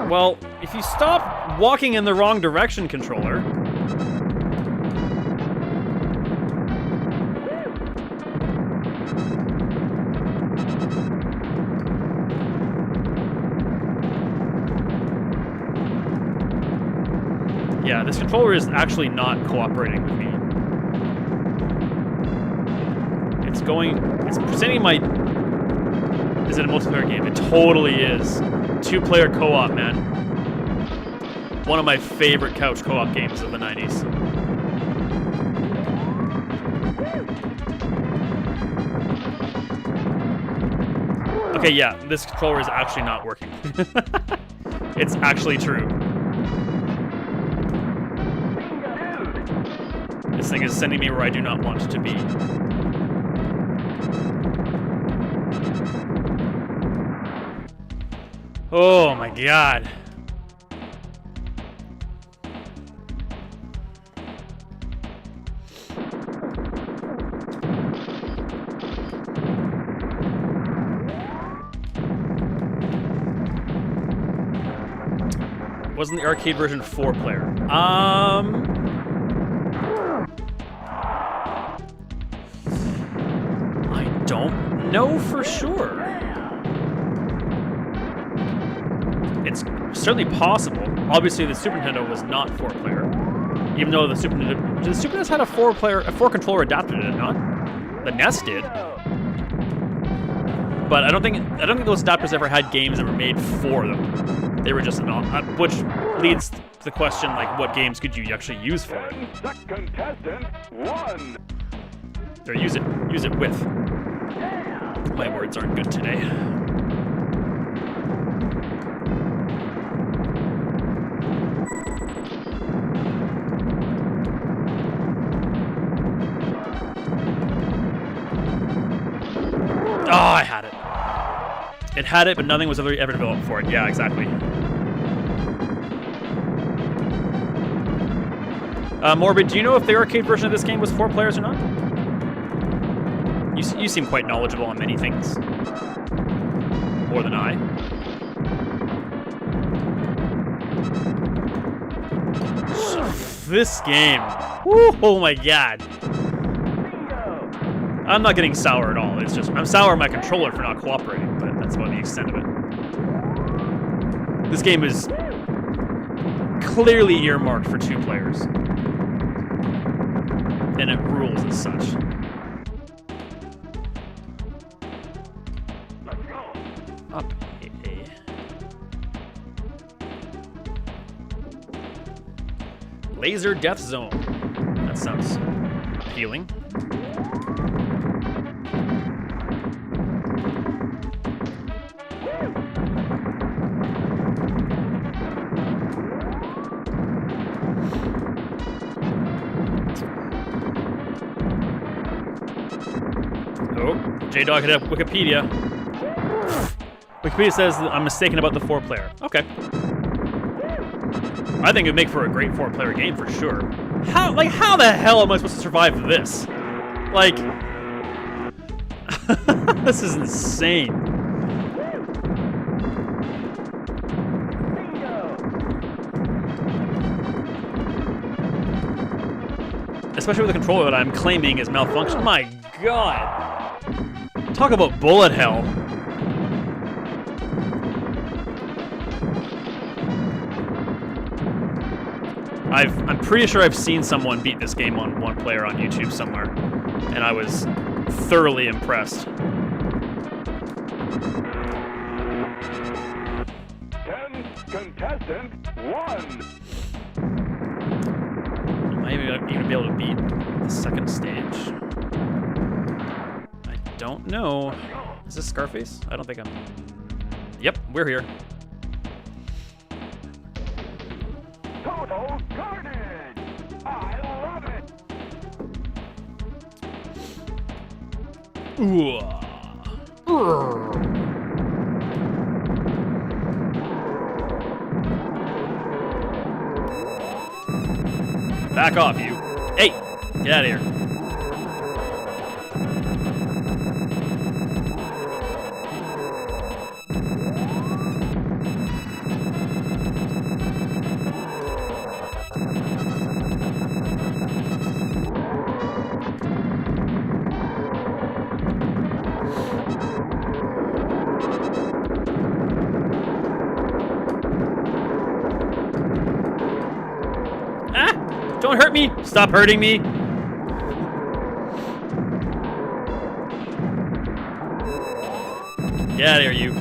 Well, if you stop walking in the wrong direction, controller. Yeah, this controller is actually not cooperating with me. It's presenting my... Is it a multiplayer game? It totally is. 2-player co-op, man. One of my favorite couch co-op games of the 90s. Okay, yeah, this controller is actually not working. It's actually true. This thing is sending me where I do not want to be. Oh my god. Wasn't the arcade version 4-player? I don't know for sure. It's certainly possible. Obviously, the Super Nintendo was not 4-player, even though the Super NES had a 4-controller adapter, did it not? The NES did. But I don't think those adapters ever had games that were made for them. They were just which leads to the question, like, what games could you actually use for it? Contestant 1. Or use it with. My words aren't good today. Oh, I had it. It had it, but nothing was ever developed for it. Yeah, exactly. Morbid, do you know if the arcade version of this game was 4 players or not? You seem quite knowledgeable on many things. More than I. This game. Woo, oh my god. I'm not getting sour at all. It's just, I'm sour on my controller for not cooperating, but that's about the extent of it. This game is clearly earmarked for 2 players. And it rules as such. Up A. Laser Death Zone. That sounds appealing. J-Dog hit up Wikipedia. Wikipedia says that I'm mistaken about the 4-player. Okay. I think it'd make for a great 4-player game for sure. How the hell am I supposed to survive this? Like, this is insane. Especially with the controller that I'm claiming is malfunction. My God. Talk about bullet hell. I'm pretty sure I've seen someone beat this game on 1-player on YouTube somewhere, and I was thoroughly impressed. 10, contestant 1. Am I even gonna be able to beat the second stage? I don't know. Is this Scarface? I don't think I'm... Yep, we're here. Total carnage! I love it! Ooh. Back off, you. Hey, get out of here. Don't hurt me! Stop hurting me! Get out of here, you.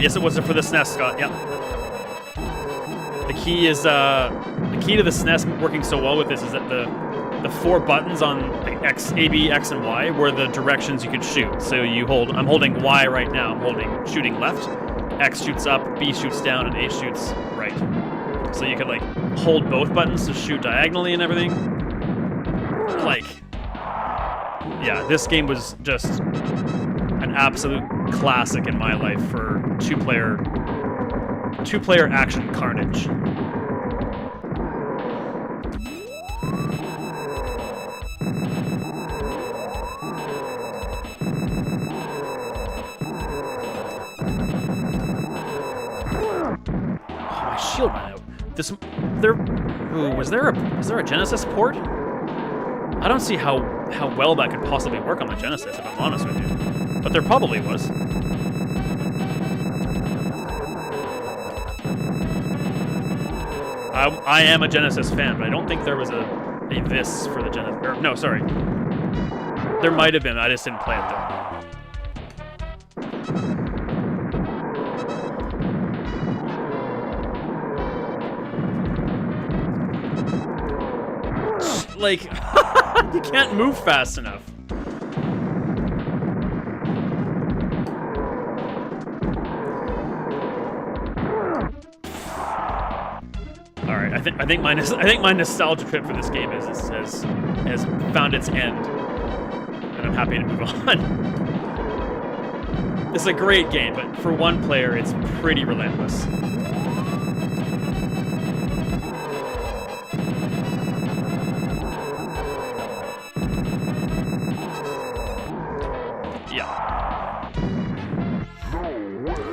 Yes, it was for the SNES, Scott. Yep. The key is the key to the SNES working so well with this is that the 4 buttons on the X, A, B, X, and Y were the directions you could shoot. So I'm holding Y right now. I'm holding shooting left. X shoots up, B shoots down, and A shoots right. So you could, like, hold both buttons to shoot diagonally and everything. Like, yeah, this game was just an absolute classic in my life for two-player action carnage. shield ran out. Is there a Genesis port? I don't see how well that could possibly work on the Genesis, if I'm honest with you. But there probably was. I am a Genesis fan, but I don't think there was a this for the Genesis. No, sorry. There might have been. I just didn't play it though. Like, you can't move fast enough. All right, I think my nostalgia trip for this game has found its end, and I'm happy to move on. It's a great game, but for one player, it's pretty relentless.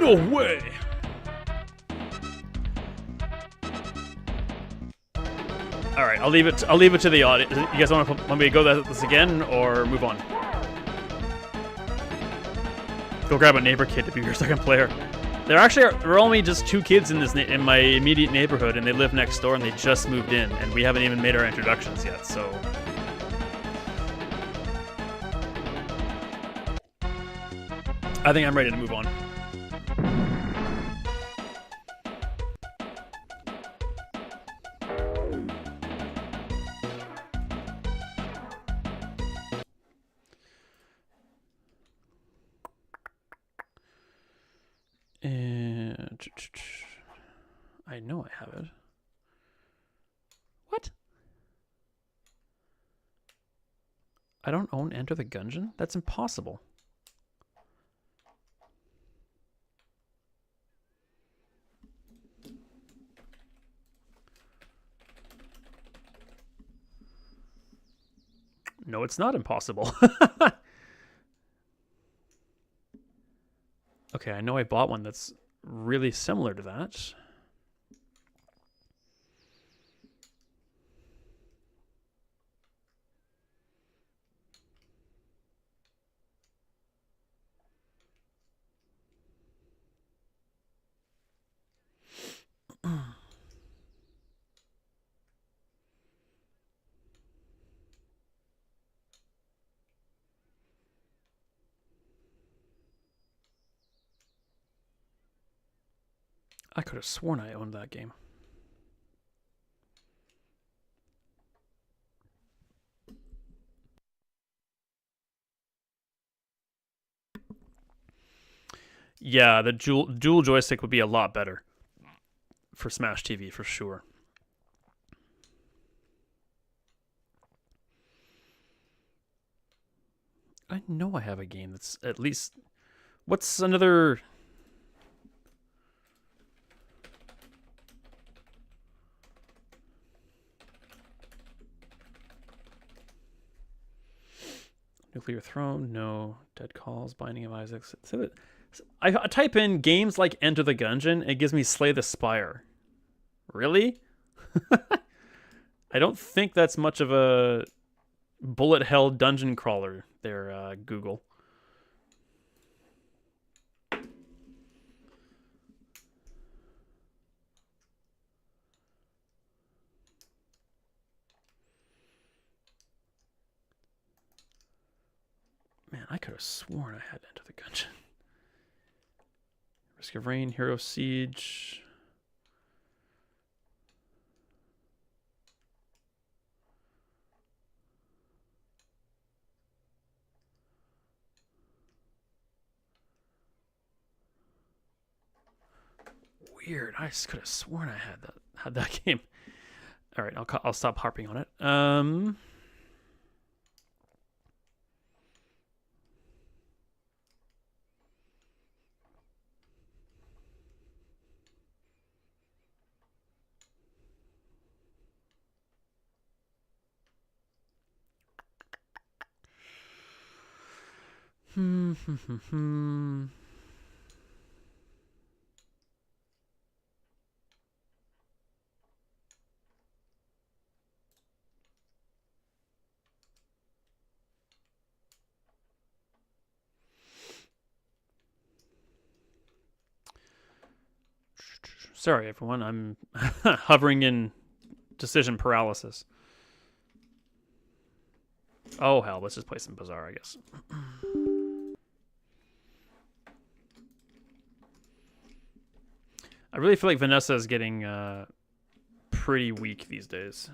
No way! All right, I'll leave it to the audience. You guys want me to go this again or move on? Go grab a neighbor kid to be your second player. There are only just 2 kids in my immediate neighborhood, and they live next door, and they just moved in, and we haven't even made our introductions yet. So. I think I'm ready to move on. And I know I have it. What? I don't own Enter the Gungeon? That's impossible. No, it's not impossible. Okay, I know I bought one that's really similar to that. I could have sworn I owned that game. Yeah, the dual joystick would be a lot better for Smash TV for sure. I know I have a game that's at least... What's another... Nuclear Throne, no. Dead Calls, Binding of Isaac. So I type in games like Enter the Gungeon, it gives me Slay the Spire. Really? I don't think that's much of a bullet hell dungeon crawler there, Google. Man, I could have sworn I had Enter the Gungeon. Risk of Rain, Hero Siege. Weird. I just could have sworn I had that game. All right, I'll stop harping on it. Sorry, everyone. I'm hovering in decision paralysis. Oh, hell. Let's just play some Bazaar, I guess. I really feel like Vanessa is getting pretty weak these days.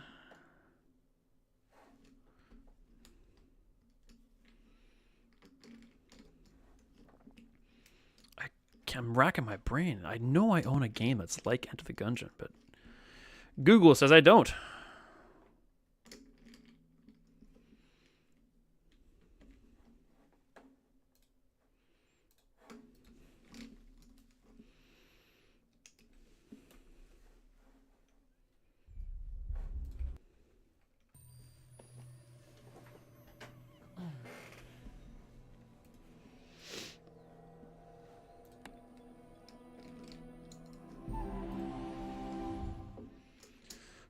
I'm racking my brain. I know I own a game that's like Enter the Gungeon, but Google says I don't.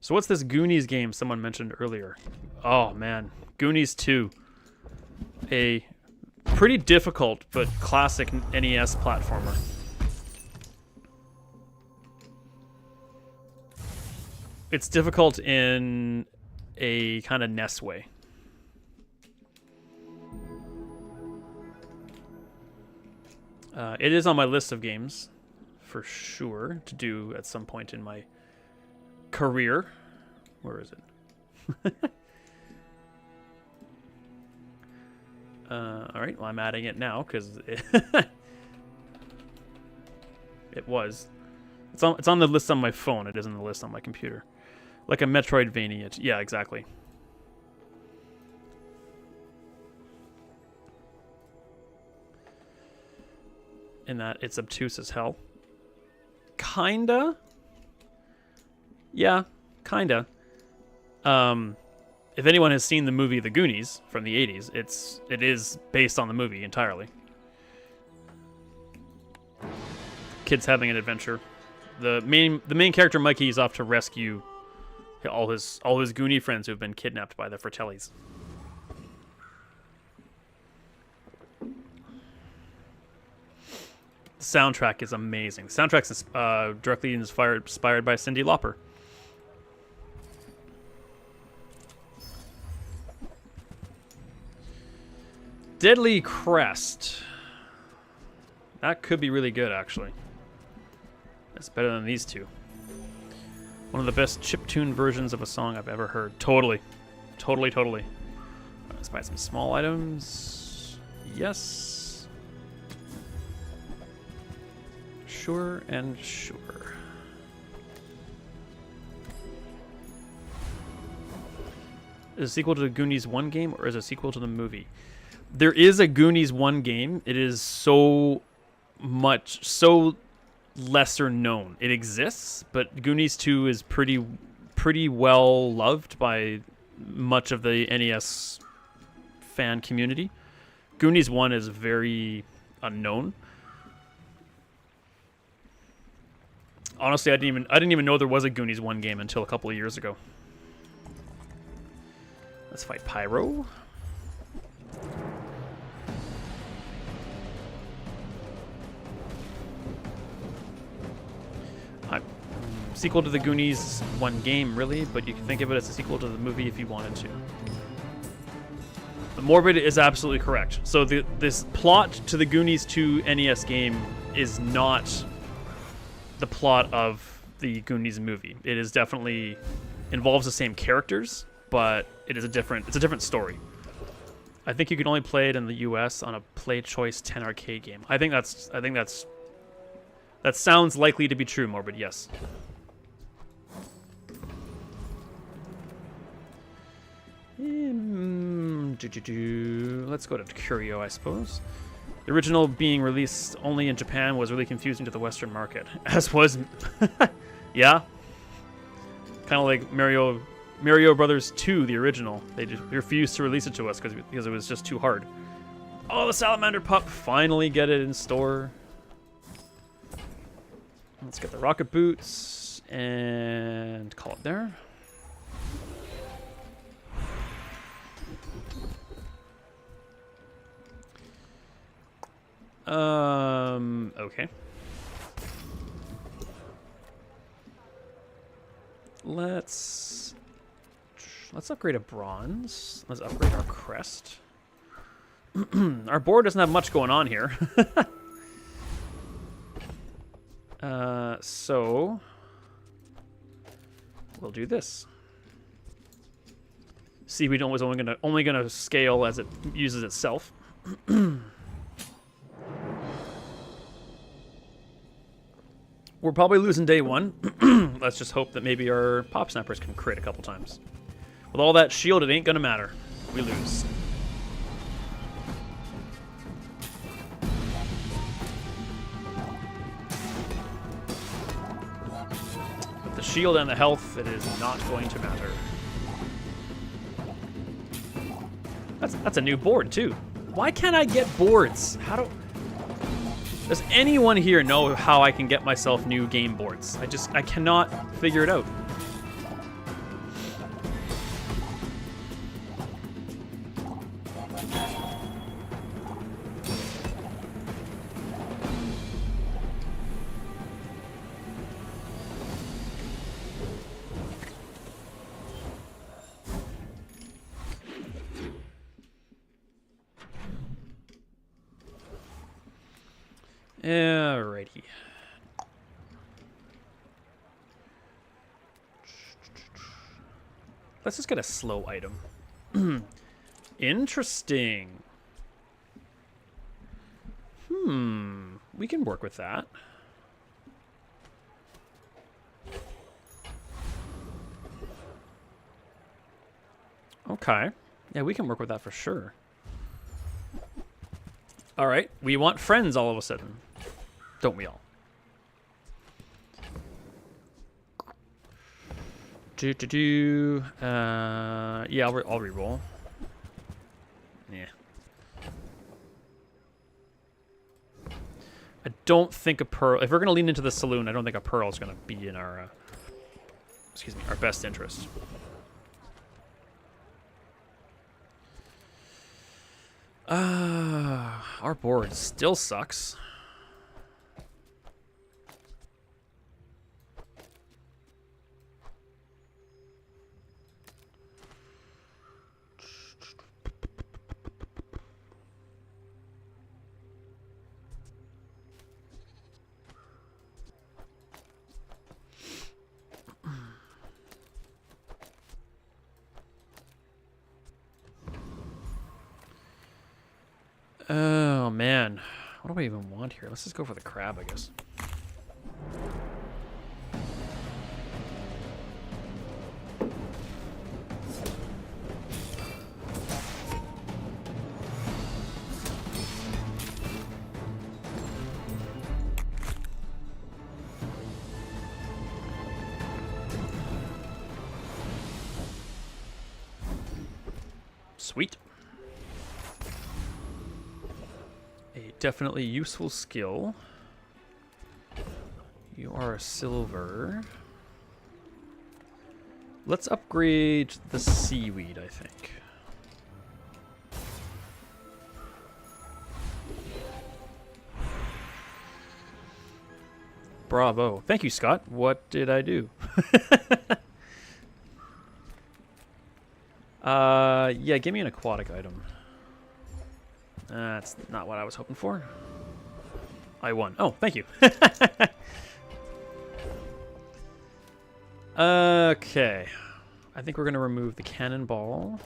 So what's this Goonies game someone mentioned earlier? Oh man, Goonies 2. A pretty difficult but classic NES platformer. It's difficult in a kind of NES way. It is on my list of games, for sure, to do at some point in my career. Where is it? All right, well, I'm adding it now because it was. It's on the list on my phone. It isn't the list on my computer. Like a Metroidvania. Yeah, exactly. In that it's obtuse as hell. Kinda. Yeah, kinda. If anyone has seen the movie The Goonies from the 80s, it is based on the movie entirely. Kids having an adventure. The main character Mikey is off to rescue all his Goonie friends who have been kidnapped by the Fratellis. The soundtrack is amazing. The soundtrack's directly inspired by Cyndi Lauper. Deadly Crest. That could be really good, actually. That's better than these two. One of the best chiptune versions of a song I've ever heard. Totally. Totally. Let's buy some small items. Yes. Sure and sure. Is it a sequel to the Goonies 1 game, or is it a sequel to the movie? There is a Goonies 1 game. It is so lesser known. It exists, but Goonies 2 is pretty well loved by much of the NES fan community. Goonies 1 is very unknown. Honestly, I didn't even know there was a Goonies 1 game until a couple of years ago. Let's fight Pyro. Sequel to the Goonies 1 game, really, but you can think of it as a sequel to the movie if you wanted to. The Morbid is absolutely correct. So this plot to the Goonies 2 NES game is not the plot of the Goonies movie. It is definitely involves the same characters, but it's a different story. I think you can only play it in the US on a Play Choice 10 arcade game. I think that sounds likely to be true, Morbid, yes. Let's go to Curio, I suppose. The original being released only in Japan was really confusing to the Western market, as was, yeah, kind of like Mario Brothers 2, the original. They just refused to release it to us because it was just too hard. Oh, the Salamander Pup! Finally get it in store. Let's get the rocket boots and call it there. Okay. Let's upgrade a bronze. Let's upgrade our crest. Our board doesn't have much going on here. So we'll do this. Seaweed was only gonna scale as it uses itself. We're probably losing day one. Let's just hope that maybe our pop snappers can crit a couple times. With all that shield, it ain't gonna matter. We lose. With the shield and the health, it is not going to matter. That's a new board too. Why can't I get boards? Does anyone here know how I can get myself new game boards? I cannot figure it out. Alrighty. Let's just get a slow item. Interesting. We can work with that. Okay. Yeah, we can work with that for sure. All right, we want friends all of a sudden. Don't we all? Yeah, I'll re-roll. Yeah. I don't think a pearl... If we're going to lean into the saloon, I don't think a pearl is going to be in our... excuse me, our best interest. Our board still sucks. Oh, man. What do I even want here? Let's just go for the crab, I guess. Sweet. A definitely useful skill. You are a silver. Let's upgrade the seaweed, I think. Bravo. Thank you, Scott. What did I do? Yeah, give me an aquatic item. That's not what I was hoping for. I won. Oh, thank you. Okay. I think we're going to remove the cannonball.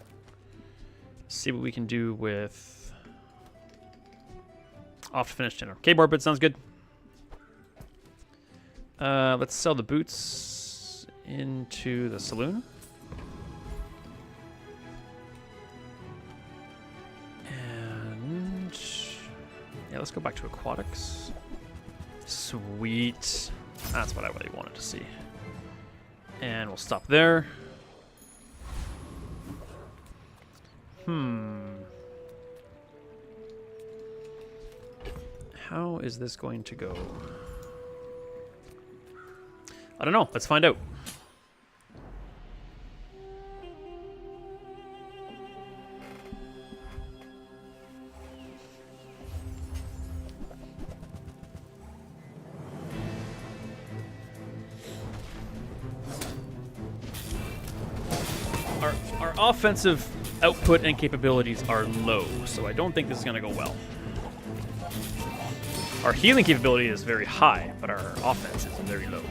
See what we can do with... Off to finish dinner. Okay, Barbit, sounds good. Let's sell the boots into the saloon. And... yeah, let's go back to aquatics. Sweet. That's what I really wanted to see. And we'll stop there. How is this going to go? I don't know. Let's find out. our offensive output and capabilities are low, so I don't think this is going to go well. Our healing capability is very high, but our offense is very low.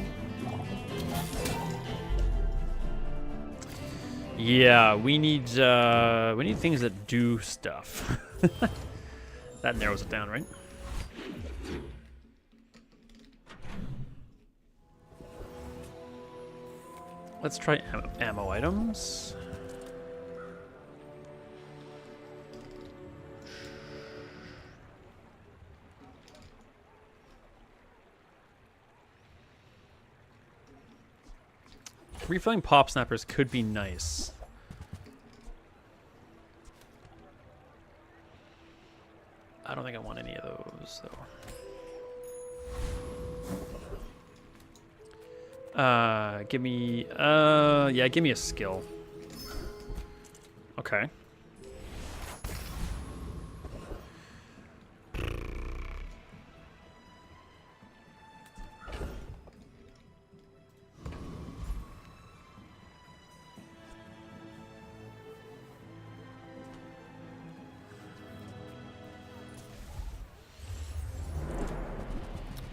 Yeah, we need things that do stuff. That narrows it down, right? Let's try ammo items. Refilling pop snappers could be nice. I don't think I want any of those, though. Give me, yeah, give me a skill. Okay.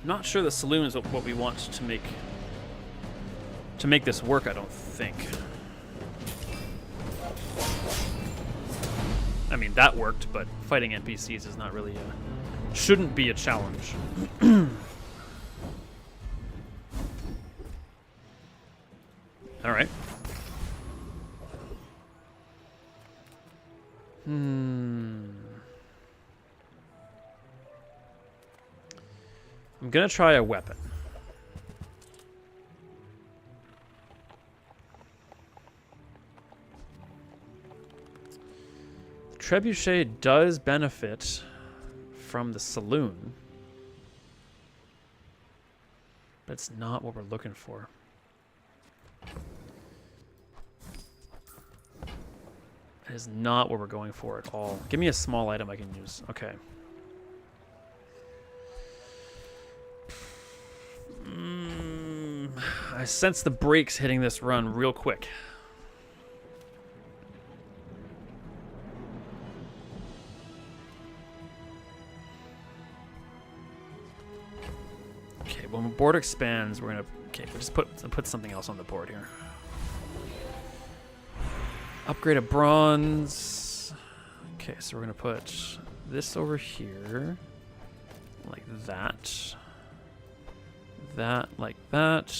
Not sure the saloon is what we want to make this work, I don't think. I mean, that worked, but fighting NPCs is not really shouldn't be a challenge. All right. I'm gonna try a weapon. The trebuchet does benefit from the saloon, but it's not what we're looking for. It is not what we're going for at all. Give me a small item I can use. Okay. I sense the brakes hitting this run real quick. Okay, when the board expands, we're gonna we'll just put something else on the board here. Upgrade a bronze. Okay, so we're gonna put this over here, like that. That, like that.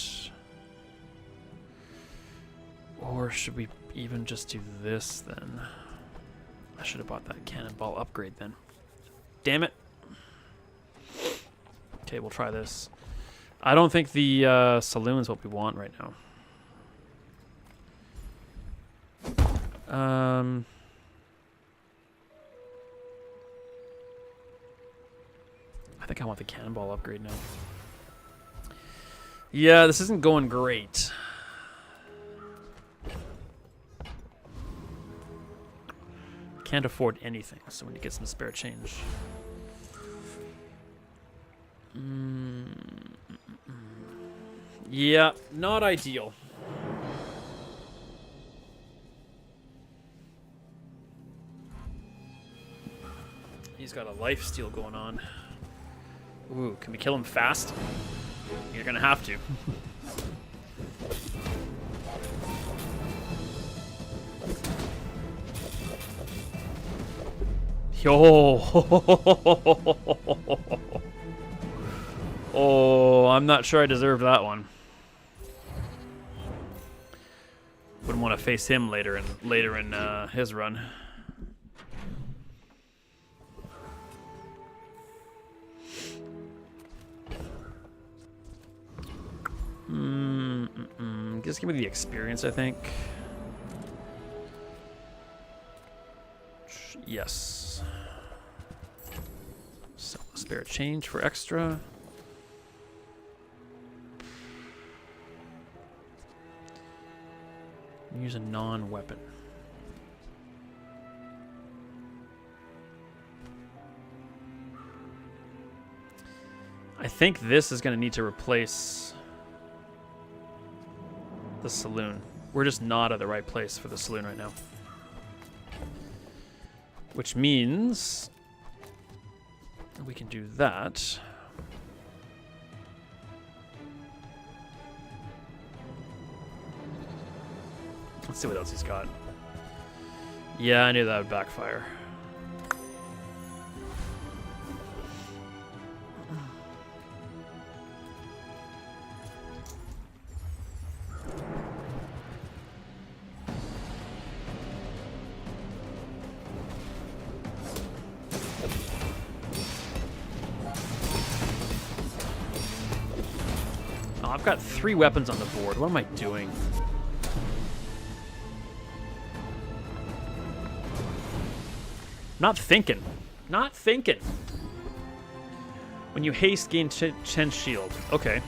Or should we even just do this then? I should have bought that cannonball upgrade then. Damn it. Okay, we'll try this. I don't think the saloon's what we want right now. I think I want the cannonball upgrade now. Yeah, this isn't going great. Can't afford anything, so we need to get some spare change. Yeah, not ideal. He's got a lifesteal going on. Ooh, can we kill him fast? You're gonna have to. Yo. Oh, I'm not sure I deserve that one. Wouldn't want to face him later in his run. Just give me the experience, I think. Yes. So, spare change for extra. Use a non-weapon. I think this is going to need to replace the saloon. We're just not at the right place for the saloon right now. Which means we can do that. Let's see what else he's got. Yeah, I knew that would backfire. Oh, I've got 3 weapons on the board. What am I doing? Not thinking. Not thinking. When you haste, gain Chen's shield. Okay.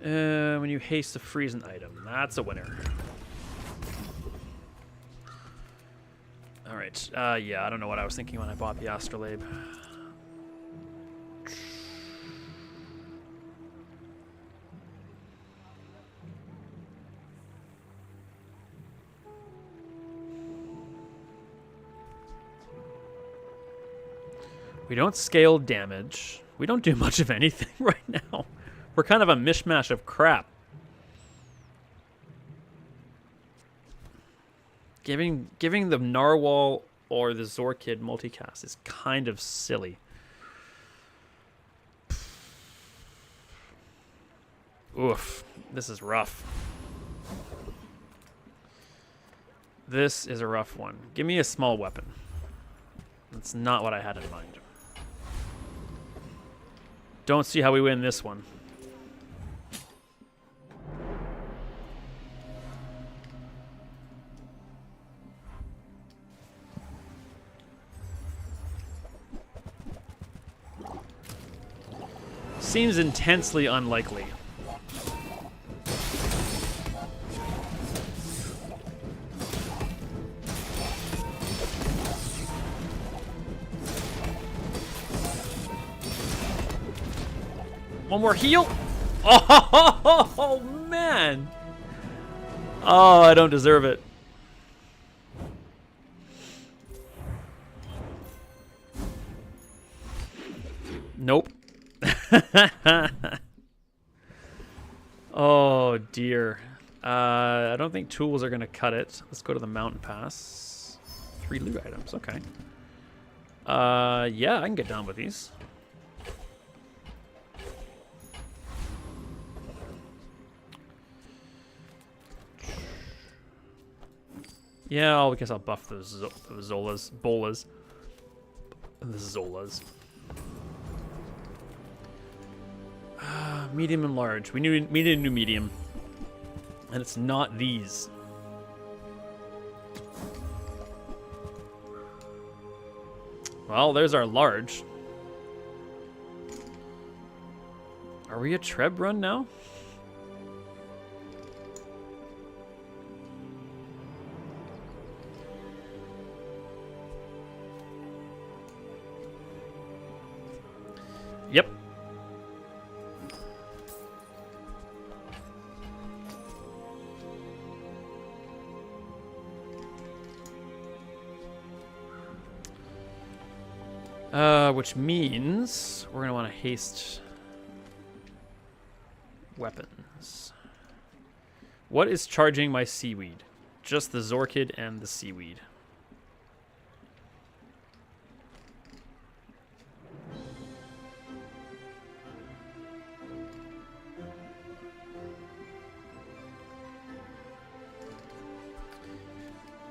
When you haste a freeze an item. That's a winner. Alright. Yeah, I don't know what I was thinking when I bought the Astrolabe. We don't scale damage. We don't do much of anything right now. We're kind of a mishmash of crap. Giving the Narwhal or the Zorkid multicast is kind of silly. Oof. This is rough. This is a rough one. Give me a small weapon. That's not what I had in mind. Don't see how we win this one. Seems intensely unlikely. One more heal. Oh, man. Oh, I don't deserve it. Nope. Oh, dear. I don't think tools are going to cut it. Let's go to the mountain pass. 3 loot items. Okay. Yeah, I can get down with these. Yeah, I guess I'll buff the Zolas. Bolas. The Zolas. Medium and large. We needed a new medium. And it's not these. Well, there's our large. Are we a Treb run now? Yep. Which means we're gonna want to haste weapons. What is charging my seaweed? Just the Zorkid and the seaweed.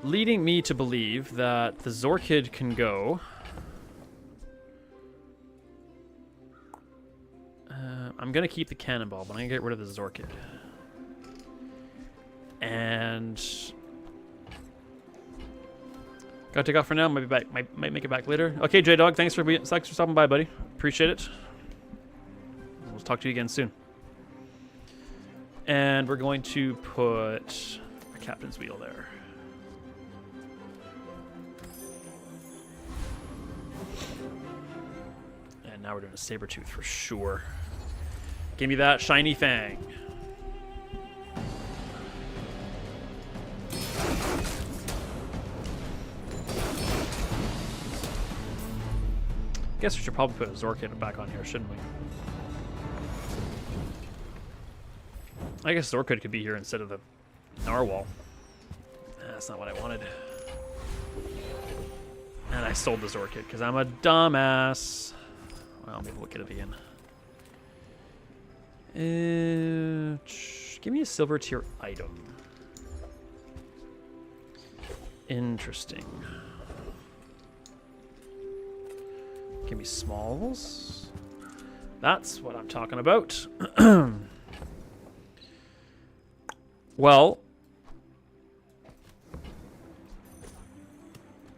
Leading me to believe that the Zorkid can go. I'm going to keep the cannonball, but I'm going to get rid of the Zorkid. And gotta take off for now. Might be back. Might make it back later. Okay, J-Dog, thanks for stopping by, buddy. Appreciate it. We'll talk to you again soon. And we're going to put a captain's wheel there. And now we're doing a Sabertooth for sure. Give me that shiny fang. Guess we should probably put a Zorkid back on here, shouldn't we? I guess Zorkid could be here instead of the Narwhal. That's not what I wanted. And I sold the Zorkid because I'm a dumbass. Well, maybe we'll get it again. Give me a silver tier item. Interesting. Give me smalls. That's what I'm talking about. Well,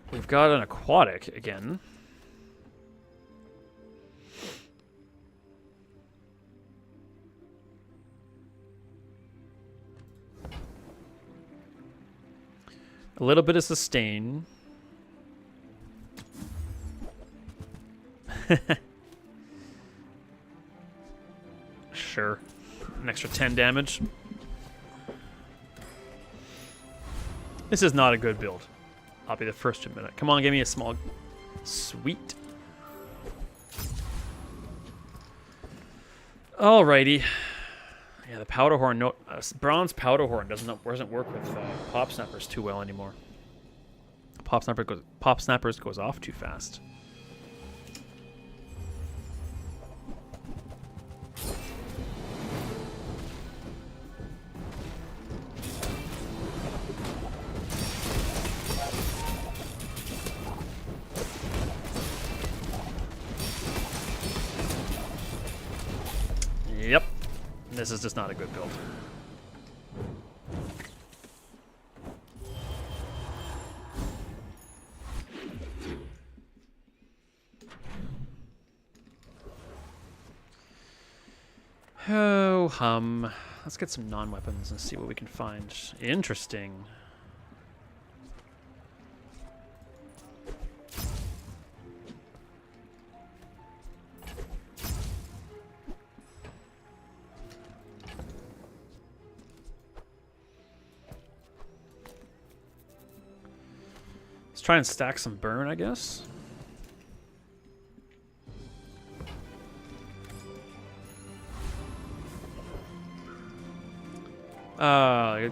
we've got an aquatic again. A little bit of sustain. Sure. An extra 10 damage. This is not a good build. I'll be the first to admit it. Come on, give me a small... Sweet. Alrighty. Yeah, the powder horn... No, bronze powder horn doesn't work with pop snappers too well anymore. Pop snappers goes off too fast. Yep. This is just not a good build. Oh, hum. Let's get some non-weapons and see what we can find. Interesting. Let's try and stack some burn, I guess.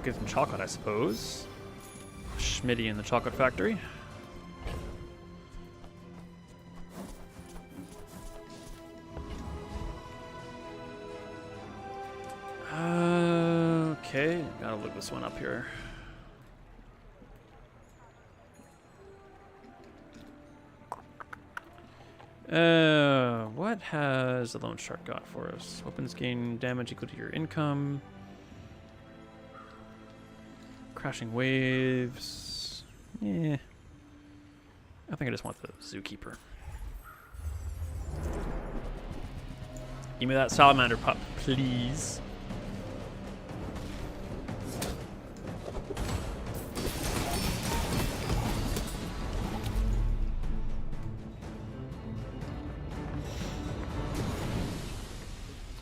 Get some chocolate, I suppose. Schmitty in the chocolate factory. Okay, gotta look this one up here. What has the Loan Shark got for us? Weapons gain damage equal to your income. Crashing waves. Yeah. I think I just want the Zookeeper. Give me that salamander pup, please.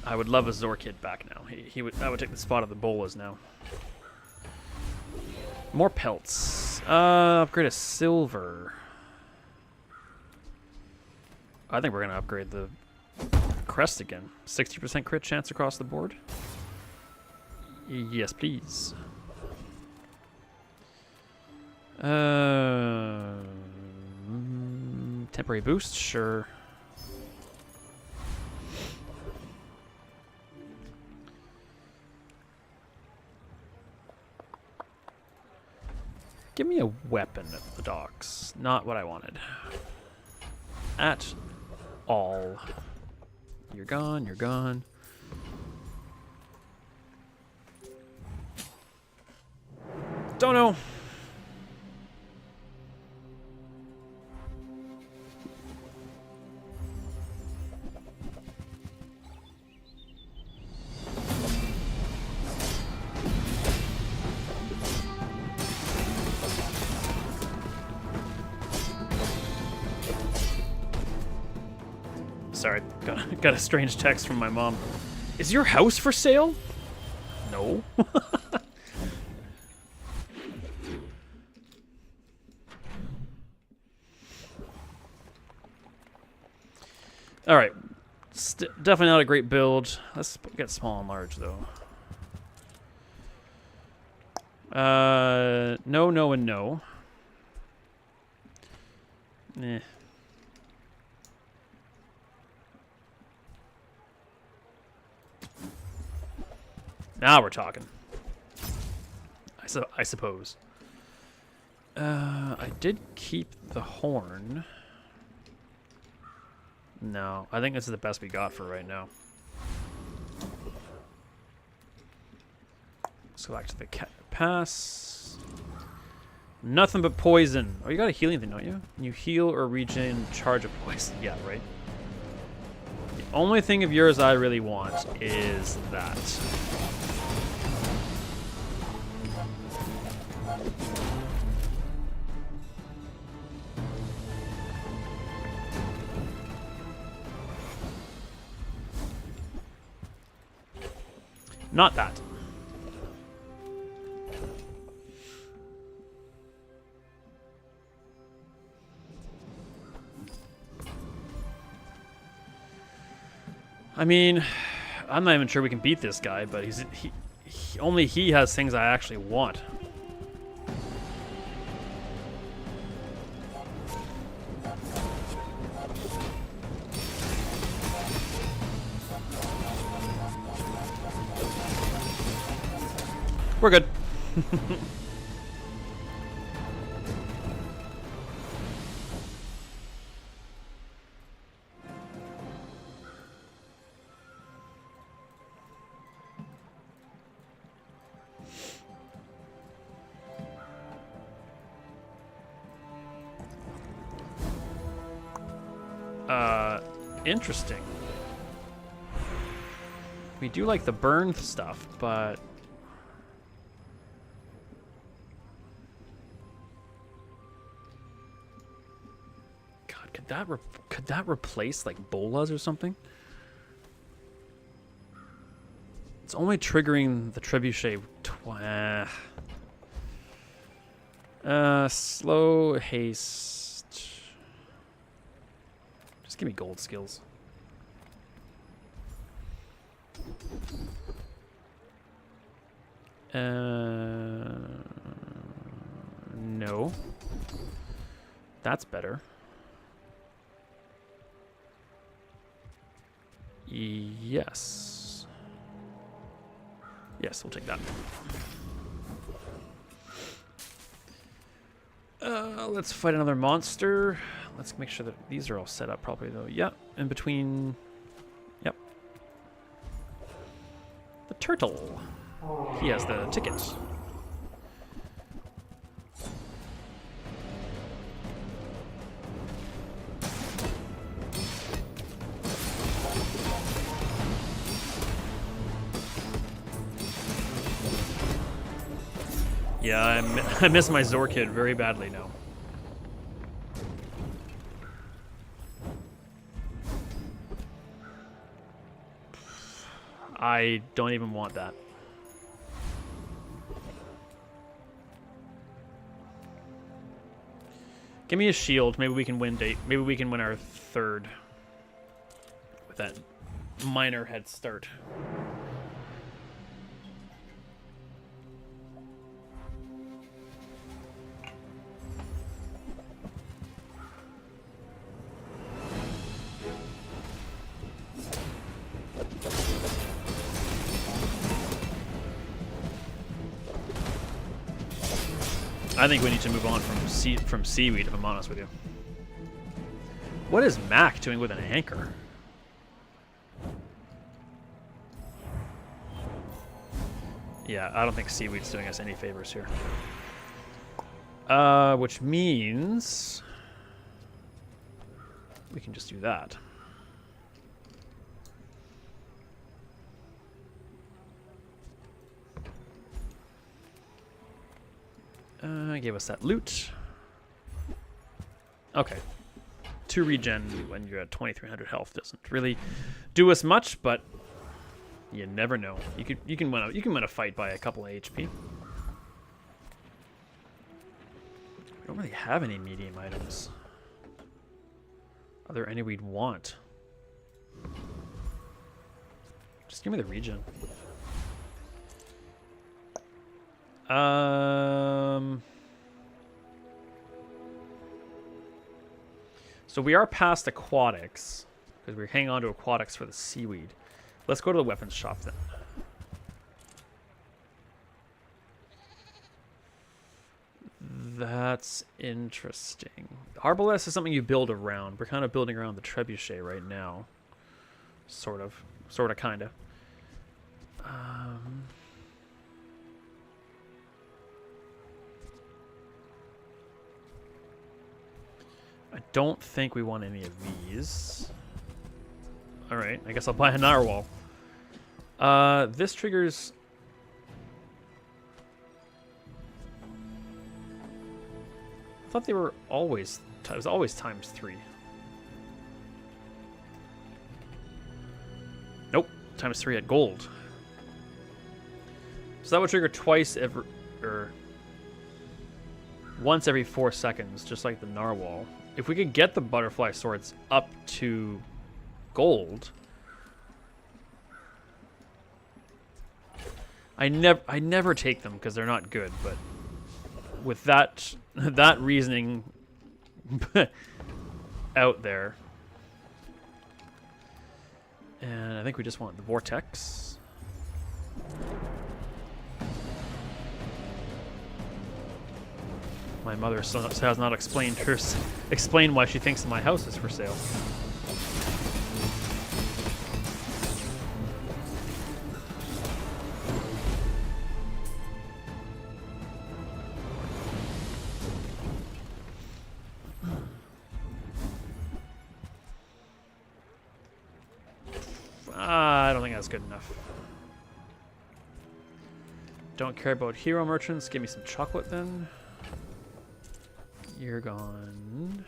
I would love a Zorkid back now. I would take the spot of the Bolas now. More pelts. Upgrade a silver. I think we're gonna upgrade the crest again. 60% crit chance across the board. Yes, please. Temporary boost, sure. Give me a weapon at the docks. Not what I wanted. At all. You're gone, you're gone. Don't know. Sorry, got a strange text from my mom. Is your house for sale? No. All right. Definitely not a great build. Let's get small and large, though. No, no, and no. Eh. Now we're talking. I suppose. I did keep the horn. No, I think this is the best we got for right now. Let's go back to the pass. Nothing but poison. Oh, you got a healing thing, don't you? You heal or regen charge of poison. Yeah, right. The only thing of yours I really want is that. Not that. I mean, I'm not even sure we can beat this guy, but only he has things I actually want. We're good. Interesting. We do like the burn stuff, but God, could that replace like bolas or something? It's only triggering the trebuchet slow haste. Just give me gold skills. No. That's better. Yes. Yes, we'll take that. Let's fight another monster. Let's make sure that these are all set up properly, though. Yep, in between. Yep. The turtle. He has the ticket. Yeah, I miss my Zorkid very badly now. I don't even want that. Give me a shield. Maybe we can win Maybe we can win our third with that minor head start. I think we need to move on from seaweed, if I'm honest with you. What is Mac doing with an anchor? Yeah, I don't think seaweed's doing us any favors here. Which means we can just do that. Gave us that loot. Okay. 2 regen when you're at 2300 health doesn't really do us much, but You never know. You can win a fight by a couple of HP. We don't really have any medium items. Are there any we'd want? Just give me the regen. So we are past aquatics because we're hanging on to aquatics for the seaweed. Let's go to the weapons shop then. That's interesting. Arbalest is something you build around. We're kind of building around the trebuchet right now. Sort of, kind of. I don't think we want any of these. Alright, I guess I'll buy a narwhal. This triggers... I thought they were always... It was always ×3. Nope, ×3 at gold. So that would trigger twice every... or... once every 4 seconds, just like the narwhal. If we could get the butterfly swords up to gold... I never take them because they're not good, but with that reasoning out there, and I think we just want the vortex. My mother has not explained why she thinks my house is for sale. I don't think that's good enough. Don't care about hero merchants. Give me some chocolate then. You're gone.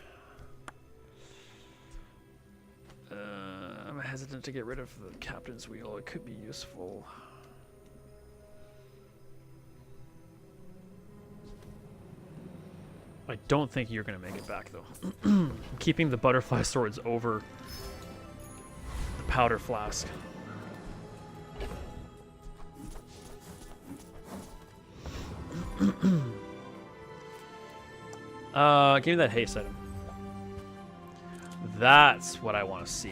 I'm hesitant to get rid of the captain's wheel. It could be useful. I don't think you're going to make it back, though. I'm keeping the butterfly swords over the powder flask. Give me that haste item. That's what I want to see.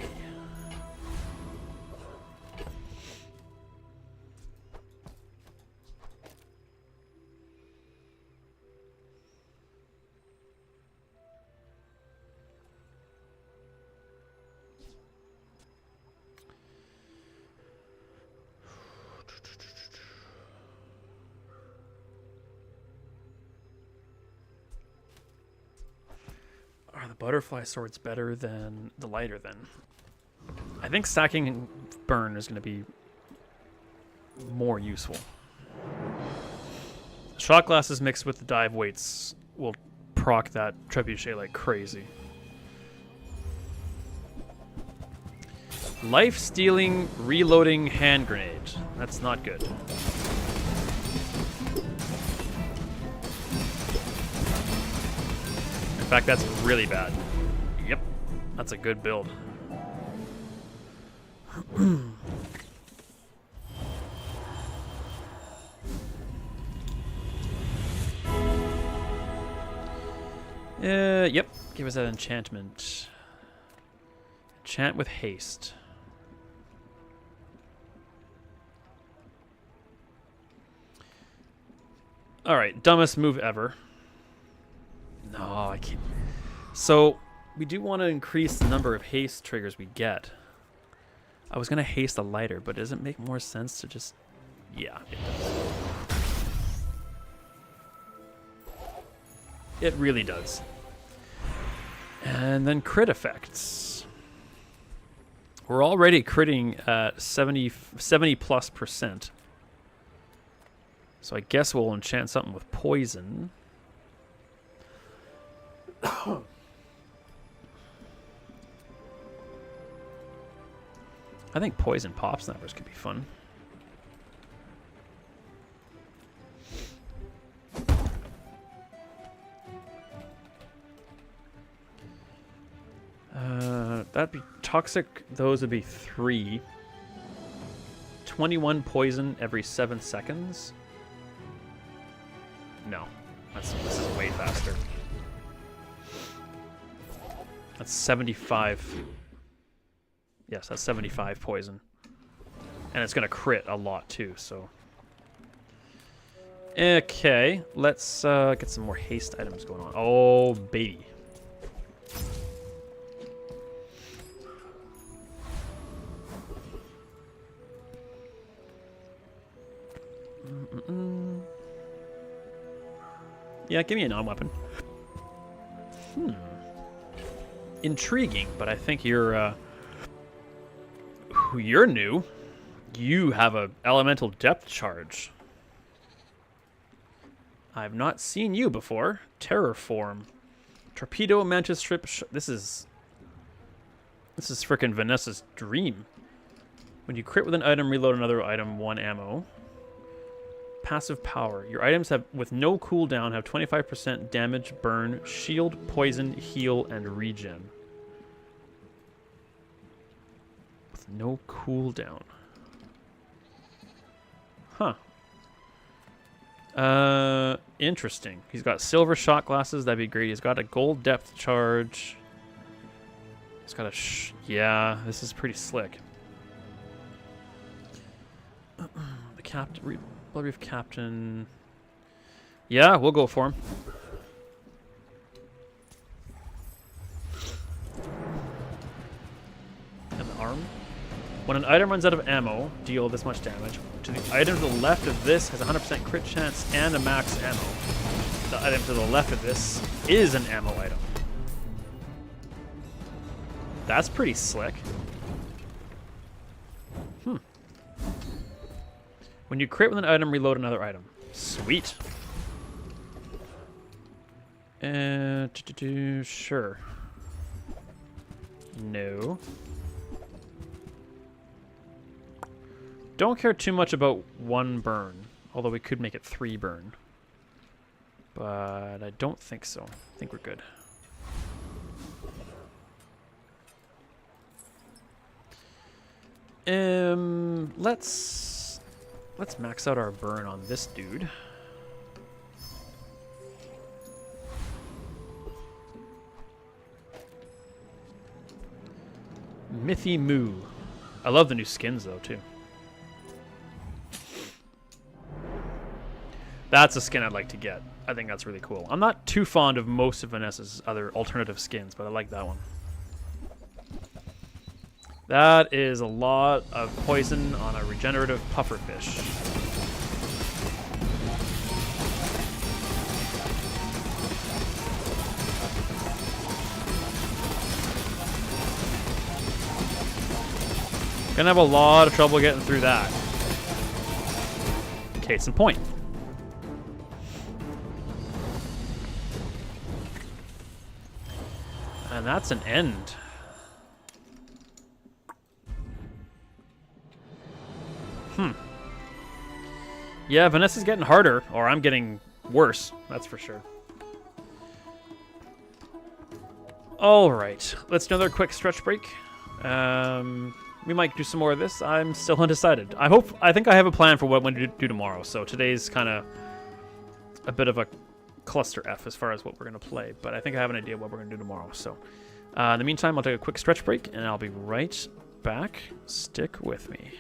Are the butterfly swords better than the lighter then? I think stacking burn is going to be more useful. Shot glasses mixed with the dive weights will proc that trebuchet like crazy. Life-stealing reloading hand grenade. That's not good. In fact, that's really bad. Yep, that's a good build. Yep, give us that enchantment. Enchant with haste. Alright, dumbest move ever. No, I can't. So, we do want to increase the number of haste triggers we get. I was going to haste a lighter, but does it make more sense to just... Yeah, it does. It really does. And then crit effects. We're already critting at 70+%. So I guess we'll enchant something with poison. I think poison pop snappers could be fun. That'd be toxic. Those would be 3. 21 poison every 7 seconds. No, this is way faster. That's 75. Yes, that's 75 poison. And it's going to crit a lot too, so. Okay, let's get some more haste items going on. Oh, baby. Yeah, give me a non-weapon. Intriguing, but I think you're new. You have a elemental depth charge. I've not seen you before. Terror form. Torpedo, mantis strip. This is frickin' Vanessa's dream. When you crit with an item, reload another item, 1 ammo. Passive power. Your items have with no cooldown have 25% damage, burn, shield, poison, heal, and regen. With no cooldown. Huh. Interesting. He's got silver shot glasses. That'd be great. He's got a gold depth charge. He's got a yeah, this is pretty slick. The captain, Blood Reef Captain. Yeah, we'll go for him. And the arm. When an item runs out of ammo, deal this much damage. To the item to the left of this has a 100% crit chance and a max ammo. The item to the left of this is an ammo item. That's pretty slick. When you crit with an item, reload another item. Sweet. Sure. No. Don't care too much about 1 burn, although we could make it 3 burn. But I don't think so. I think we're good. Let's max out our burn on this dude. Mithy Moo. I love the new skins though too. That's a skin I'd like to get. I think that's really cool. I'm not too fond of most of Vanessa's other alternative skins, but I like that one. That is a lot of poison on a regenerative pufferfish. Gonna have a lot of trouble getting through that. Case in point. And that's an end. Yeah, Vanessa's getting harder, or I'm getting worse, that's for sure. Alright, let's do another quick stretch break. We might do some more of this. I'm still undecided. I think I have a plan for what I'm going to do tomorrow, so today's kind of a bit of a cluster F as far as what we're going to play, but I think I have an idea of what we're going to do tomorrow. So in the meantime, I'll take a quick stretch break, and I'll be right back. Stick with me.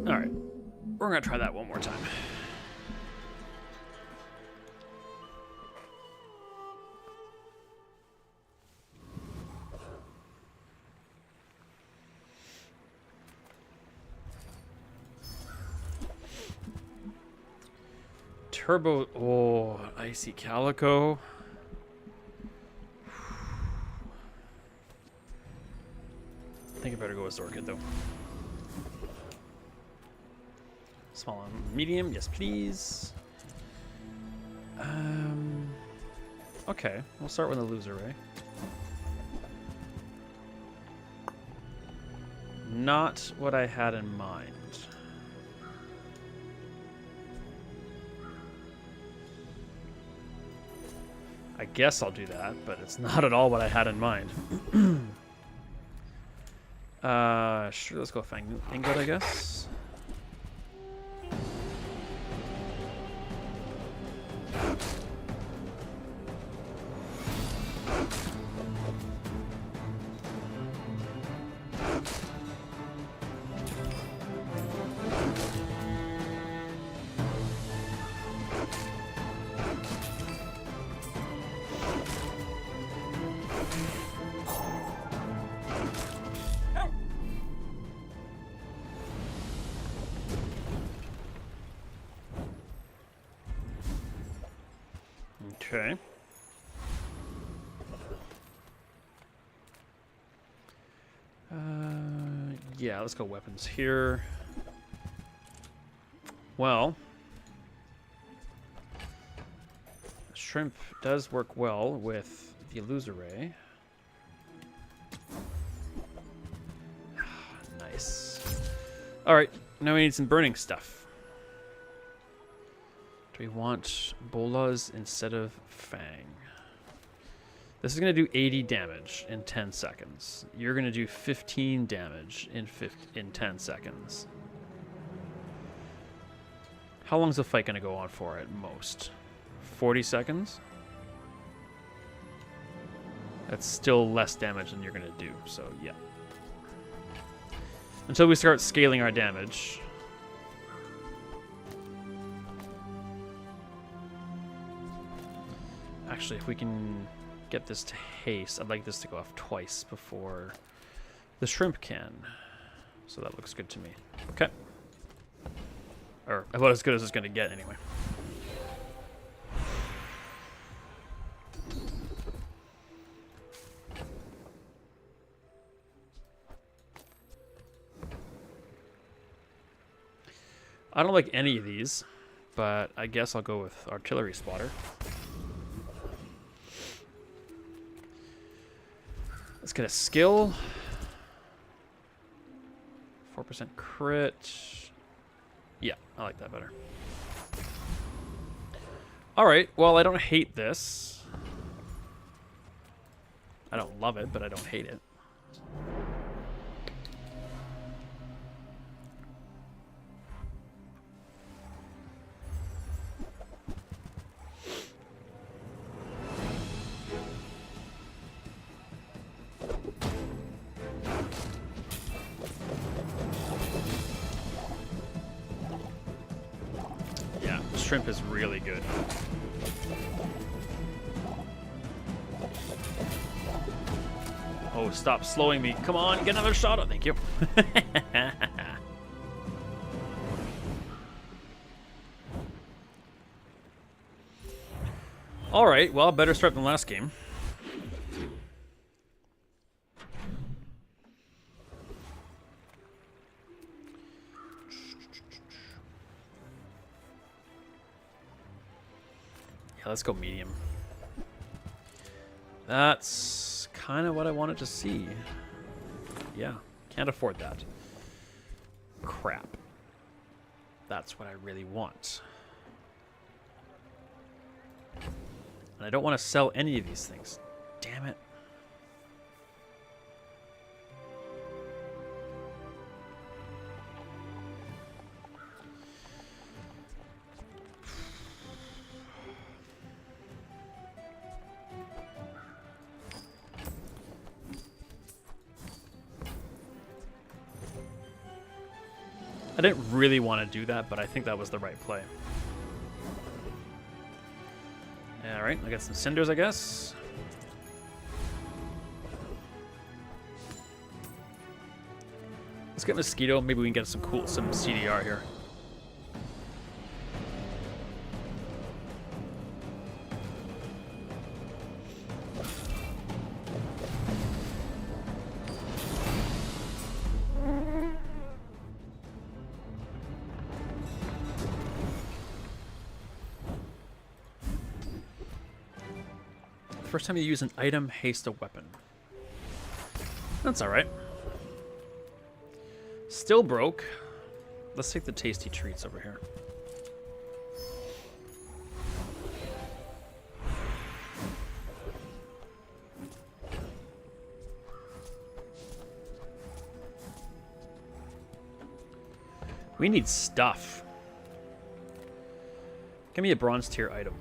Alright. We're going to try that one more time. Turbo. Oh, Icy Calico. I think I better go with Zorkit though. Small and medium, yes please. Okay, we'll start with the loser ray. Not what I had in mind. I guess I'll do that, but it's not at all what I had in mind. Sure, let's go Fang Ingot, I guess. Okay. Yeah, let's go weapons here. Well, Shrimp does work well with the Illusoray. Nice. Alright, now we need some burning stuff. Do we want bolas instead of Fang? This is going to do 80 damage in 10 seconds. You're going to do 15 damage in 10 seconds. How long is the fight going to go on for at most? 40 seconds? That's still less damage than you're going to do, so yeah. Until we start scaling our damage. Actually, if we can get this to haste, I'd like this to go off twice before the shrimp can. So that looks good to me. Okay. Or about as good as it's going to get anyway. I don't like any of these, but I guess I'll go with Artillery Spotter. Let's get a skill. 4% crit. Yeah, I like that better. Alright, well, I don't hate this. I don't love it, but I don't hate it. Shrimp is really good. Oh, stop slowing me. Come on, get another shot. Oh, thank you. All right, well, better start than last game. Let's go medium. That's kind of what I wanted to see. Yeah, can't afford that. Crap. That's what I really want. And I don't want to sell any of these things. Damn it. I didn't really want to do that, but I think that was the right play. Alright, I got some cinders, I guess. Let's get Mosquito. Maybe we can get some CDR here. First time you use an item, haste a weapon. That's alright. Still broke. Let's take the tasty treats over here. We need stuff. Give me a bronze tier item.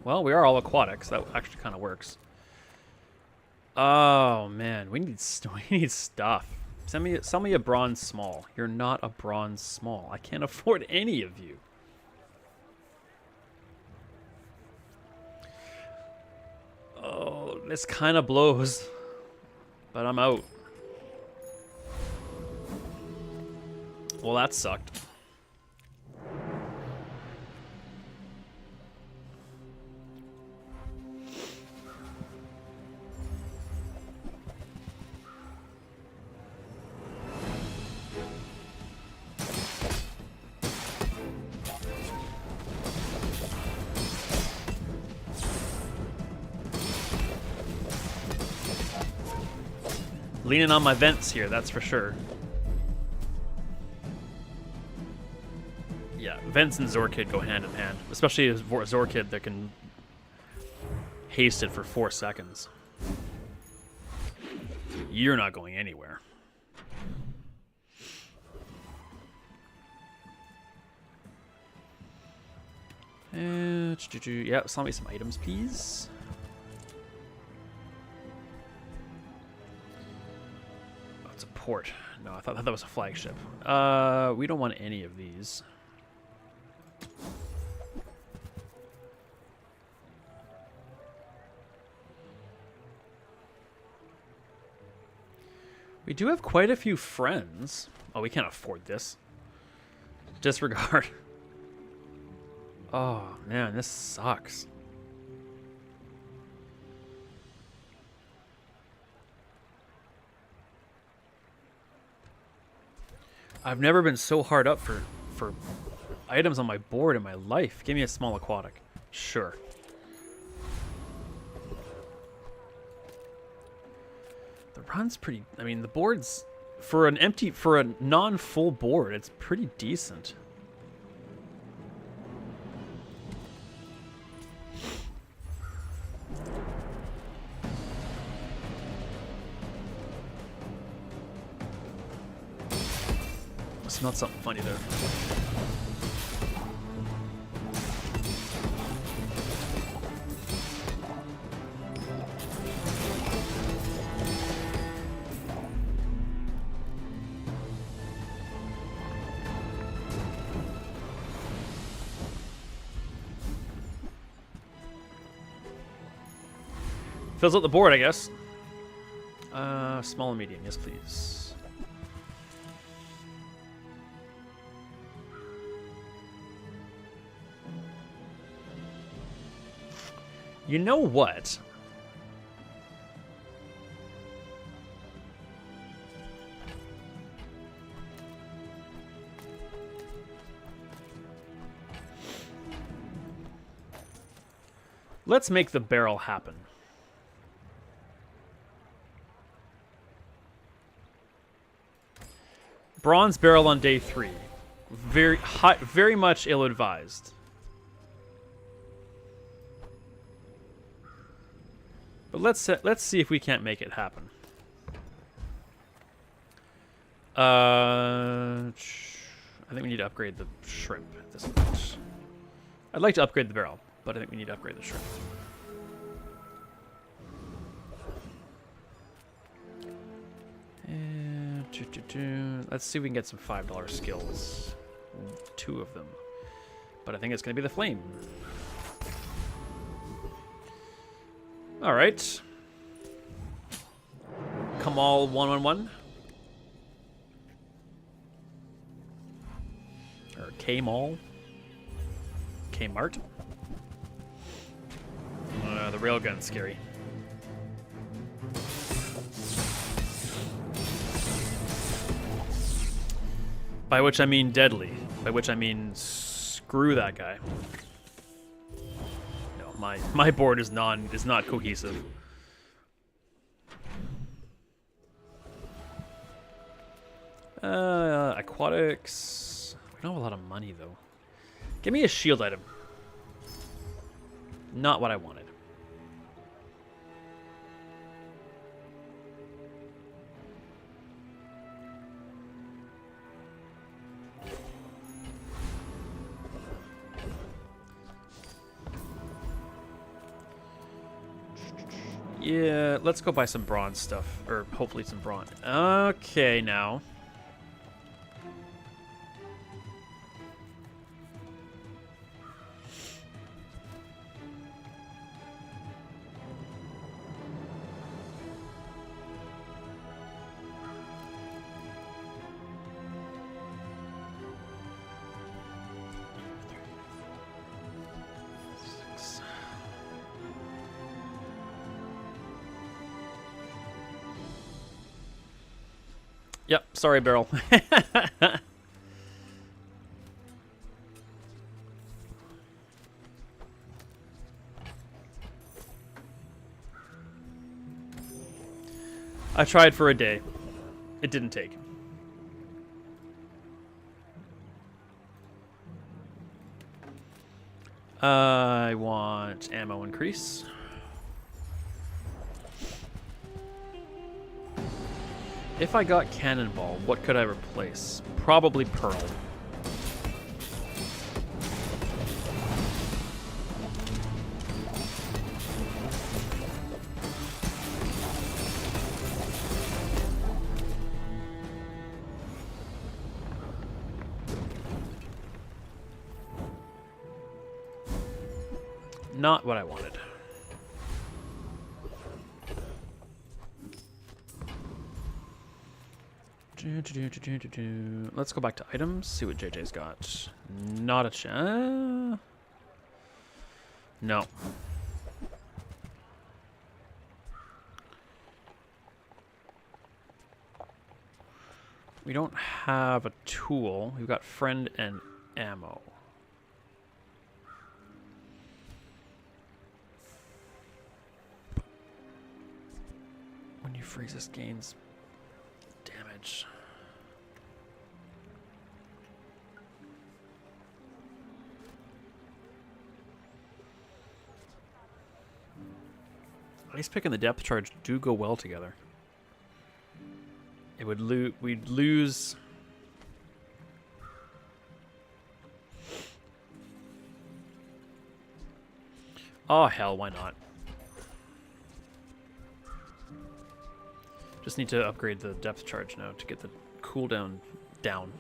Well, we are all aquatics. That actually kind of works. Oh man, we need stuff. Sell me a bronze small. You're not a bronze small. I can't afford any of you. Oh, this kind of blows, but I'm out. Well, that sucked. Leaning on my vents here, that's for sure. Yeah, vents and Zorkid go hand in hand. Especially as for a Zorkid that can haste it for 4 seconds. You're not going anywhere. Yeah, sell me some items, please. Port. No, I thought that was a flagship. We don't want any of these. We do have quite a few friends. Oh, we can't afford this. Disregard. Oh, man, this sucks. I've never been so hard up for items on my board in my life. Give me a small aquatic. Sure. The run's pretty... I mean, the board's... For a non-full board, it's pretty decent. Smelled something funny there. Fills up the board, I guess. Small and medium, yes please. You know what? Let's make the barrel happen. Bronze barrel on day 3. Very hot, very much ill-advised. But let's see if we can't make it happen. I think we need to upgrade the shrimp at this point. I'd like to upgrade the barrel, but I think we need to upgrade the shrimp. And Let's see if we can get some $5 skills. 2 of them. But I think it's going to be the flame. Alright. Kamal 111. Or K-Mall. K-Mart. The railgun's scary. By which I mean deadly. By which I mean screw that guy. No, my board is not cohesive. Aquatics. We don't have a lot of money though. Give me a shield item. Not what I wanted. Yeah, let's go buy some bronze stuff. Or hopefully some bronze. Okay, now. Yep, sorry, Beryl. I tried for a day. It didn't take. I want ammo increase. If I got Cannonball, what could I replace? Probably Pearl. Not what I wanted. Let's go back to items, see what JJ's got. Not a chance. No. We don't have a tool. We've got friend and ammo. When you freeze, this gains damage. Ice pick and the depth charge do go well together. It would we'd lose. Oh hell, why not? Just need to upgrade the depth charge now to get the cooldown down.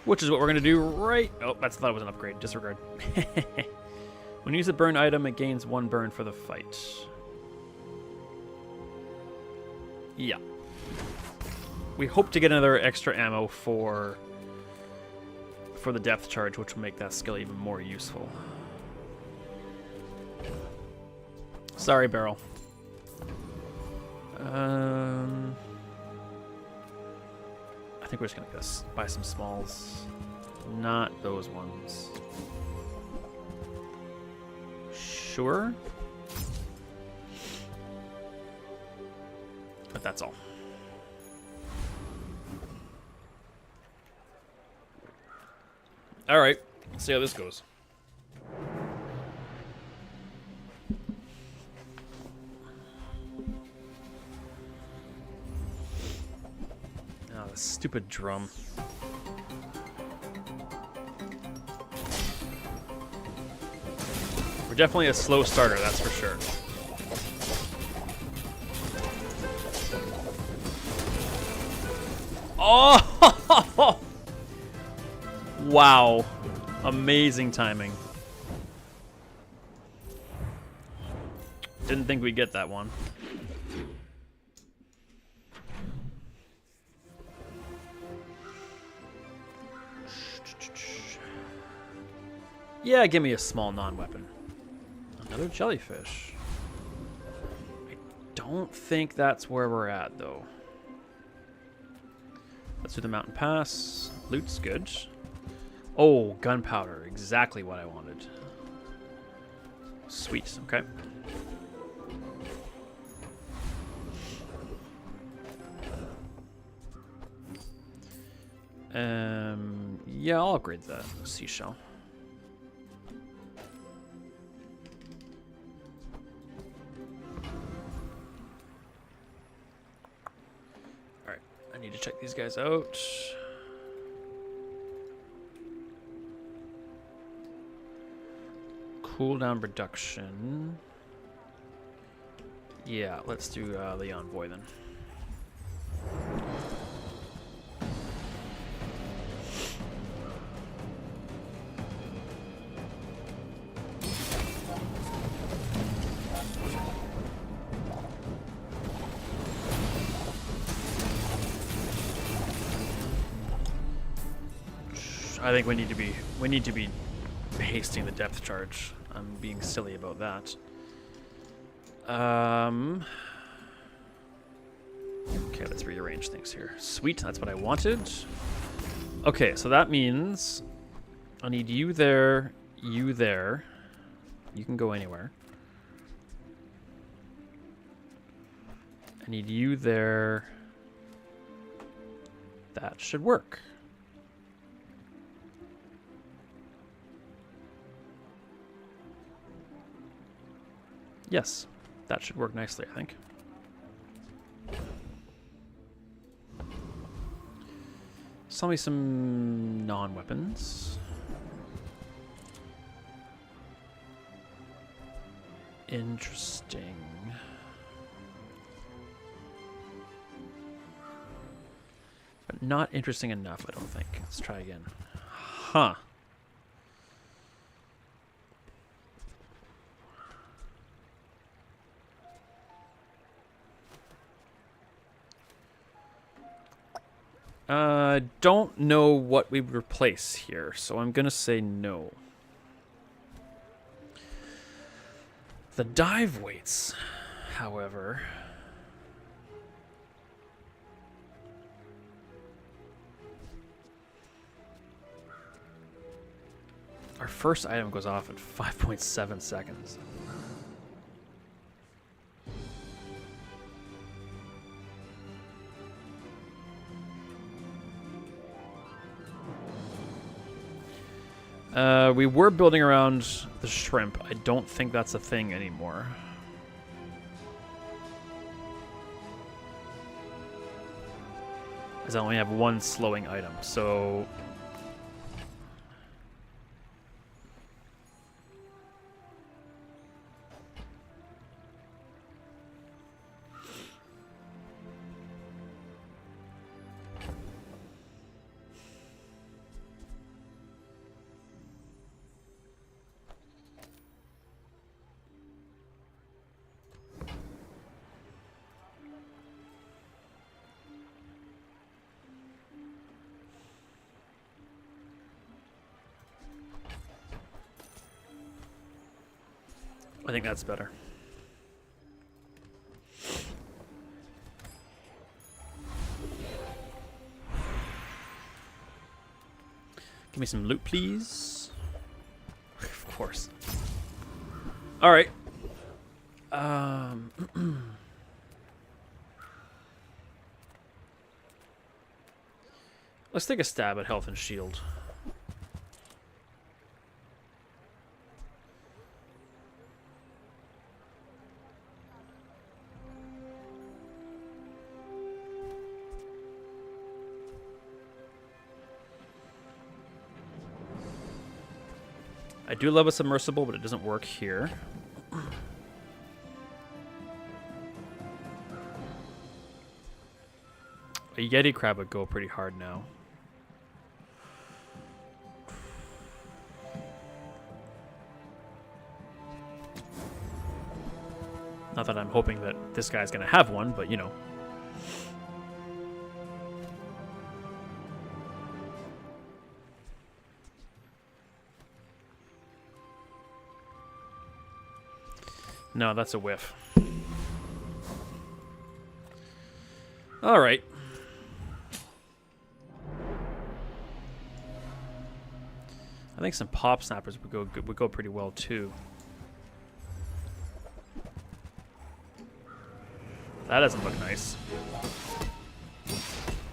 Which is what we're going to do right... Oh, I thought it was an upgrade. Disregard. When you use a burn item, it gains 1 burn for the fight. Yeah. We hope to get another extra ammo for the depth charge, which will make that skill even more useful. Sorry, Beryl. I think we're just gonna buy some smalls. Not those ones. Sure. But that's all. All right, let's see how this goes. Oh, the stupid drum. We're definitely a slow starter, that's for sure. Oh! Wow. Amazing timing. Didn't think we'd get that one. Yeah, give me a small non-weapon. Another jellyfish. I don't think that's where we're at, though. Let's do the mountain pass. Loot's good. Oh, gunpowder. Exactly what I wanted. Sweet. Okay. Yeah, I'll upgrade the seashell. Alright, I need to check these guys out. Cooldown reduction. Yeah, let's do the envoy then. I think we need to be hasting the depth charge. I'm being silly about that. Okay, let's rearrange things here. Sweet, that's what I wanted. Okay, so that means I need you there, you there. You can go anywhere. I need you there. That should work. Yes, that should work nicely, I think. Sell me some non-weapons. Interesting. But not interesting enough, I don't think. Let's try again. Huh. Don't know what we would replace here, so I'm gonna say no. The dive weights, however, our first item goes off at 5.7 seconds. We were building around the shrimp. I don't think that's a thing anymore. As I only have one slowing item, so... I think that's better. Give me some loot, please. Of course. All right. Let's take a stab at health and shield. I do love a submersible, but it doesn't work here. A Yeti crab would go pretty hard now. Not that I'm hoping that this guy's gonna have one, but you know. No, that's a whiff. All right. I think some pop snappers would go pretty well too. That doesn't look nice.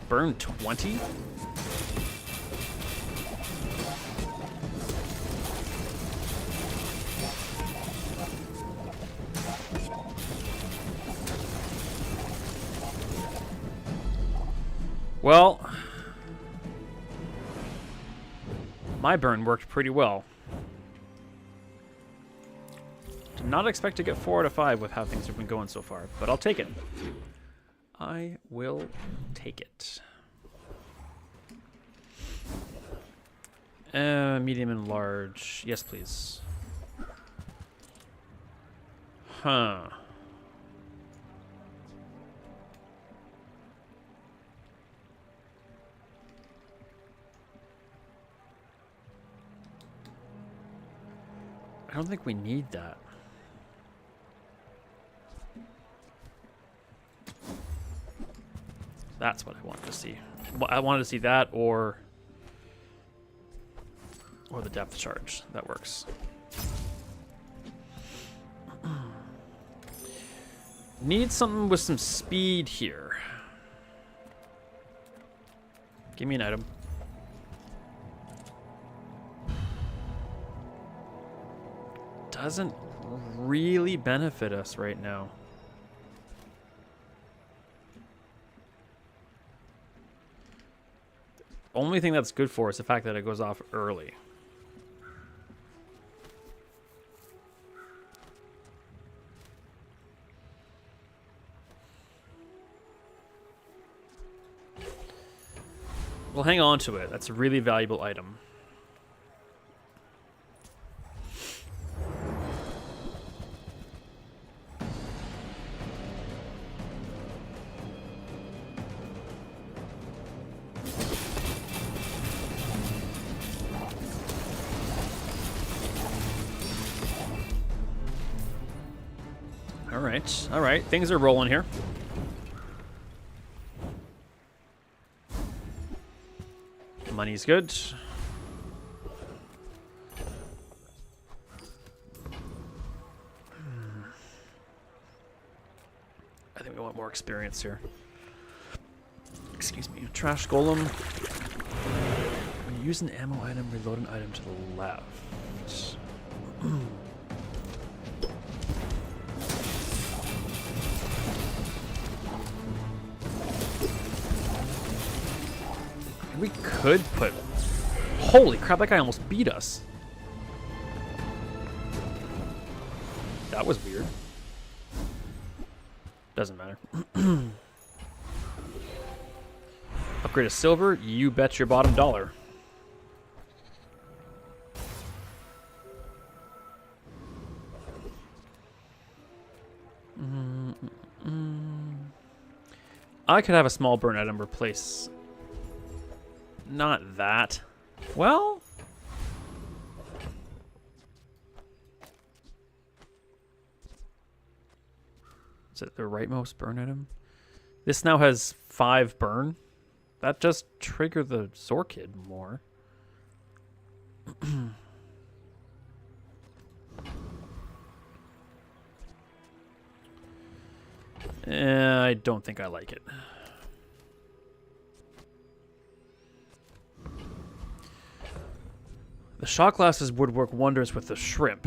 Burn 20? Well, my burn worked pretty well. Did not expect to get 4 out of 5 with how things have been going so far, but I'll take it. I will take it. Medium and large. Yes, please. Huh. I don't think we need that. That's what I wanted to see. Well, I wanted to see that or the depth charge. That works. Need something with some speed here. Give me an item. Doesn't really benefit us right now. Only thing that's good for is the fact that it goes off early. We'll hang on to it. That's a really valuable item. All right, things are rolling here. Money's good. I think we want more experience here. Excuse me. Trash golem. When you use an ammo item, reload an item to the left. We could put... Holy crap, that guy almost beat us. That was weird. Doesn't matter. Upgrade to silver, you bet your bottom dollar. I could have a small burn item replace... Not that. Well... Is it the rightmost burn item? This now has 5 burn. That just trigger the Zorkid more. I don't think I like it. The shot glasses would work wonders with the shrimp.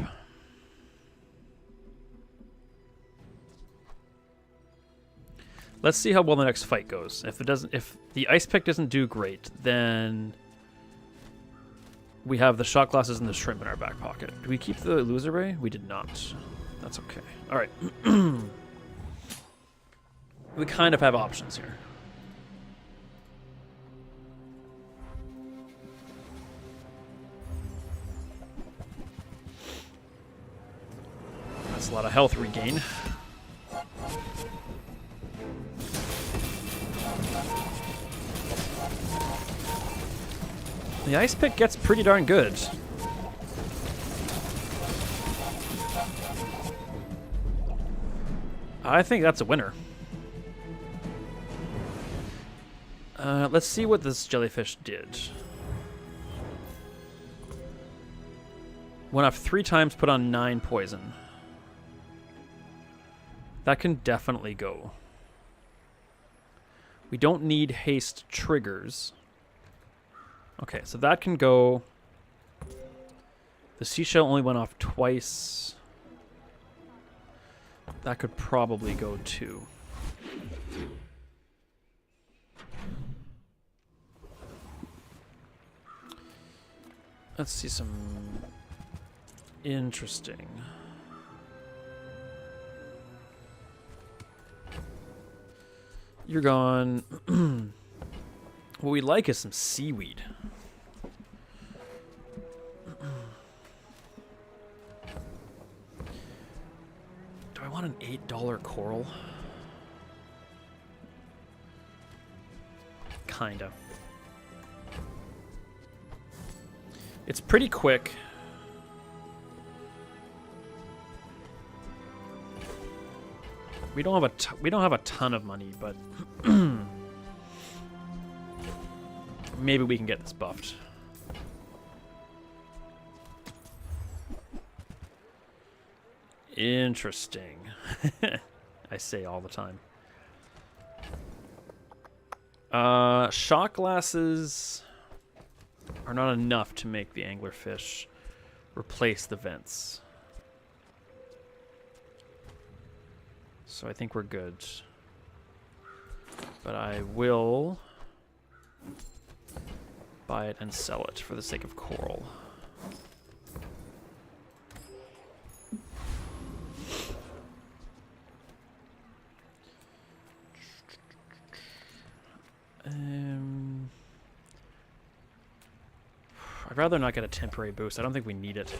Let's see how well the next fight goes. If the ice pick doesn't do great, then we have the shot glasses and the shrimp in our back pocket. Do we keep the loser ray? We did not. That's okay. All right. We kind of have options here. That's a lot of health regain. The ice pick gets pretty darn good. I think that's a winner. Let's see what this jellyfish did. Went off 3 times, put on 9 poison. That can definitely go. We don't need haste triggers. Okay, so that can go. The seashell only went off twice. That could probably go too. Let's see some interesting. You're gone. What we like is some seaweed. Do I want an $8 coral? Kinda. It's pretty quick. We don't have a ton of money, but maybe we can get this buffed. Interesting. I say all the time. Shot glasses are not enough to make the anglerfish replace the vents. So I think we're good. But I will buy it and sell it for the sake of coral. I'd rather not get a temporary boost. I don't think we need it.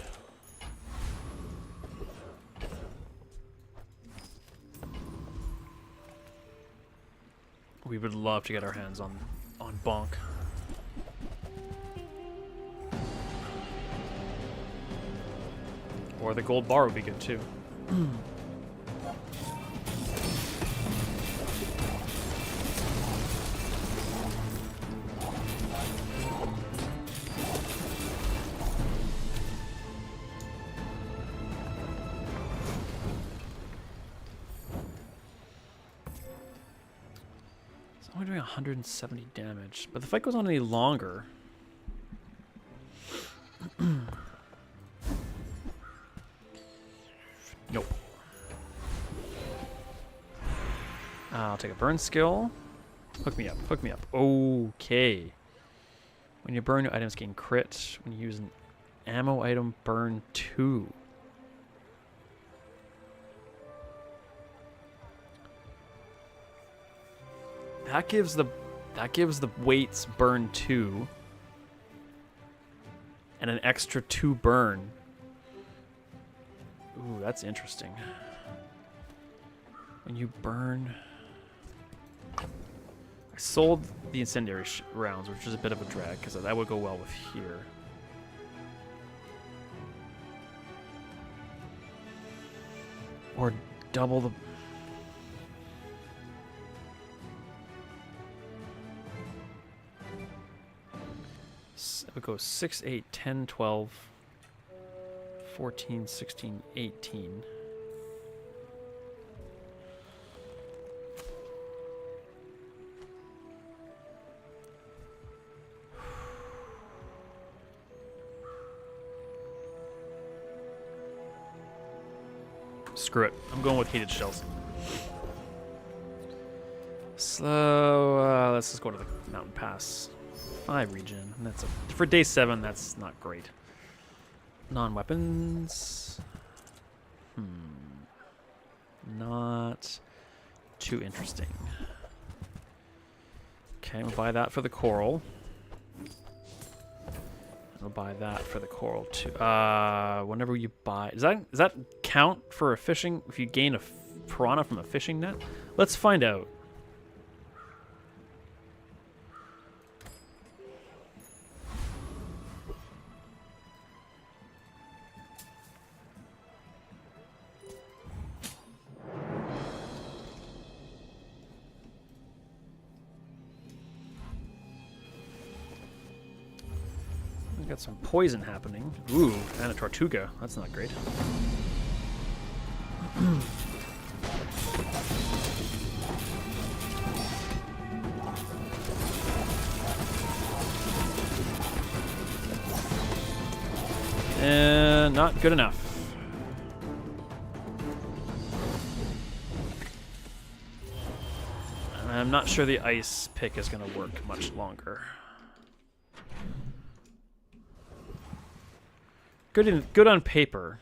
We would love to get our hands on Bonk. Or the gold bar would be good too. Only doing 170 damage, but the fight goes on any longer. Nope. I'll take a burn skill. Hook me up, hook me up. Okay. When you burn, your items gain crit. When you use an ammo item, burn 2. That gives the weights burn 2 and an extra 2 burn. Ooh, that's interesting. When you burn, I sold the incendiary rounds, which is a bit of a drag because that would go well with here. Or double the. It goes 6, 8, 10, 12, 14, 16, 18. Screw it. I'm going with heated shells. So, let's just go to the mountain pass. 5 regen. That's for day 7. That's not great. Non-weapons. Not too interesting. Okay, we'll buy that for the coral. We'll buy that for the coral too. Whenever you buy, does that count count for a fishing if you gain a piranha from a fishing net? Let's find out. We got some poison happening. Ooh, and a Tortuga. That's not great. And not good enough. I'm not sure the ice pick is going to work much longer. Good on paper.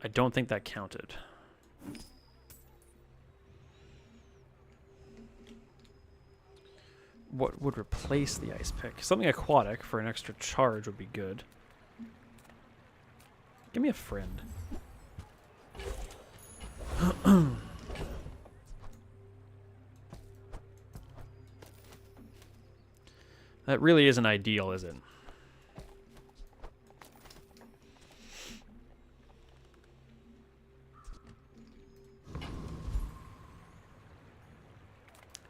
I don't think that counted. What would replace the ice pick? Something aquatic for an extra charge would be good. Give me a friend. That really isn't ideal, is it?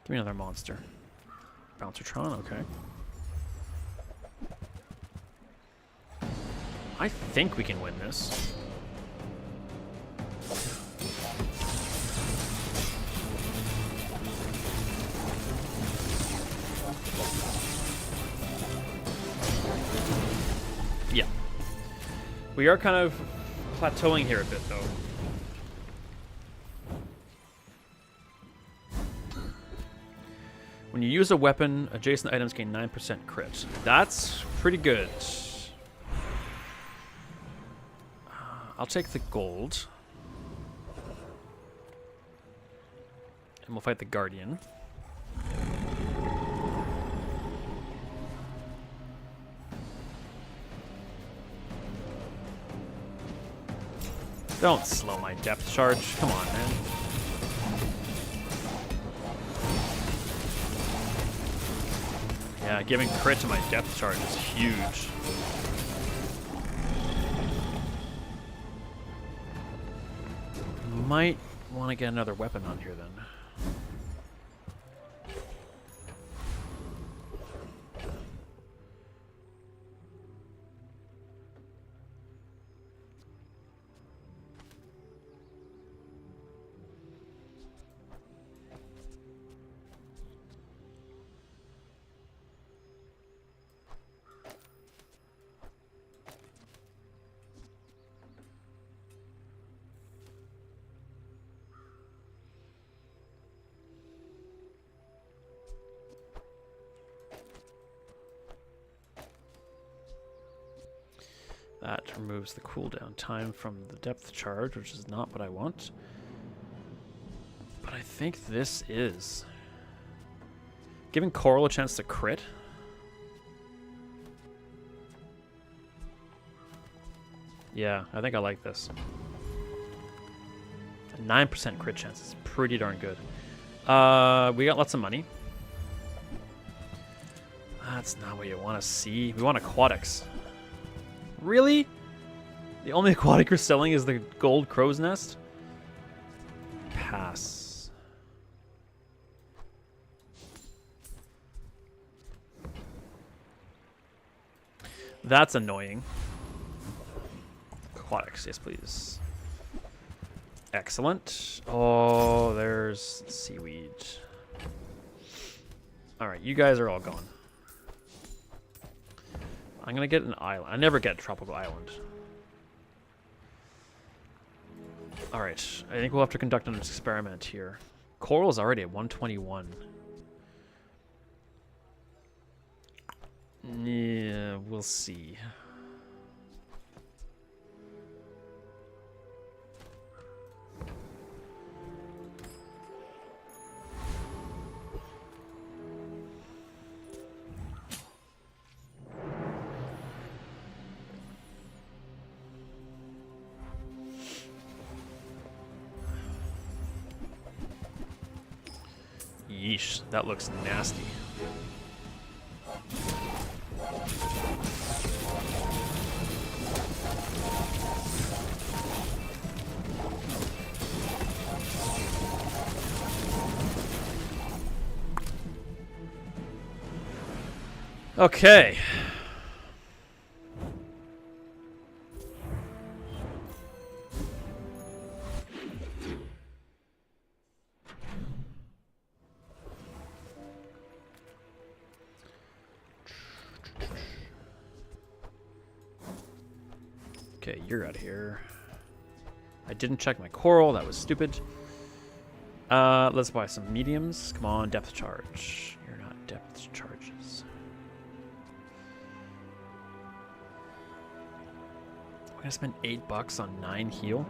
Give me another monster. Bouncertron, okay. I think we can win this. Yeah. We are kind of plateauing here a bit, though. When you use a weapon, adjacent items gain 9% crit. That's pretty good. I'll take the gold. And we'll fight the Guardian. Don't slow my depth charge. Come on, man. Yeah, giving crit to my depth charge is huge. Might want to get another weapon on here then. That removes the cooldown time from the depth charge, which is not what I want. But I think this is. Giving Coral a chance to crit. Yeah, I think I like this. A 9% crit chance is pretty darn good. We got lots of money. That's not what you want to see. We want aquatics. Really? The only aquatic we're selling is the gold crow's nest? Pass. That's annoying. Aquatics, yes please. Excellent. Oh, there's seaweed. Alright, you guys are all gone. I'm gonna get an island. I never get a tropical island. Alright, I think we'll have to conduct an experiment here. Coral is already at 121. Yeah, we'll see. Yeesh, that looks nasty. Okay. Okay, you're out of here. I didn't check my coral. That was stupid. Let's buy some mediums. Come on, depth charge. You're not depth charges. We're gonna spend $8 on 9 heal.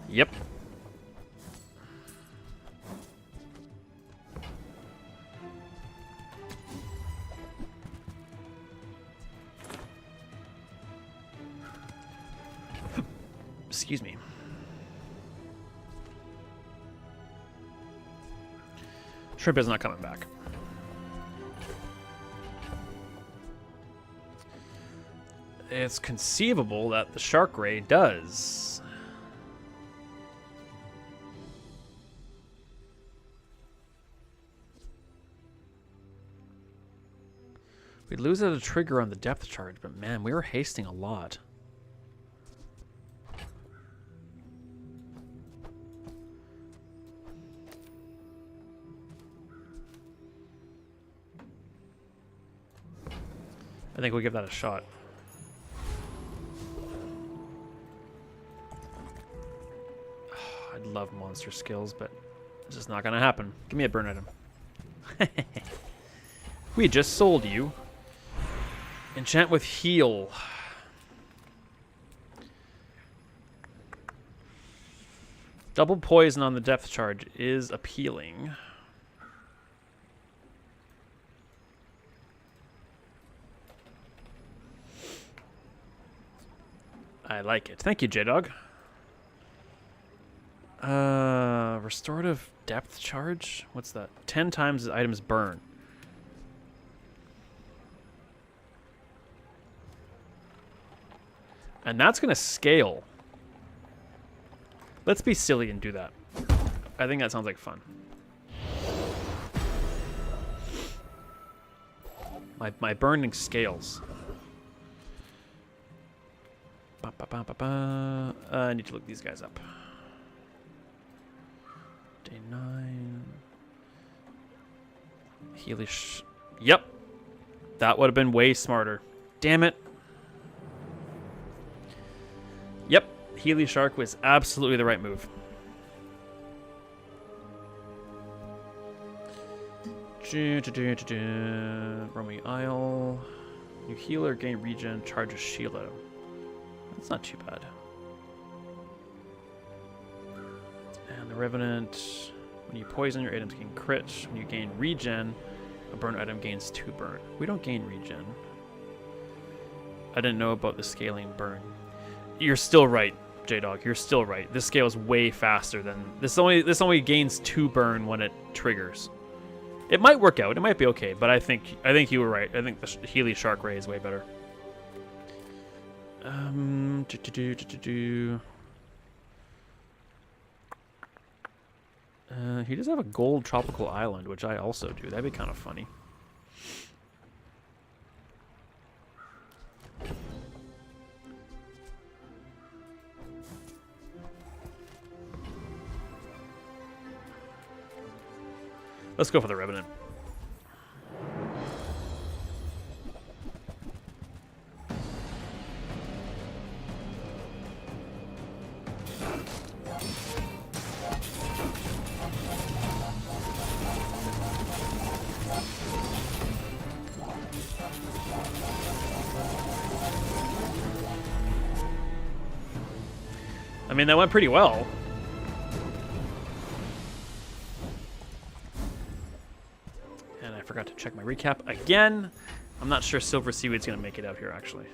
Yep. Excuse me. Shrimp is not coming back. It's conceivable that the Shark Ray does. We lose at a trigger on the depth charge, but man, we were hasting a lot. I think we'll give that a shot. I'd love monster skills, but it's just not gonna happen. Give me a burn item. We just sold you. Enchant with heal. Double poison on the depth charge is appealing. I like it. Thank you, J-Dog. Restorative depth charge? What's that? 10 times the item's burn. And that's going to scale. Let's be silly and do that. I think that sounds like fun. My burning scales. I need to look these guys up. Day 9. Healy Yep. That would have been way smarter. Damn it. Yep. Healy Shark was absolutely the right move. Romy Isle. You healer, gain regen, charge a Sheila. That's not too bad. And the Revenant. When you poison, your items gain crit. When you gain regen, a burn item gains 2 burn. We don't gain regen. I didn't know about the scaling burn. You're still right, J-Dog. You're still right. This scales way faster than this. Only gains 2 burn when it triggers. It might work out. It might be okay, but I think you were right. I think the Healy Shark Ray is way better. He does have a gold tropical island, which I also do. That'd be kind of funny. Let's go for the Revenant. I mean, that went pretty well. And I forgot to check my recap again. I'm not sure Silver Seaweed's going to make it out here, actually.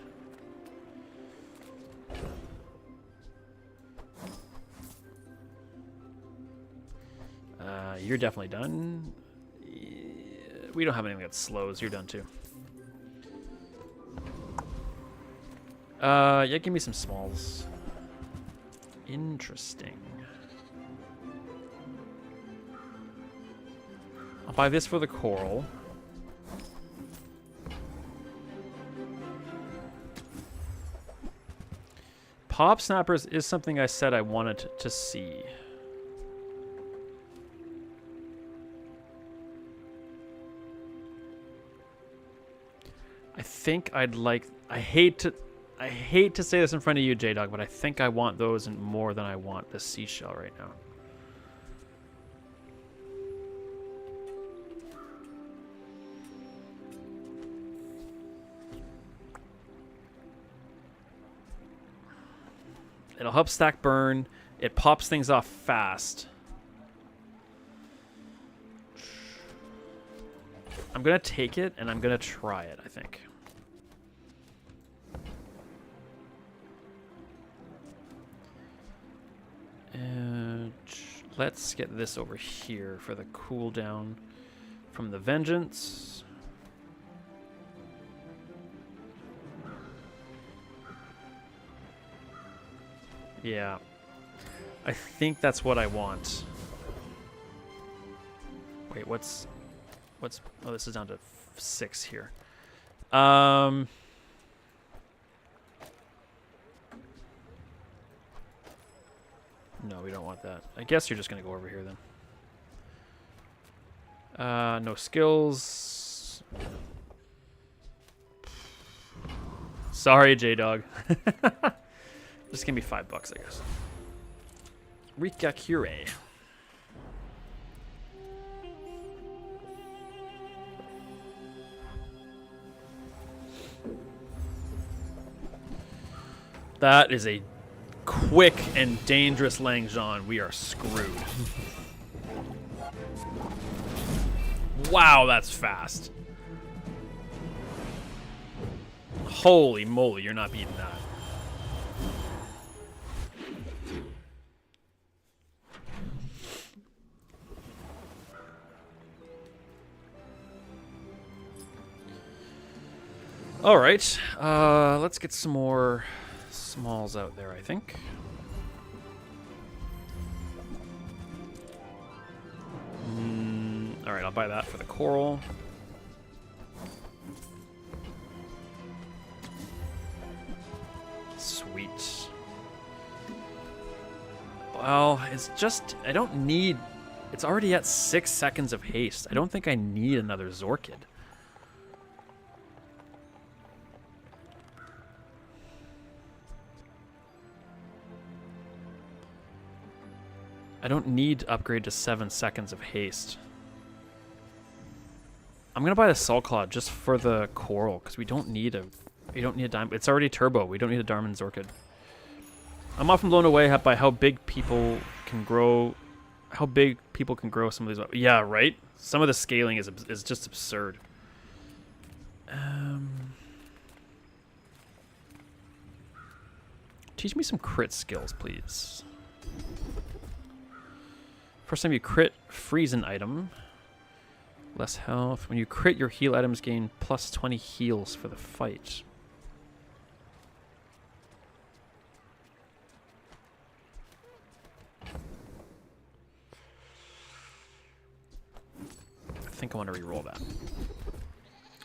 You're definitely done. We don't have anything that slows. You're done too. Yeah, give me some smalls. Interesting. I'll buy this for the coral. Pop snappers is something I said I wanted to see. I think I'd like... I hate to say this in front of you, J-Dog, but I think I want those more than I want the seashell right now. It'll help stack burn. It pops things off fast. I'm going to take it, and I'm going to try it, I think. And let's get this over here for the cooldown from the Vengeance. Yeah. I think that's what I want. Wait, what's oh, this is down to 6 here. No, we don't want that. I guess you're just gonna go over here then. No skills. Sorry, J-Dog. Just give me $5, I guess. Rika Cure. That is a quick and dangerous Lang Zhan. We are screwed. Wow, that's fast. Holy moly, you're not beating that. All right, let's get some more smalls out there, I think. All right, I'll buy that for the coral. Sweet. Well, it's just, I don't need, it's already at 6 seconds of haste. I don't think I need another Zorkid. I don't need to upgrade to 7 seconds of haste. I'm gonna buy the Sulclaw just for the coral because we don't need a diamond. It's already turbo. We don't need a Diamond Zorkid. I'm often blown away by how big people can grow. How big people can grow some of these. Yeah, right. Some of the scaling is just absurd. Teach me some crit skills, please. First time you crit, freeze an item. Less health. When you crit, your heal items gain plus 20 heals for the fight. I think I want to re-roll that.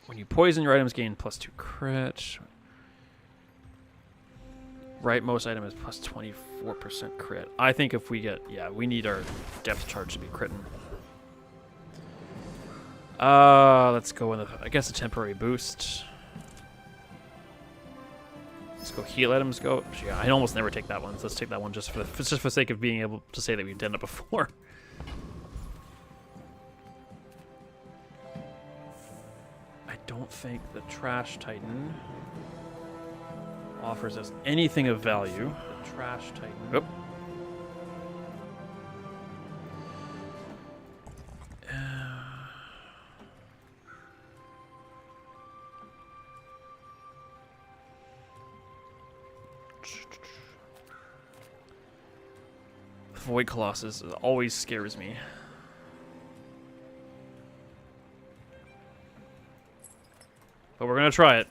When you poison, your items gain plus 2 crit. Right, most item is plus 24% crit. I think if we get, yeah, we need our depth charge to be critting. Let's go with, I guess, a temporary boost. Let's go heal items. Go. Yeah, I almost never take that one. So let's take that one just for the sake of being able to say that we've done it before. I don't think the Trash Titan offers us anything of value. The Trash Titan. Oop. Void Colossus always scares me. But we're gonna try it.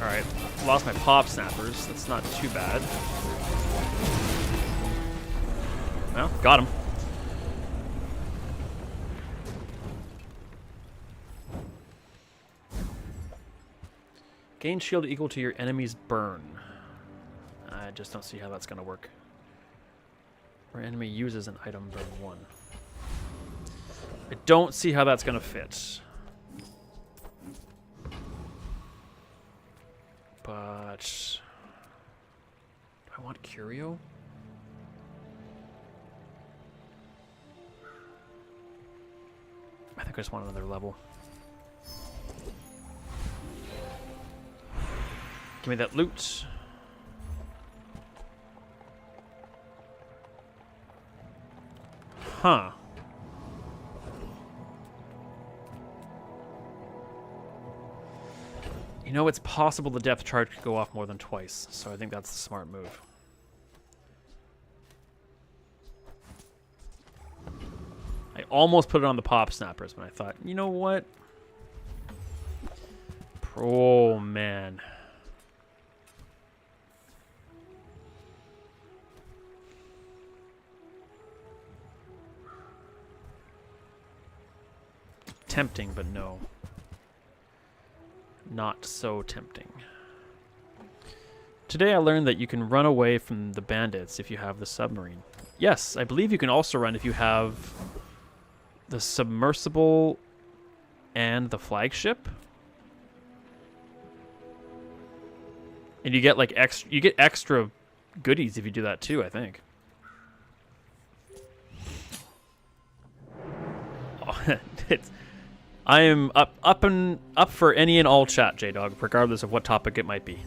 Alright, lost my pop snappers. That's not too bad. Well, got him. Gain shield equal to your enemy's burn. I just don't see how that's going to work. Where enemy uses an item, burn 1. I don't see how that's going to fit. But... do I want Curio? I think I just want another level. Give me that loot. Huh. You know, it's possible the depth charge could go off more than twice, so I think that's the smart move. I almost put it on the pop snappers, but I thought, you know what? Oh, man. Tempting, but no. Not so tempting. Today I learned that you can run away from the bandits if you have the submarine. Yes, I believe you can also run if you have the submersible and the flagship. And you get like extra goodies if you do that too, I think. Oh, I am up for any and all chat, J-Dog, regardless of what topic it might be.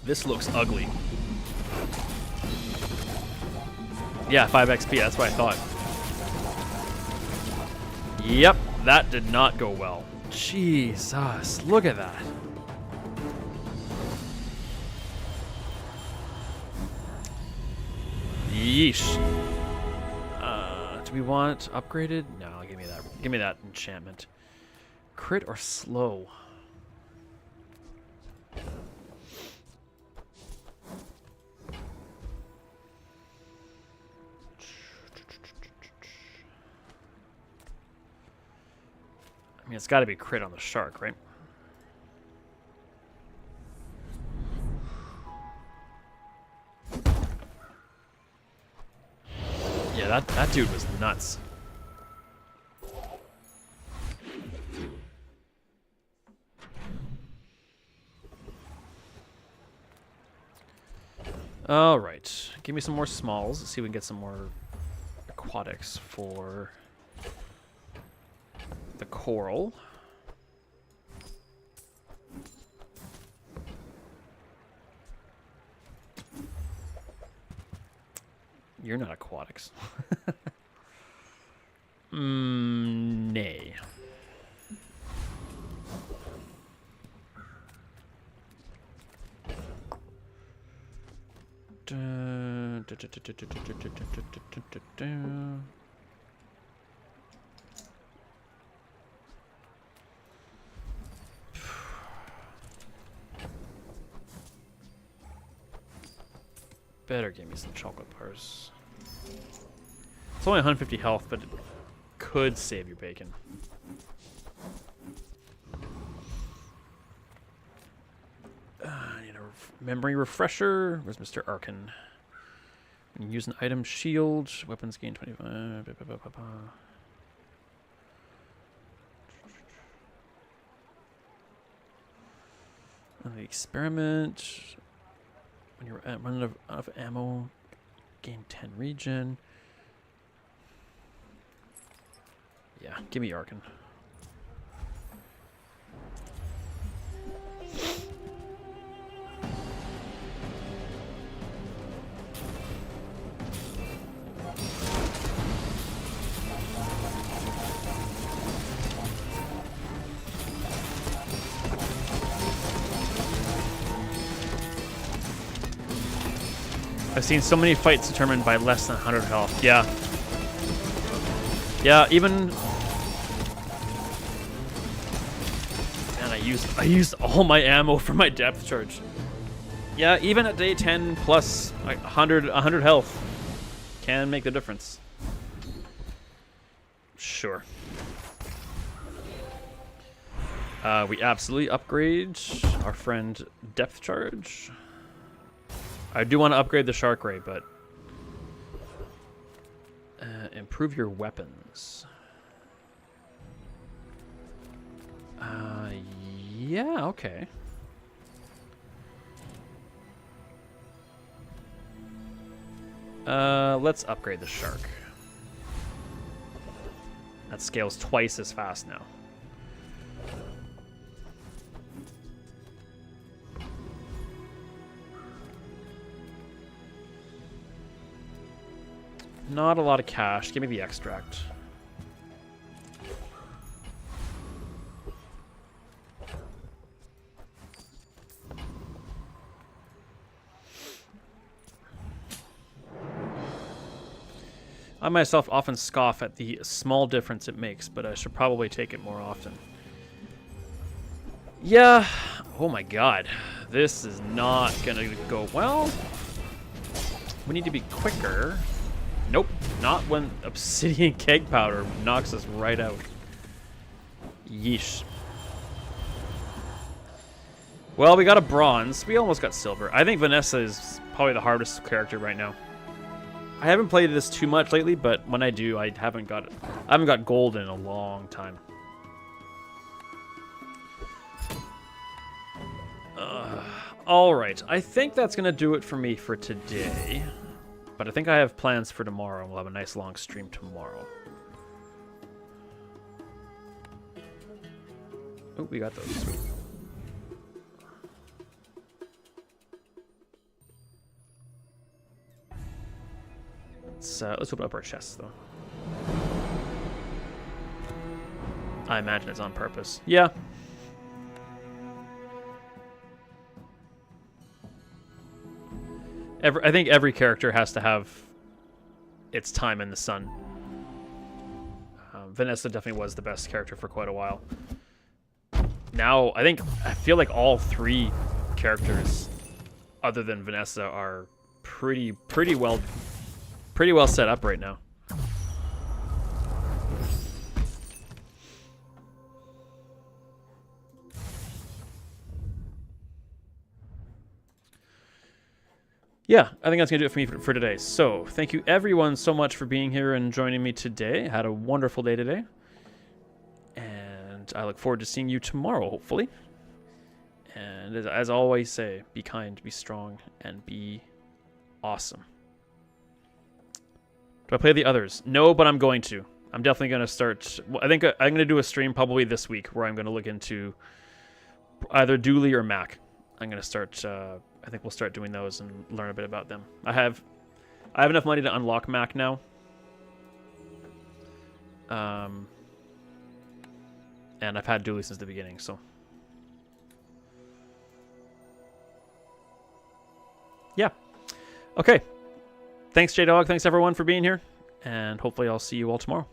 This looks ugly. Yeah, 5 XP, that's what I thought. Yep, that did not go well. Jesus, look at that. Yeesh. Do we want upgraded? No, give me that. Give me that enchantment. Crit or slow? I mean, it's got to be crit on the shark, right? Yeah, that dude was nuts. All right, give me some more smalls. Let's see if we can get some more aquatics for the coral. You're not aquatics. Nay. Better give me some chocolate bars. It's only 150 health, but it could save your bacon. I need a memory refresher. Where's Mr. Arkin? Use an item shield. Weapons gain 25. The experiment. When you're running out of ammo, gain 10 regen. Yeah, give me Arkin. I've seen so many fights determined by less than 100 health. Yeah. Yeah, even... Man, I used all my ammo for my depth charge. Yeah, even at day 10 plus, like 100 health can make the difference. Sure. We absolutely upgrade our friend depth charge. I do want to upgrade the shark ray, but improve your weapons. Yeah, okay. Let's upgrade the shark. That scales twice as fast now. Not a lot of cash. Give me the extract. I myself often scoff at the small difference it makes, but I should probably take it more often. Yeah. Oh my god. This is not gonna go well. We need to be quicker. Nope. Not when obsidian keg powder knocks us right out. Yeesh. Well, we got a bronze. We almost got silver. I think Vanessa is probably the hardest character right now. I haven't played this too much lately, but when I do, I haven't got gold in a long time. All right, I think that's gonna do it for me for today. But I think I have plans for tomorrow, and we'll have a nice long stream tomorrow. Oh, we got those. Sweet. Let's open up our chests, though. I imagine it's on purpose. Yeah. I think every character has to have its time in the sun. Vanessa definitely was the best character for quite a while. Now, I feel like all three characters, other than Vanessa, are pretty well set up right now. Yeah, I think that's going to do it for me for today. So, thank you everyone so much for being here and joining me today. I had a wonderful day today. And I look forward to seeing you tomorrow, hopefully. And as I always say, be kind, be strong, and be awesome. Do I play the others? No, but I'm going to. I'm definitely going to start... I think I'm going to do a stream probably this week where I'm going to look into either Dooley or Mac. I'm going to start... I think we'll start doing those and learn a bit about them. I have enough money to unlock Mac now. And I've had Dooley since the beginning, so... Yeah. Okay. Thanks, J-Dog. Thanks, everyone, for being here. And hopefully I'll see you all tomorrow.